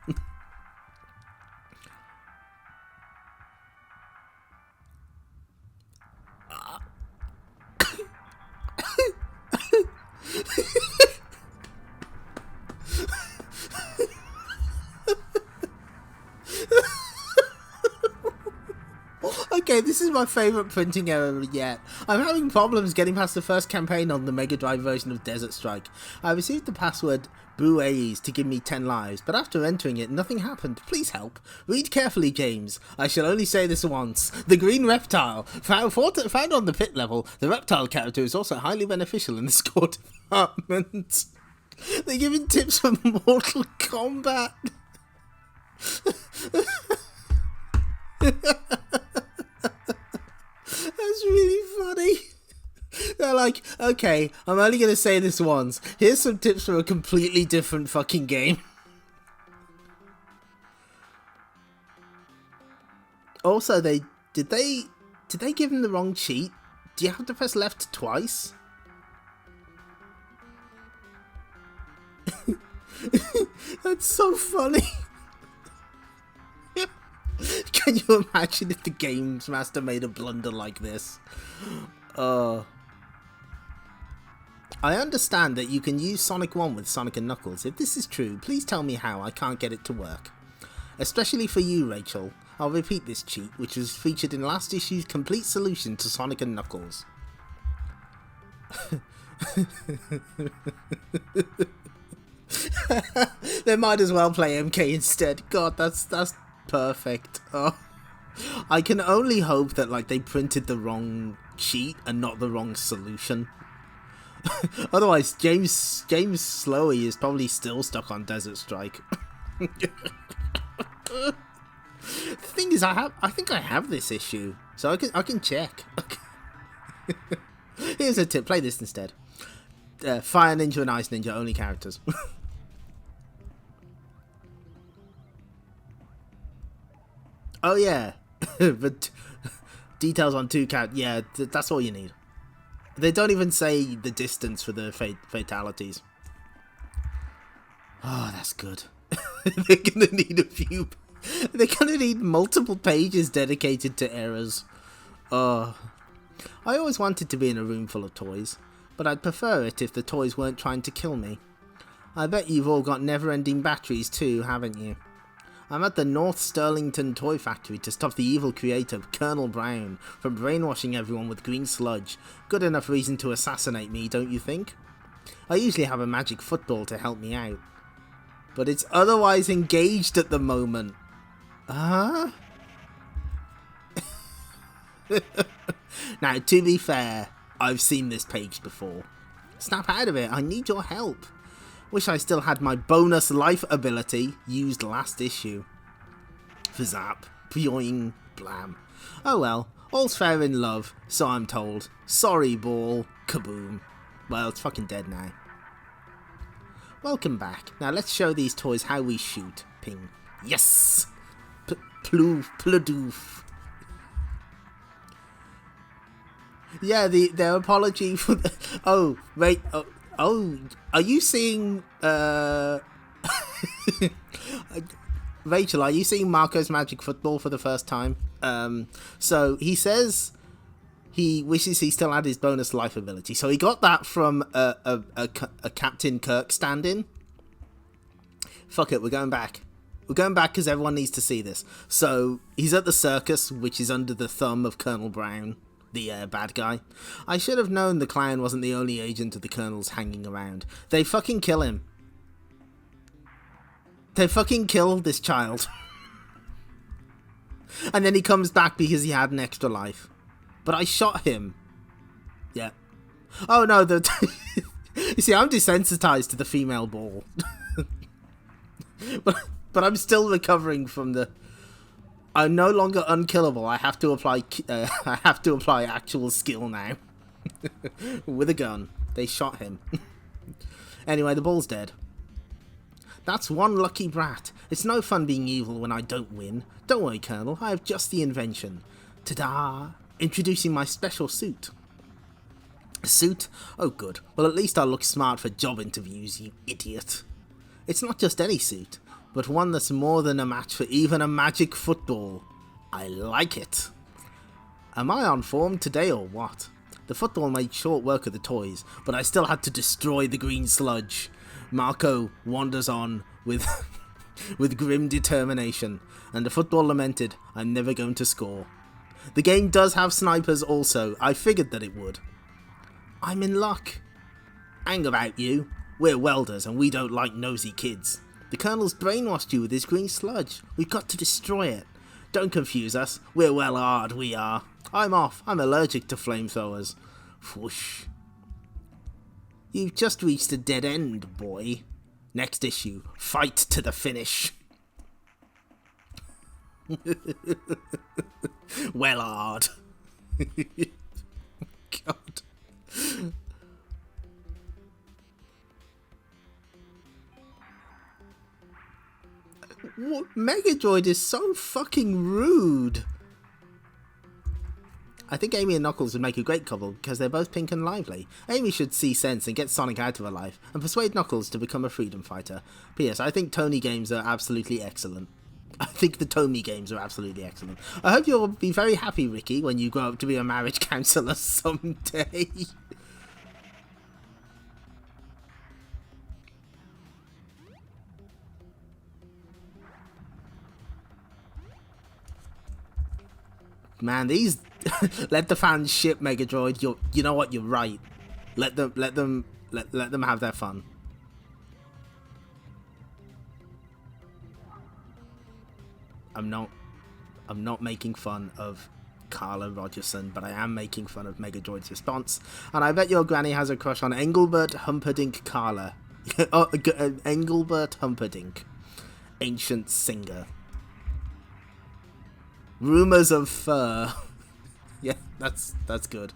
Okay, this is my favourite printing error yet. I'm having problems getting past the first campaign on the Mega Drive version of Desert Strike. I received the password BooAEs to give me 10 lives, but after entering it, nothing happened. Please help. Read carefully, James. I shall only say this once. The green reptile. Found on the pit level, the reptile character is also highly beneficial in the score department. They're giving tips for Mortal Kombat. That's really funny. They're like, okay, I'm only going to say this once. Here's some tips for a completely different fucking game. Also, did they give him the wrong cheat? Do you have to press left twice? That's so funny. Can you imagine if the Games Master made a blunder like this? I understand that you can use Sonic 1 with Sonic and Knuckles. If this is true, please tell me how I can't get it to work. Especially for you, Rachel. I'll repeat this cheat, which was featured in last issue's complete solution to Sonic and Knuckles. They might as well play MK instead. God, that's perfect. Oh. I can only hope that like they printed the wrong cheat and not the wrong solution. Otherwise, James Slowey is probably still stuck on Desert Strike. The thing is, I think I have this issue, so I can check. Here's a tip: play this instead. Fire Ninja and Ice Ninja only characters. Oh yeah, But details on 2 count, yeah, that's all you need. They don't even say the distance for the fatalities. Oh, that's good. They're gonna need a few. They're gonna need multiple pages dedicated to errors. Oh, I always wanted to be in a room full of toys, but I'd prefer it if the toys weren't trying to kill me. I bet you've all got never-ending batteries too, haven't you? I'm at the North Sterlington Toy Factory to stop the evil creator, Colonel Brown, from brainwashing everyone with green sludge. Good enough reason to assassinate me, don't you think? I usually have a magic football to help me out, but it's otherwise engaged at the moment. Huh? Now, to be fair, I've seen this page before. Snap out of it, I need your help. Wish I still had my bonus life ability used last issue. Fzap, pyoing, blam. Oh well, all's fair in love, so I'm told. Sorry, ball, kaboom. Well, it's fucking dead now. Welcome back. Now let's show these toys how we shoot. Ping. Yes! Ploof, pladoof. Yeah, their apology for the... Oh, wait, oh, are you seeing, Rachel, are you seeing Marco's Magic Football for the first time? So he says he wishes he still had his bonus life ability. So he got that from a Captain Kirk stand-in. Fuck it, we're going back. We're going back because everyone needs to see this. So he's at the circus, which is under the thumb of Colonel Brown, the bad guy. I should have known the clown wasn't the only agent of the Colonel's hanging around. They fucking kill him. They fucking kill this child. And then he comes back because he had an extra life. But I shot him. Yeah. Oh no, you see, I'm desensitized to the female ball. But I'm still recovering from the... I'm no longer unkillable. I have to apply. I have to apply actual skill now. With a gun. They shot him. Anyway, the ball's dead. That's one lucky brat. It's no fun being evil when I don't win. Don't worry, Colonel. I have just the invention. Ta-da! Introducing my special suit. A suit? Oh, good. Well, at least I'll look smart for job interviews, you idiot. It's not just any suit, but one that's more than a match for even a magic football. I like it. Am I on form today or what? The football made short work of the toys, but I still had to destroy the green sludge. Marco wanders on with with grim determination, and the football lamented, I'm never going to score. The game does have snipers also. I figured that it would. I'm in luck. Hang about you. We're welders and we don't like nosy kids. The Colonel's brainwashed you with his green sludge. We've got to destroy it. Don't confuse us. We're well hard, we are. I'm off. I'm allergic to flamethrowers. Whoosh. You've just reached a dead end, boy. Next issue. Fight to the finish. Well hard. God. What? Megadroid is so fucking rude. I think Amy and Knuckles would make a great couple because they're both pink and lively. Amy should see sense and get Sonic out of her life and persuade Knuckles to become a freedom fighter. P.S. I think Tony games are absolutely excellent. I think the Tony games are absolutely excellent. I hope you'll be very happy, Ricky, when you grow up to be a marriage counsellor someday. Man, these let the fans ship Megadroid. You know what? You're right. Let them have their fun. I'm not making fun of Carla Rogerson, but I am making fun of Megadroid's response. And I bet your granny has a crush on Engelbert Humperdinck Carla. Oh, Engelbert Humperdinck, ancient singer. Rumors of fur. Yeah, that's good.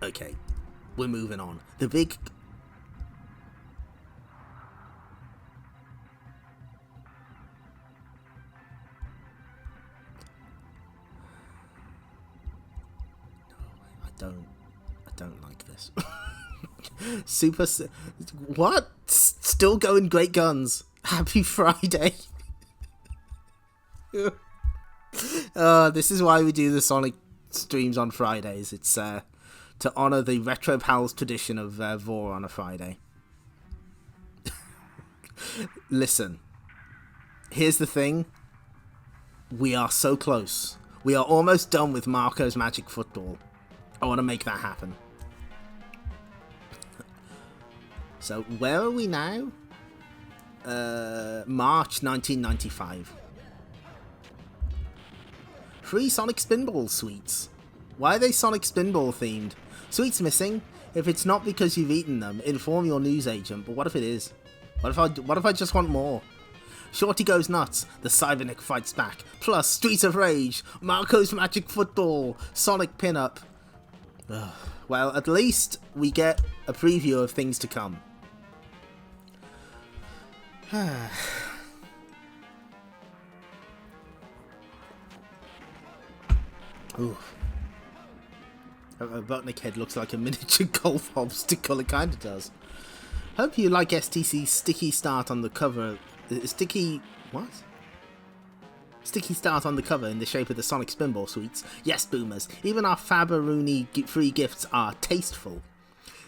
Okay, we're moving on. The big... I don't like this. What? Still going great guns. Happy Friday. This is why we do the Sonic streams on Fridays. It's to honor the Retro Pals tradition of Vor on a Friday. Listen, here's the thing. We are so close. We are almost done with Marco's Magic Football. I want to make that happen. So, where are we now? March 1995. Free Sonic Spinball sweets. Why are they Sonic Spinball themed? Sweets missing? If it's not because you've eaten them, inform your news agent, but what if it is? What if I just want more? Shorty goes nuts, the Cybernick fights back, plus Streets of Rage, Marco's Magic Football, Sonic Pinup. Well, at least we get a preview of things to come. Ooh. A Robotnik head looks like a miniature golf obstacle, it kinda does. Hope you like STC's sticky start on the cover. Sticky start on the cover in the shape of the Sonic Spinball sweets. Yes, boomers, even our Fabaroonie free gifts are tasteful.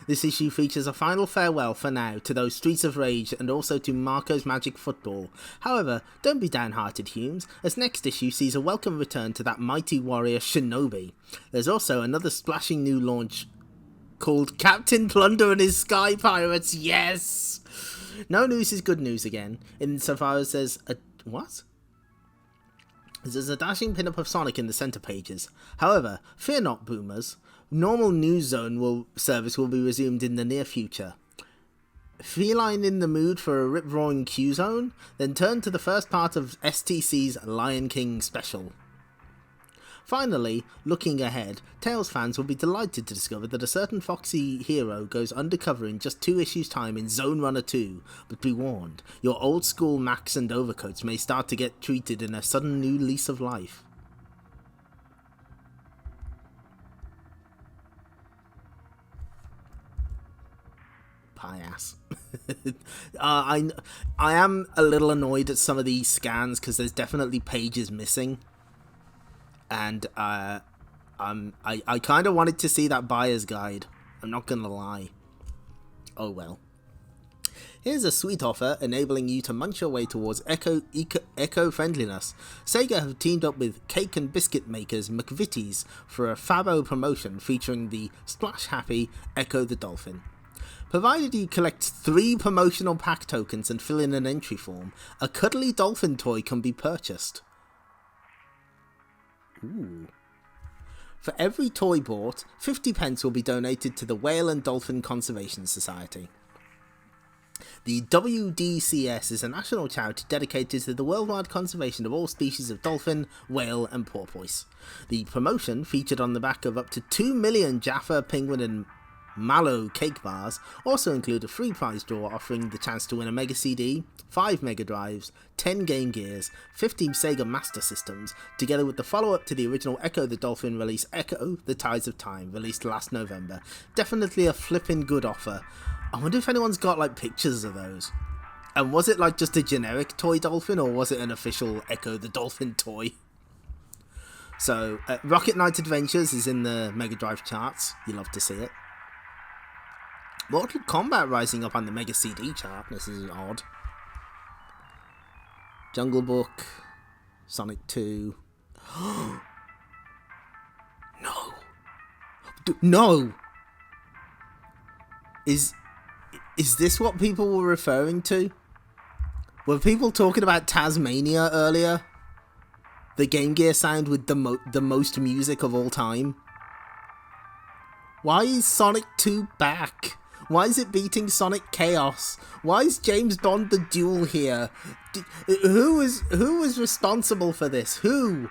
This issue features a final farewell for now to those Streets of Rage and also to Marco's Magic Football. However, don't be downhearted, Humes, as next issue sees a welcome return to that mighty warrior Shinobi. There's also another splashing new launch called Captain Plunder and his Sky Pirates. Yes! No news is good news again, insofar as there's a... what? There's a dashing pin-up of Sonic in the centre pages. However, fear not, boomers. Normal news zone service will be resumed in the near future. Feline in the mood for a rip-roaring Q-zone? Then turn to the first part of STC's Lion King special. Finally, looking ahead, Tails fans will be delighted to discover that a certain foxy hero goes undercover in just 2 issues' time in Zone Runner 2, but be warned, your old-school Max and overcoats may start to get treated in a sudden new lease of life. Pie ass. I am a little annoyed at some of these scans because there's definitely pages missing. And I kind of wanted to see that buyer's guide. I'm not gonna lie. Oh well. Here's a sweet offer enabling you to munch your way towards eco-friendliness. Sega have teamed up with cake and biscuit makers McVitie's for a Fabo promotion featuring the splash-happy Echo the Dolphin. Provided you collect 3 promotional pack tokens and fill in an entry form, a cuddly dolphin toy can be purchased. Ooh. For every toy bought, 50 pence will be donated to the Whale and Dolphin Conservation Society. The WDCS is a national charity dedicated to the worldwide conservation of all species of dolphin, whale and porpoise. The promotion featured on the back of up to 2 million Jaffa, Penguin and Mallow cake bars also include a free prize draw offering the chance to win a Mega CD, 5 Mega Drives, 10 Game Gears, 15 Sega Master Systems, together with the follow-up to the original Echo the Dolphin release Echo the Tides of Time, released last November. Definitely a flippin' good offer. I wonder if anyone's got like pictures of those. And was it like just a generic toy dolphin or was it an official Echo the Dolphin toy? So, Rocket Knight Adventures is in the Mega Drive charts. You love to see it. Mortal Kombat rising up on the Mega CD chart. This is odd. Jungle Book. Sonic 2. No. No! Is this what people were referring to? Were people talking about Tasmania earlier? The Game Gear sound with the most music of all time? Why is Sonic 2 back? Why is it beating Sonic Chaos? Why is James Bond the Duel here? Who was responsible for this? Who?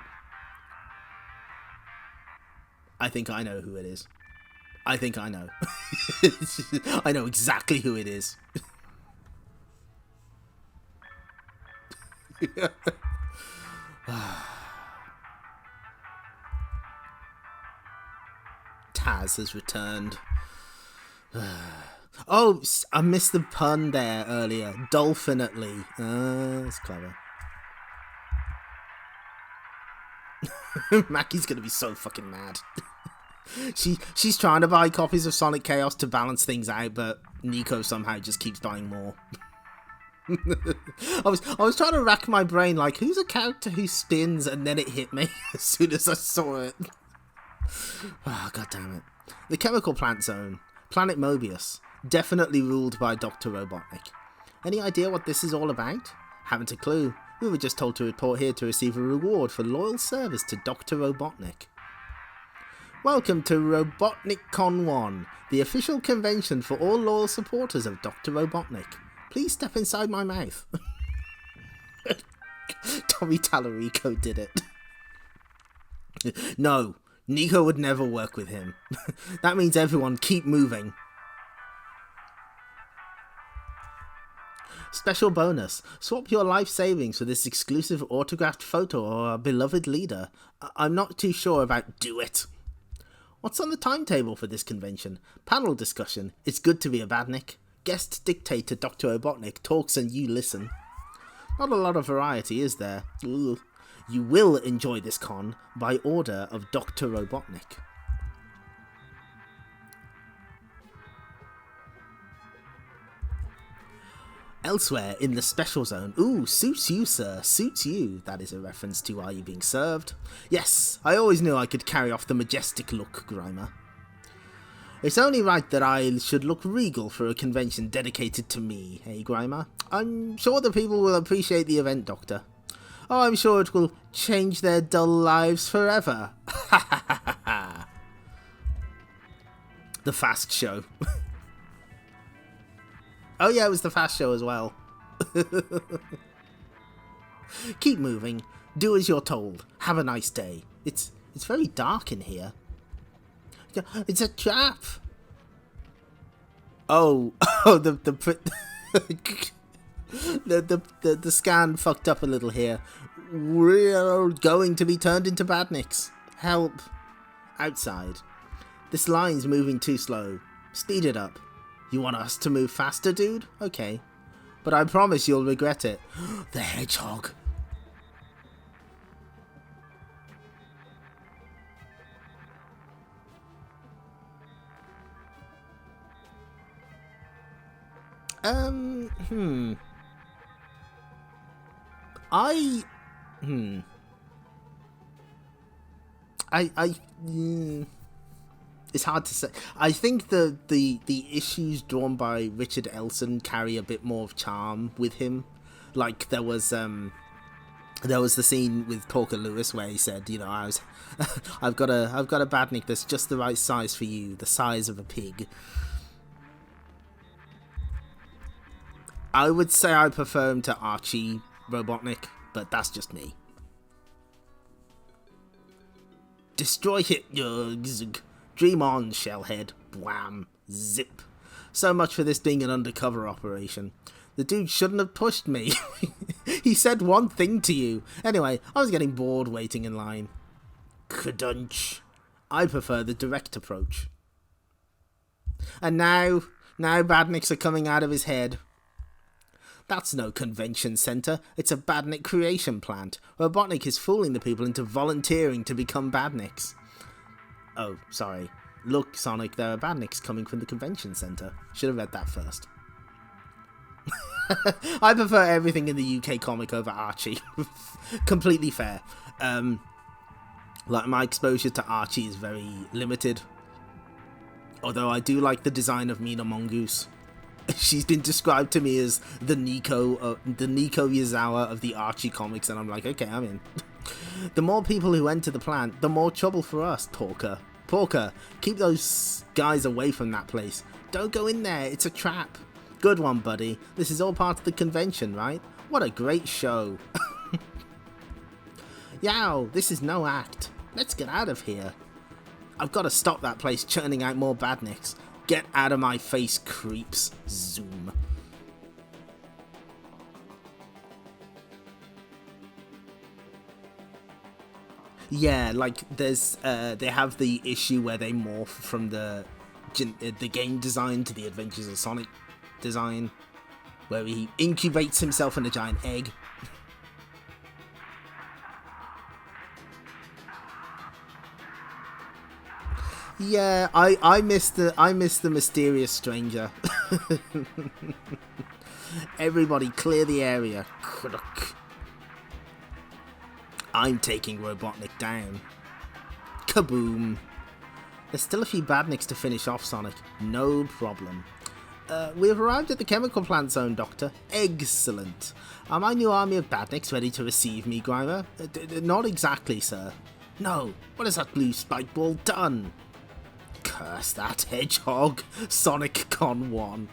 I think I know who it is. I think I know. I know exactly who it is. Paz has returned. Oh, I missed the pun there earlier. Dolphinately. That's clever. Mackie's gonna be so fucking mad. She's trying to buy copies of Sonic Chaos to balance things out, but Nico somehow just keeps buying more. I was trying to rack my brain, like, who's a character who spins, and then it hit me as soon as I saw it. Oh, god damn it. The Chemical Plant Zone. Planet Mobius. Definitely ruled by Dr. Robotnik. Any idea what this is all about? Haven't a clue. We were just told to report here to receive a reward for loyal service to Dr. Robotnik. Welcome to Robotnik Con 1, the official convention for all loyal supporters of Dr. Robotnik. Please step inside my mouth. Tommy Tallarico did it. No, Nico would never work with him. That means everyone keep moving. Special bonus. Swap your life savings for this exclusive autographed photo of our beloved leader. I'm not too sure about do it. What's on the timetable for this convention? Panel discussion. It's good to be a badnik. Guest dictator Dr. Robotnik talks and you listen. Not a lot of variety, is there? Ugh. You will enjoy this con by order of Dr. Robotnik. Elsewhere in the special zone. Ooh, suits you, sir. Suits you. That is a reference to Are You Being Served? Yes, I always knew I could carry off the majestic look, Grimer. It's only right that I should look regal for a convention dedicated to me, hey Grimer? I'm sure the people will appreciate the event, Doctor. Oh, I'm sure it will change their dull lives forever. Ha ha ha ha ha. The Fast Show. Oh yeah, it was the Fast Show as well. Keep moving. Do as you're told. Have a nice day. It's very dark in here. It's a trap. Oh, the scan fucked up a little here. We're going to be turned into badniks. Help. Outside. This line's moving too slow. Speed it up. You want us to move faster, dude? Okay. But I promise you'll regret it. The hedgehog. It's hard to say. I think the issues drawn by Richard Elson carry a bit more of charm with him. Like there was the scene with Porker Lewis where he said, you know, I've got a badnik that's just the right size for you, the size of a pig. I would say I prefer him to Archie Robotnik, but that's just me. Destroy hit, dream on, Shellhead. Wham. Zip. So much for this being an undercover operation. The dude shouldn't have pushed me. He said one thing to you. Anyway, I was getting bored waiting in line. Kadunch. I prefer the direct approach. And now badniks are coming out of his head. That's no convention center. It's a badnik creation plant. Robotnik is fooling the people into volunteering to become badniks. Oh, sorry. Look, Sonic, there are badniks coming from the convention center. Should have read that first. I prefer everything in the UK comic over Archie. Completely fair. Like, my exposure to Archie is very limited. Although I do like the design of Mina Mongoose. She's been described to me as the Nico Yazawa of the Archie comics, and I'm like, okay, I'm in. The more people who enter the plant, the more trouble for us, Porker. Porker, keep those guys away from that place. Don't go in there, it's a trap. Good one, buddy. This is all part of the convention, right? What a great show. Yow, this is no act. Let's get out of here. I've got to stop that place churning out more badniks. Get out of my face, creeps. Zoom. Yeah, like there's they have the issue where they morph from the game design to the Adventures of Sonic design, where he incubates himself in a giant egg. Yeah, I miss the mysterious stranger. Everybody clear the area. I'm taking Robotnik down. Kaboom. There's still a few badniks to finish off, Sonic. No problem. We've arrived at the chemical plant zone, Doctor. Excellent. Are my new army of badniks ready to receive me, Grimer? Not exactly, sir. No. What has that blue spike ball done? Curse that hedgehog. Sonic Con 1.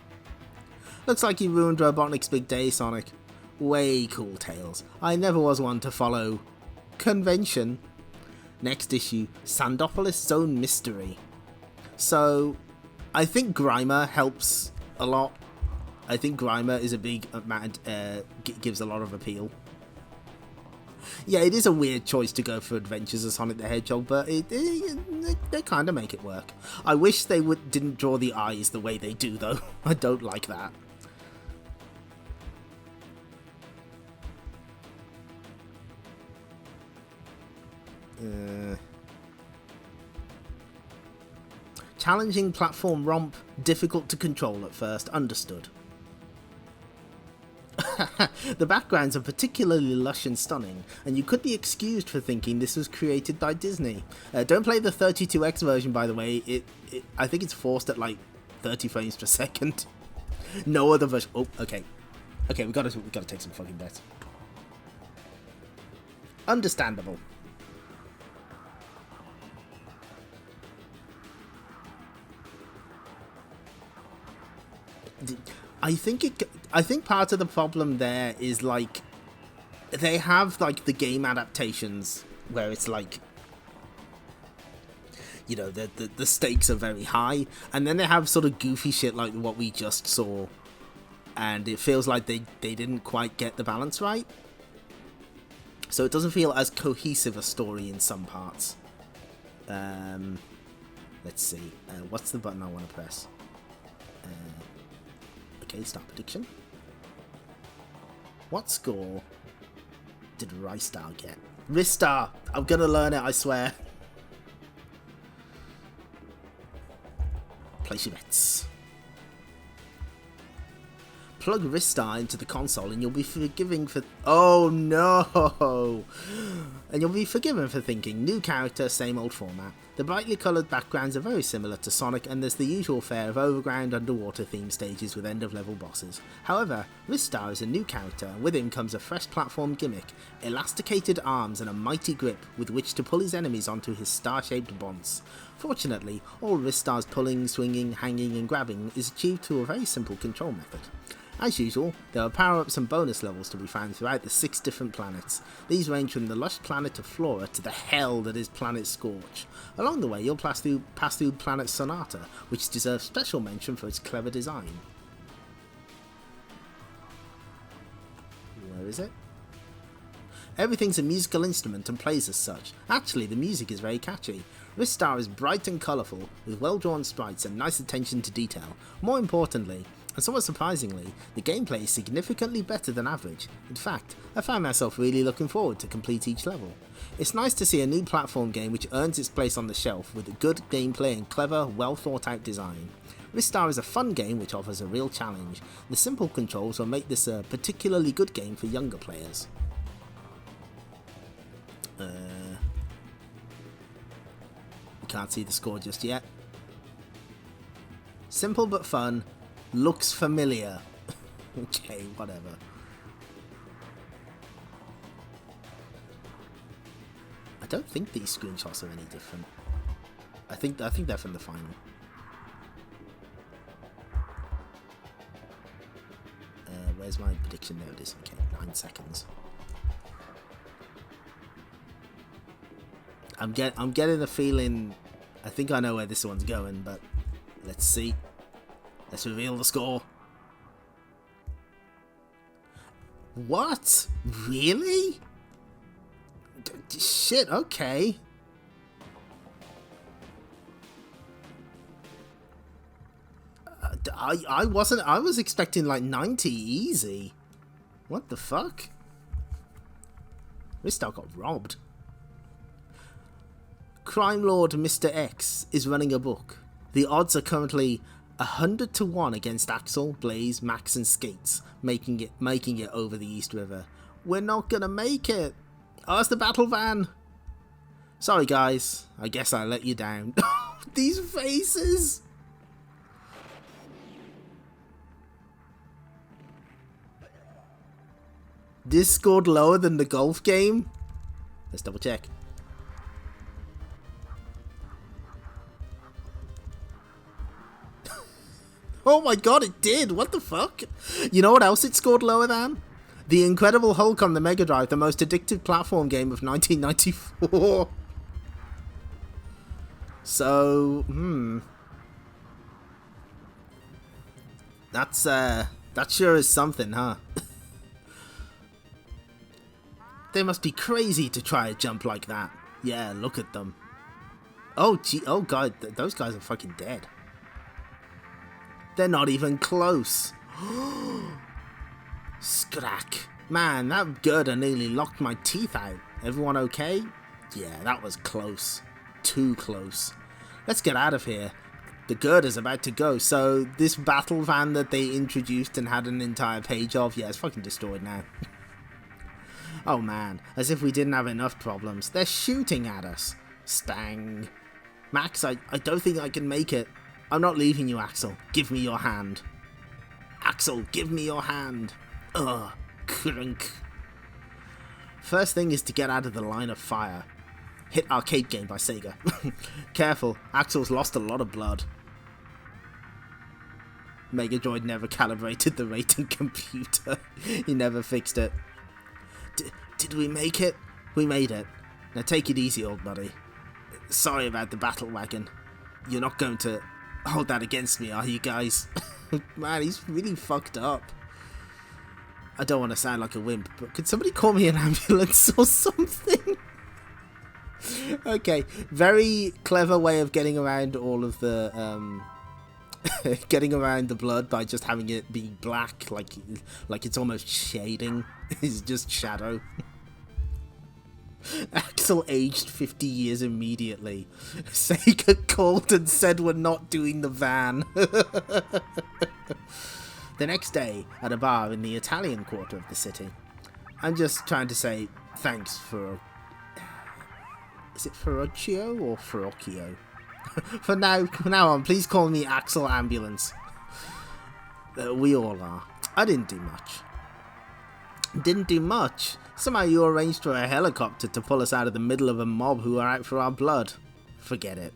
Looks like you ruined Robotnik's big day, Sonic. Way cool, Tails. I never was one to follow convention. Next issue, Sandopolis Zone Mystery. So, I think Grimer helps a lot. I think Grimer is a big, gives a lot of appeal. Yeah, it is a weird choice to go for Adventures of Sonic the Hedgehog, but they kind of make it work. I wish they didn't draw the eyes the way they do, though. I don't like that. Challenging platform romp, difficult to control at first, understood. The backgrounds are particularly lush and stunning, and you could be excused for thinking this was created by Disney. Don't play the 32X version, by the way. I think it's forced at like 30 frames per second. No other version. Oh, okay. Okay, we gotta take some fucking bets. Understandable. I think part of the problem there is like they have like the game adaptations where it's like, you know, the stakes are very high, and then they have sort of goofy shit like what we just saw, and it feels like they didn't quite get the balance right, so it doesn't feel as cohesive a story in some parts. Let's see, what's the button I want to press? Okay, start prediction. What score did Ristar get? Ristar! I'm gonna learn it, I swear. Place your bets. Plug Ristar into the console and you'll be forgiven for... Oh no! And you'll be forgiven for thinking, new character, same old format. The brightly coloured backgrounds are very similar to Sonic, and there's the usual fare of overground underwater theme stages with end-of-level bosses. However, Ristar is a new character, and with him comes a fresh platform gimmick, elasticated arms and a mighty grip with which to pull his enemies onto his star-shaped bonds. Fortunately, all Ristar's pulling, swinging, hanging and grabbing is achieved through a very simple control method. As usual, there are power-ups and bonus levels to be found throughout the 6 different planets. These range from the lush planet of Flora to the hell that is Planet Scorch. Along the way, you'll pass through Planet Sonata, which deserves special mention for its clever design. Where is it? Everything's a musical instrument and plays as such. Actually, the music is very catchy. Ristar is bright and colourful, with well-drawn sprites and nice attention to detail. More importantly, and somewhat surprisingly, the gameplay is significantly better than average. In fact, I found myself really looking forward to complete each level. It's nice to see a new platform game which earns its place on the shelf with a good gameplay and clever, well thought out design. Ristar is a fun game which offers a real challenge. The simple controls will make this a particularly good game for younger players. We can't see the score just yet. Simple but fun. Looks familiar. Okay, whatever. I don't think these screenshots are any different. I think they're from the final. Where's my prediction? There it is. Okay, 9 seconds. I'm getting the feeling. I think I know where this one's going, but let's see. Let's reveal the score. What? Really? Shit, okay. I was expecting like 90 easy. What the fuck? This dog got robbed. Crime Lord Mr. X is running a book. The odds are currently 100 to 1 against Axel, Blaze, Max and Skates, making it over the East River. We're not gonna make it. Oh, it's the battle van. Sorry guys, I guess I let you down. These faces. This scored lower than the golf game? Let's double check. Oh my god, it did! What the fuck? You know what else it scored lower than? The Incredible Hulk on the Mega Drive, the most addictive platform game of 1994. So, that sure is something, huh? They must be crazy to try a jump like that. Yeah, look at them. Oh, gee, oh god, those guys are fucking dead. They're not even close. Scrack. Man, that girder nearly locked my teeth out. Everyone okay? Yeah, that was close. Too close. Let's get out of here. The girder's about to go, so this battle van that they introduced and had an entire page of, yeah, it's fucking destroyed now. Oh man, as if we didn't have enough problems. They're shooting at us. Stang. Max, I don't think I can make it. I'm not leaving you, Axel. Give me your hand. Axel, give me your hand. Ugh. Crunk. First thing is to get out of the line of fire. Hit arcade game by Sega. Careful, Axel's lost a lot of blood. Mega Droid never calibrated the rating computer. He never fixed it. Did we make it? We made it. Now take it easy, old buddy. Sorry about the battle wagon. You're not going to hold that against me, are you guys? Man, he's really fucked up. I don't want to sound like a wimp, but could somebody call me an ambulance or something? Okay, very clever way of getting around all of the getting around the blood by just having it be black, like it's almost shading. It's just shadow. Axel aged 50 years immediately. Sega called and said we're not doing the van. The next day, at a bar in the Italian quarter of the city, I'm just trying to say thanks for... Is it Ferruccio or Ferrocchio? From now on, please call me Axel Ambulance. We all are. I didn't do much. Didn't do much? Somehow you arranged for a helicopter to pull us out of the middle of a mob who are out for our blood. Forget it.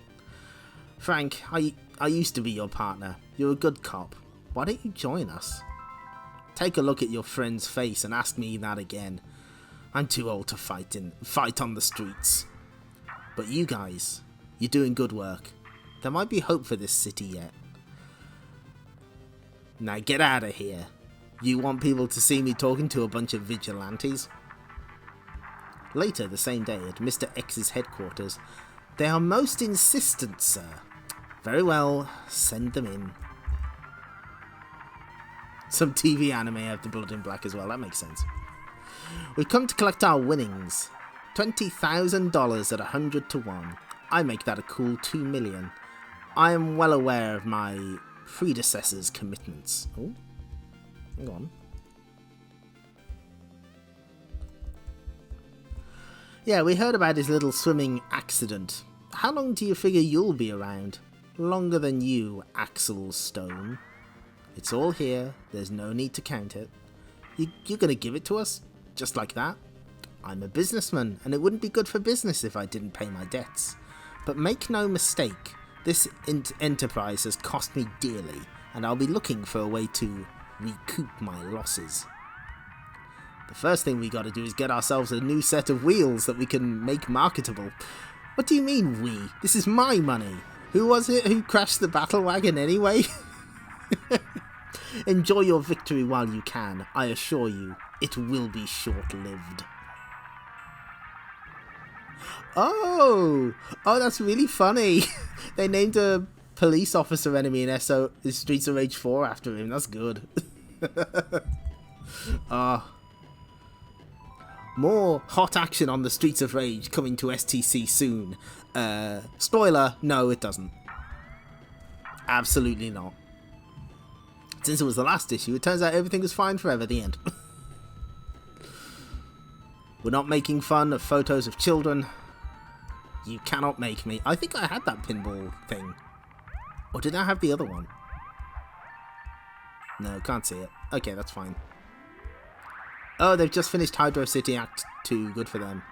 Frank, I used to be your partner. You're a good cop. Why don't you join us? Take a look at your friend's face and ask me that again. I'm too old to fight on the streets. But you guys, you're doing good work. There might be hope for this city yet. Now get out of here. You want people to see me talking to a bunch of vigilantes? Later the same day at Mr. X's headquarters, they are most insistent, sir. Very well, send them in. Some TV anime have the blood in black as well, that makes sense. We've come to collect our winnings. $20,000 at 100 to 1. I make that a cool $2 million. I am well aware of my predecessor's commitments. Oh, hang on. Yeah, we heard about his little swimming accident. How long do you figure you'll be around? Longer than you, Axel Stone. It's all here. There's no need to count it. You're gonna give it to us? Just like that? I'm a businessman, and it wouldn't be good for business if I didn't pay my debts. But make no mistake, this enterprise has cost me dearly, and I'll be looking for a way to recoup my losses. The first thing we gotta do is get ourselves a new set of wheels that we can make marketable. What do you mean we? This is my money. Who was it who crashed the battle wagon anyway? Enjoy your victory while you can. I assure you, it will be short-lived. Oh, that's really funny. They named a police officer enemy in Streets of Rage 4 after him. That's good. More hot action on the Streets of Rage coming to STC soon. Spoiler, no, it doesn't. Absolutely not. Since it was the last issue, it turns out everything was fine forever. The end. We're not making fun of photos of children. You cannot make me. I think I had that pinball thing. Or did I have the other one? No, can't see it. Okay, that's fine. Oh, they've just finished Hydro City Act 2. Good for them.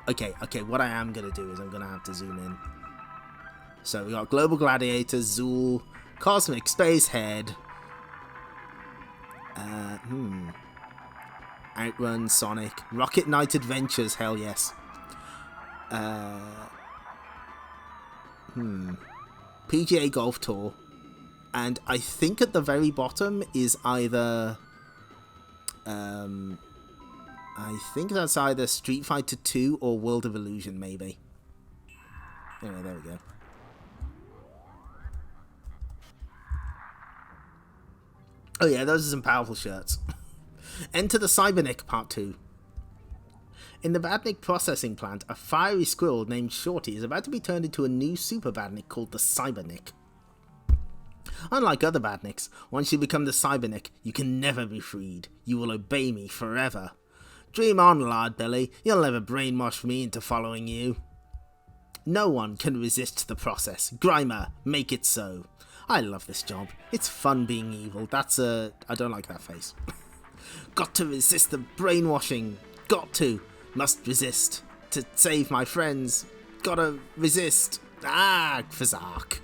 Okay, what I am going to do is I'm going to have to zoom in. So we got Global Gladiator, Zool, Cosmic Space Head. Outrun, Sonic, Rocket Knight Adventures, hell yes. PGA Golf Tour. And I think at the very bottom is either... I think that's either Street Fighter 2 or World of Illusion, maybe. Anyway, there we go. Oh yeah, those are some powerful shirts. Enter the Cybernik Part 2. In the Badnik processing plant, a fiery squirrel named Shorty is about to be turned into a new super Badnik called the Cybernik. Unlike other Badniks, once you become the Cybernik, you can never be freed. You will obey me forever. Dream on, Lard Billy. You'll never brainwash me into following you. No one can resist the process. Grimer, make it so. I love this job. It's fun being evil. I don't like that face. Got to resist the brainwashing. Got to. Must resist. To save my friends. Gotta resist. Fazark.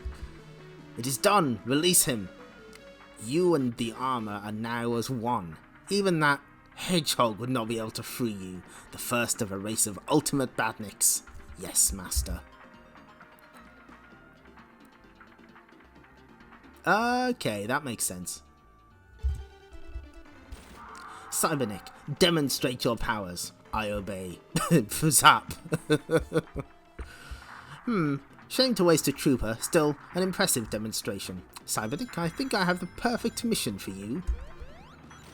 It is done. Release him. You and the armor are now as one. Even that hedgehog would not be able to free you. The first of a race of ultimate badniks. Yes, master. Okay, that makes sense. Cybernik, demonstrate your powers. I obey. Zap. Shame to waste a trooper. Still, an impressive demonstration. Cybernik, I think I have the perfect mission for you.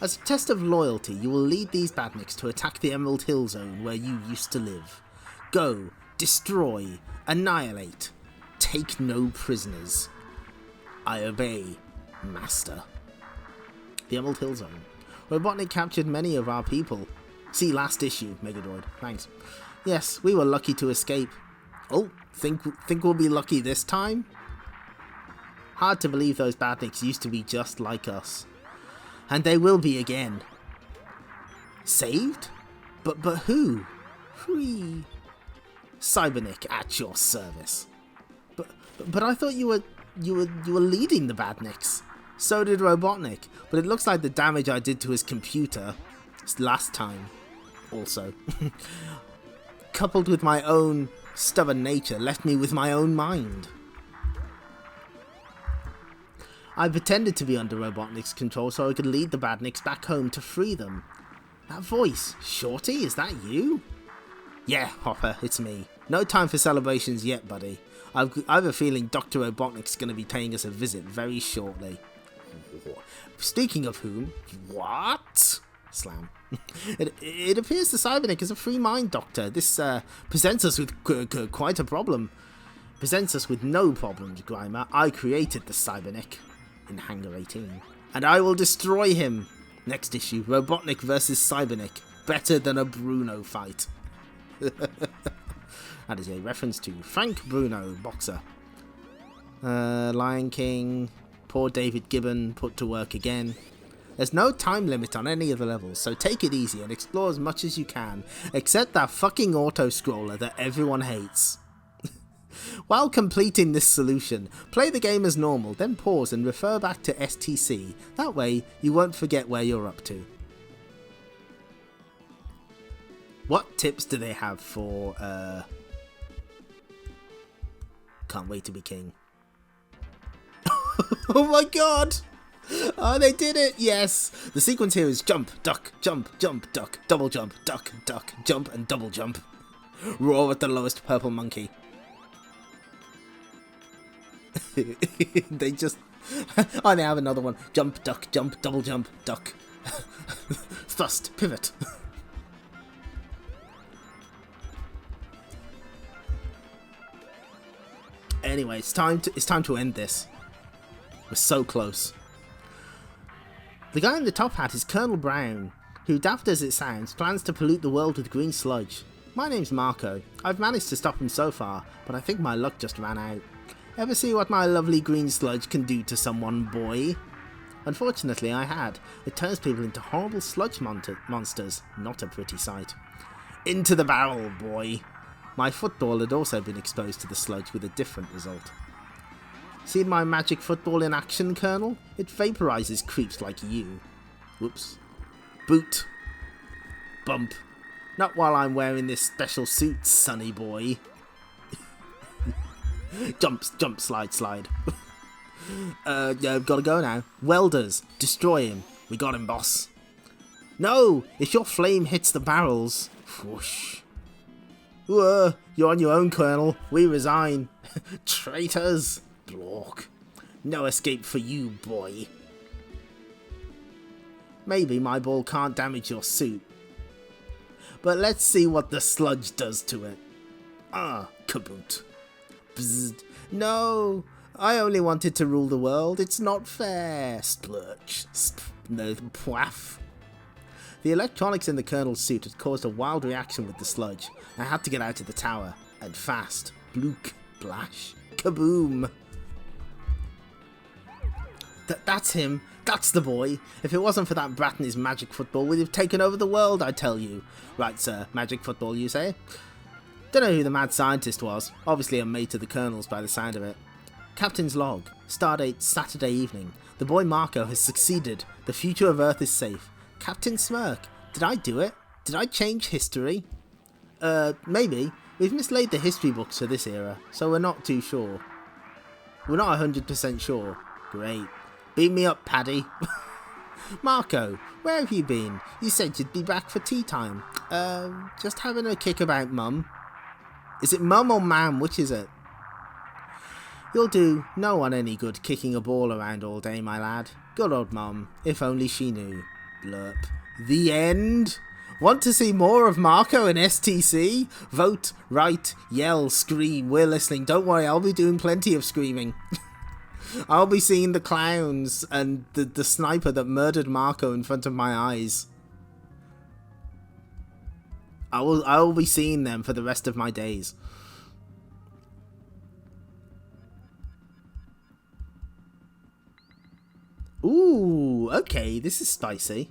As a test of loyalty, you will lead these badniks to attack the Emerald Hill Zone where you used to live. Go, destroy, annihilate, take no prisoners. I obey, master. The Emerald Hill Zone. Robotnik captured many of our people. See last issue, Megadroid. Thanks. Yes, we were lucky to escape. Oh, think we'll be lucky this time? Hard to believe those badniks used to be just like us. And they will be again. Saved? But who? Free. Cybernik at your service. But I thought you were leading the badniks. So did Robotnik, but it looks like the damage I did to his computer last time also coupled with my own stubborn nature left me with my own mind. I pretended to be under Robotnik's control so I could lead the badniks back home to free them. That voice, Shorty, is that you? Yeah, Hopper, it's me. No time for celebrations yet, buddy. I have a feeling Dr. Robotnik's going to be paying us a visit very shortly. Speaking of whom, what? Slam. It appears the Cybernik is a free mind, Doctor. This presents us with quite a problem. Presents us with no problems, Grimer. I created the Cybernik in Hangar 18. And I will destroy him. Next issue, Robotnik versus Cybernik. Better than a Bruno fight. That is a reference to Frank Bruno, boxer. Lion King, poor David Gibbon put to work again. There's no time limit on any of the levels, so take it easy and explore as much as you can, except that fucking auto-scroller that everyone hates. While completing this solution, play the game as normal, then pause and refer back to STC. That way, you won't forget where you're up to. What tips do they have for, Can't Wait to Be King? Oh my god! Oh, they did it! Yes! The sequence here is jump, duck, duck, double jump, duck, duck, jump, and double jump. Roar at the lowest purple monkey. They just... Oh, they have another one. Jump, duck, jump, double jump, duck. Thrust, pivot. Anyway, it's time to end this. We're so close. The guy in the top hat is Colonel Brown, who, daft as it sounds, plans to pollute the world with green sludge. My name's Marco. I've managed to stop him so far, but I think my luck just ran out. Ever see what my lovely green sludge can do to someone, boy? Unfortunately, I had. It turns people into horrible sludge monsters. Not a pretty sight. Into the barrel, boy. My football had also been exposed to the sludge with a different result. Seen my magic football in action, Colonel? It vaporizes creeps like you. Whoops. Boot. Bump. Not while I'm wearing this special suit, sonny boy. Jump, slide. Yeah, gotta go now. Welders, destroy him. We got him, boss. No, if your flame hits the barrels. Whoosh. You're on your own, Colonel. We resign. Traitors. Blork. No escape for you, boy. Maybe my ball can't damage your suit. But let's see what the sludge does to it. Kaboot. Bzzzt. No, I only wanted to rule the world. It's not fair. Splurch. No, pwaff. The electronics in the Colonel's suit had caused a wild reaction with the sludge. I had to get out of the tower. And fast. Blook. Blash. Kaboom. That's him. That's the boy. If it wasn't for that brat and his magic football, we'd have taken over the world, I tell you. Right, sir. Magic football, you say? Don't know who the mad scientist was. Obviously a mate of the Colonel's by the sound of it. Captain's log. Stardate Saturday evening. The boy Marco has succeeded. The future of Earth is safe. Captain Smirk. Did I do it? Did I change history? Maybe. We've mislaid the history books for this era, so we're not too sure. We're not 100% sure. Great. Beat me up, Paddy. Marco, where have you been? You said you'd be back for tea time. Just having a kick about Mum. Is it Mum or Mam? Which is it? You'll do no one any good kicking a ball around all day, my lad. Good old Mum. If only she knew. Blurp. The end? Want to see more of Marco and STC? Vote, write, yell, scream. We're listening. Don't worry, I'll be doing plenty of screaming. I'll be seeing the clowns and the sniper that murdered Marco in front of my eyes. I will be seeing them for the rest of my days. Ooh, okay, this is spicy.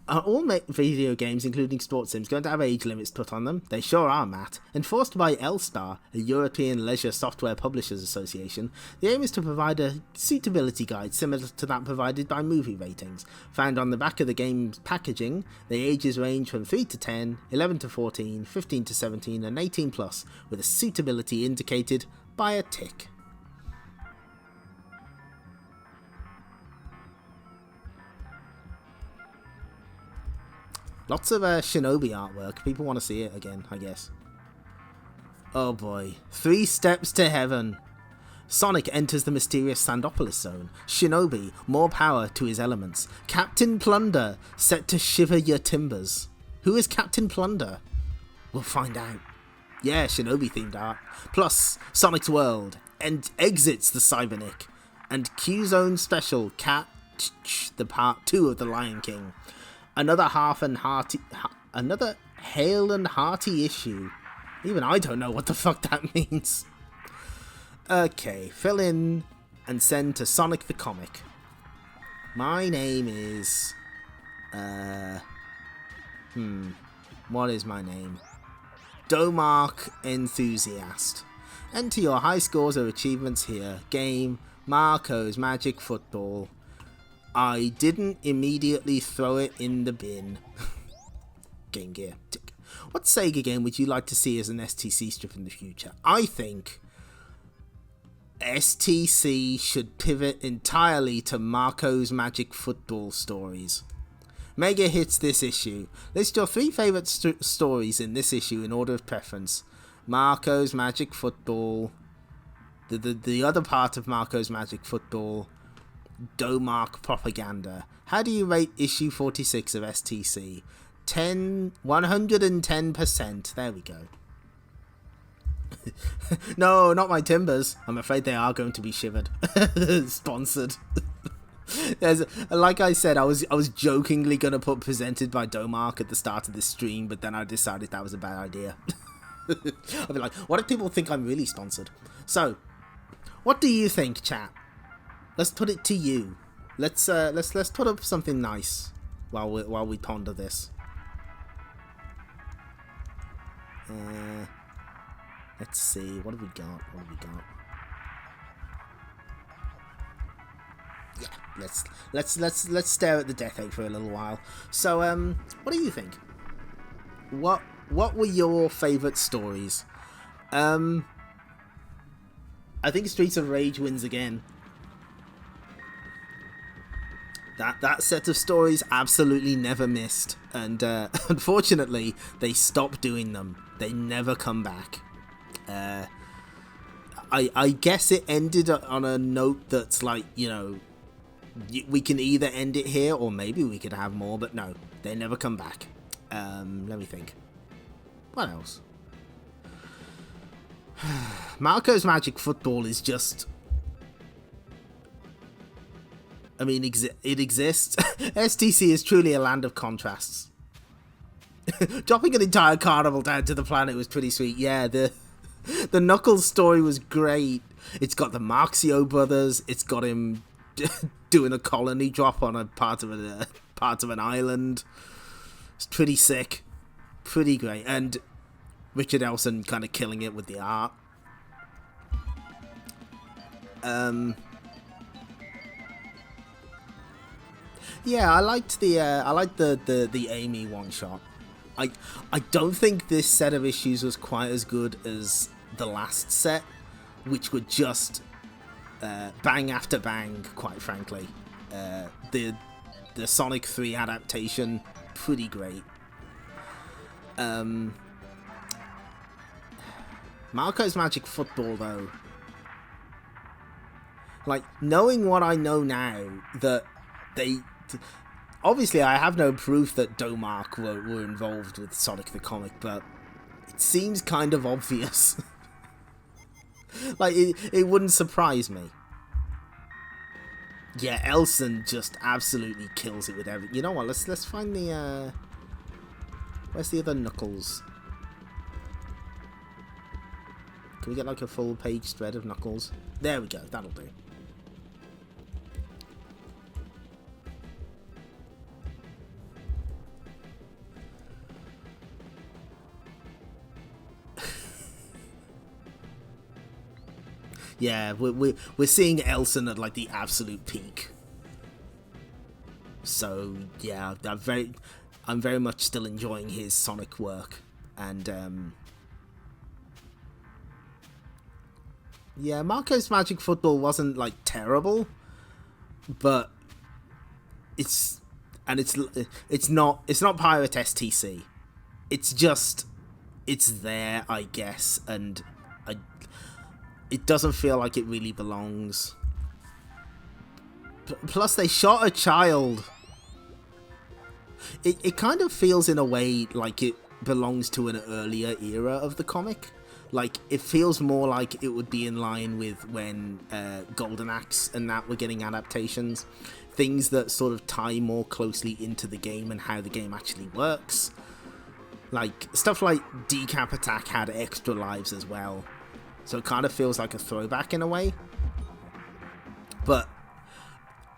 Are all video games, including sports sims, going to have age limits put on them? They sure are, Matt. Enforced by ELSTAR, a European Leisure Software Publishers Association, the aim is to provide a suitability guide similar to that provided by movie ratings. Found on the back of the game's packaging, the ages range from 3 to 10, 11 to 14, 15 to 17, and 18 plus, with a suitability indicated by a tick. Lots of Shinobi artwork. People want to see it again, I guess. Oh boy. 3 steps to heaven. Sonic enters the mysterious Sandopolis zone. Shinobi, more power to his elements. Captain Plunder, set to shiver your timbers. Who is Captain Plunder? We'll find out. Yeah, Shinobi themed art. Plus, Sonic's World, and exits the Cybernic. And Q-Zone special, the part 2 of The Lion King. Another another hale and hearty issue. Even I don't know what the fuck that means. Okay, fill in and send to Sonic the Comic. My name is... what is my name? Domark Enthusiast. Enter your high scores or achievements here. Game, Marco's Magic Football. I didn't immediately throw it in the bin. Game Gear. Tick. What Sega game would you like to see as an STC strip in the future? I think STC should pivot entirely to Marco's Magic Football stories. Mega hits this issue. List your 3 favorite stories in this issue in order of preference. Marco's Magic Football, the other part of Marco's Magic Football, Domark Propaganda. How do you rate issue 46 of STC? 110%. There we go. No, not my Timbers. I'm afraid they are going to be shivered. Sponsored. Like I said, I was jokingly gonna put presented by Domark at the start of this stream, but then I decided that was a bad idea. I'd be like, what if people think I'm really sponsored? So, what do you think, chat? Let's put it to you. Let's put up something nice while we ponder this. Let's see. What have we got? Yeah, let's stare at the Death Egg for a little while. So, what do you think? What were your favorite stories? I think Streets of Rage wins again. That set of stories absolutely never missed, and unfortunately, they stopped doing them. They never come back. I guess it ended on a note that's like, you know, we can either end it here or maybe we could have more, but no, they never come back. Let me think. What else? Marco's Magic Football is just... I mean, it exists. STC is truly a land of contrasts. Dropping an entire carnival down to the planet was pretty sweet. Yeah, the Knuckles story was great. It's got the Marxio brothers. It's got him doing a colony drop on a part of an island. It's pretty sick, pretty great, and Richard Elson kind of killing it with the art. Yeah, I liked the Amy one shot. I don't think this set of issues was quite as good as the last set, which were just bang after bang, quite frankly. The Sonic 3 adaptation, pretty great. Marco's Magic Football, though, like, knowing what I know now, that they... Obviously, I have no proof that Domark were involved with Sonic the Comic, but it seems kind of obvious. Like, it wouldn't surprise me. Yeah, Elson just absolutely kills it with everything. You know what? Let's find the where's the other Knuckles? Can we get like a full page spread of Knuckles? There we go. That'll do. Yeah, we're seeing Elson at like the absolute peak. So yeah, I'm very much still enjoying his Sonic work, and yeah, Marco's Magic Football wasn't like terrible, but it's not Pirate STC. It's just, it's there, I guess, and it doesn't feel like it really belongs. Plus, they shot a child. It kind of feels in a way like it belongs to an earlier era of the comic. Like, it feels more like it would be in line with when Golden Axe and that were getting adaptations. Things that sort of tie more closely into the game and how the game actually works. Like, stuff like Decap Attack had extra lives as well. So it kind of feels like a throwback in a way. But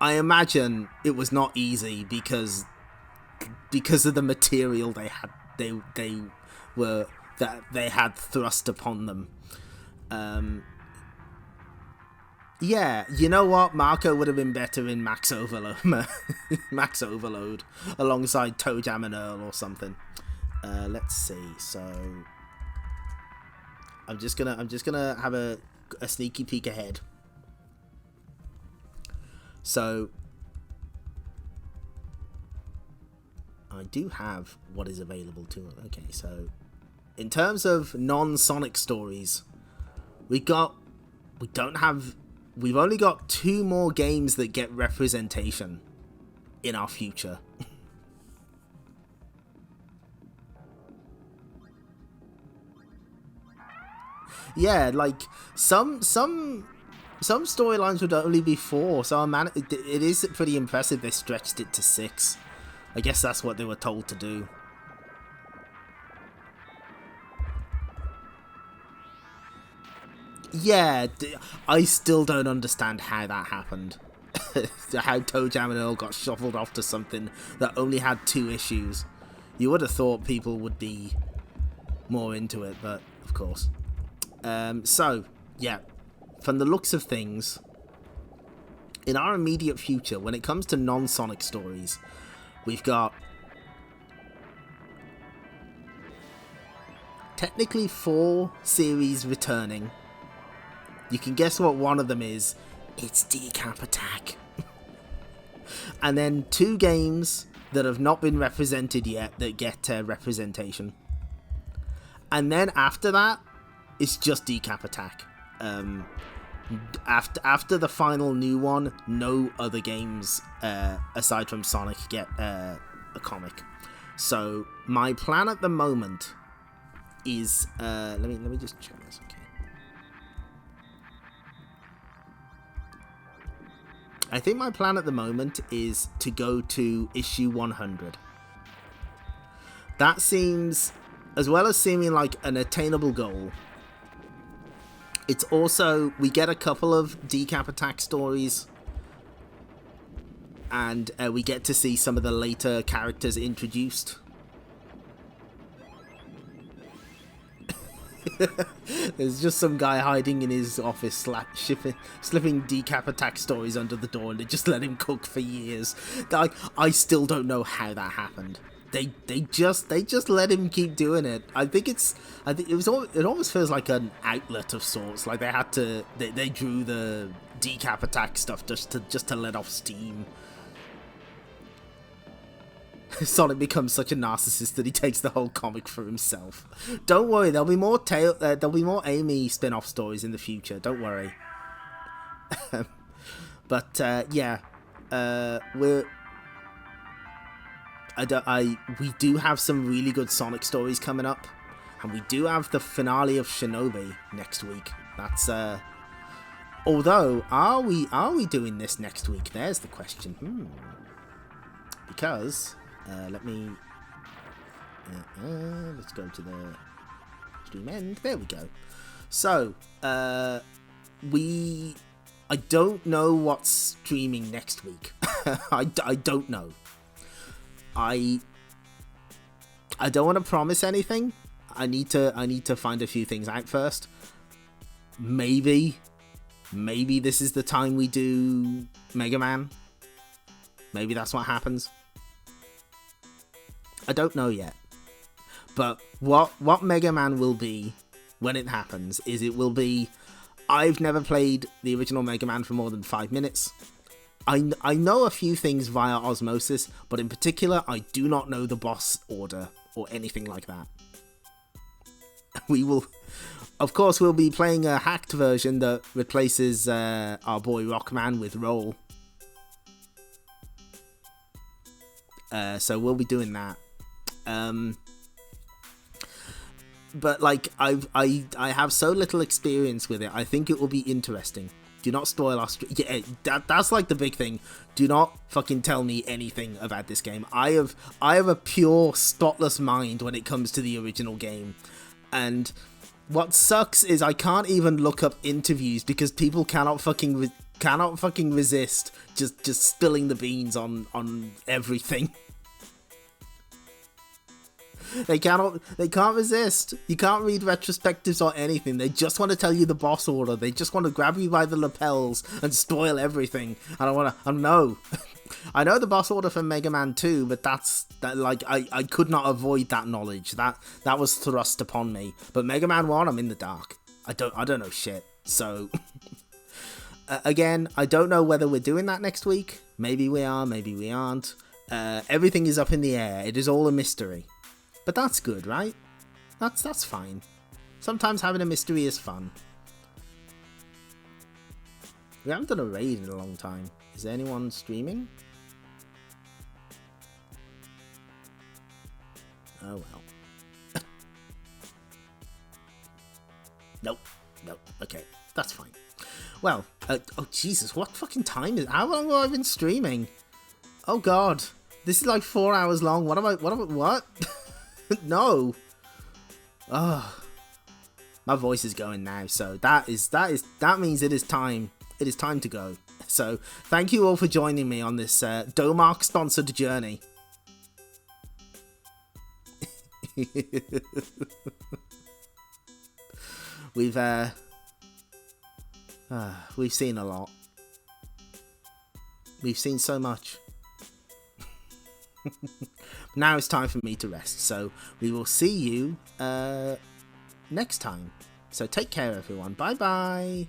I imagine it was not easy because of the material they had thrust upon them. Yeah, you know what? Marco would have been better in Max Overload, Max Overload, alongside Toe Jam and Earl or something. Let's see. So I'm just gonna have a sneaky peek ahead. So I do have what is available to it. Okay, so in terms of non-Sonic stories, we've only got 2 more games that get representation in our future. Yeah, like some storylines would only be 4, so it is pretty impressive they stretched it to 6. I guess that's what they were told to do. Yeah, I still don't understand how that happened. How ToeJam and Earl got shuffled off to something that only had 2 issues. You would have thought people would be more into it, but of course. So, yeah, from the looks of things, in our immediate future, when it comes to non-Sonic stories, we've got technically 4 series returning. You can guess what one of them is. It's Decap Attack. And then 2 games that have not been represented yet that get representation. And then after that, it's just Decap Attack. After the final new one, no other games aside from Sonic get a comic. So my plan at the moment is let me just check this. Okay. I think my plan at the moment is to go to issue 100. That seems, as well as seeming like an attainable goal, it's also, we get a couple of Decap Attack stories, and we get to see some of the later characters introduced. There's just some guy hiding in his office slipping Decap Attack stories under the door, and they just let him cook for years. I still don't know how that happened. They just let him keep doing it. I think it almost feels like an outlet of sorts. Like they drew the Decap Attack stuff just to let off steam. Sonic becomes such a narcissist that he takes the whole comic for himself. Don't worry, there'll be more Amy spin-off stories in the future. Don't worry. But yeah, we do have some really good Sonic stories coming up, and we do have the finale of Shinobi next week. That's although are we doing this next week? There's the question. Because let me let's go to the stream end. There we go. So I don't know what's streaming next week. I don't know. I don't want to promise anything. I need to find a few things out first. Maybe this is the time we do Mega Man. Maybe that's what happens. I don't know yet. But what Mega Man will be when it happens is it will be, I've never played the original Mega Man for more than 5 minutes. I know a few things via osmosis, but in particular, I do not know the boss order or anything like that. Of course, we'll be playing a hacked version that replaces our boy Rockman with Roll. So we'll be doing that. But like I have so little experience with it. I think it will be interesting. Do not spoil our yeah, that's like the big thing. Do not fucking tell me anything about this game. I have a pure, spotless mind when it comes to the original game. And what sucks is I can't even look up interviews because people cannot fucking resist just spilling the beans on everything. They can't resist. You can't read retrospectives or anything. They just want to tell you the boss order. They just want to grab you by the lapels and spoil everything. And no. I know the boss order for Mega Man 2, but I could not avoid that knowledge. That was thrust upon me. But Mega Man 1, I'm in the dark. I don't know shit. So again, I don't know whether we're doing that next week. Maybe we are, maybe we aren't. Everything is up in the air. It is all a mystery. But that's good, right? That's fine. Sometimes having a mystery is fun. We haven't done a raid in a long time. Is there anyone streaming? Oh well. Nope. Okay, that's fine. Well, oh Jesus, what fucking time is? How long have I been streaming? Oh God, this is like 4 hours long. What? No. Oh, my voice is going now. So that means it is time. It is time to go. So thank you all for joining me on this Domark sponsored journey. We've seen a lot. We've seen so much. Now it's time for me to rest. So we will see you next time. So take care, everyone. Bye bye.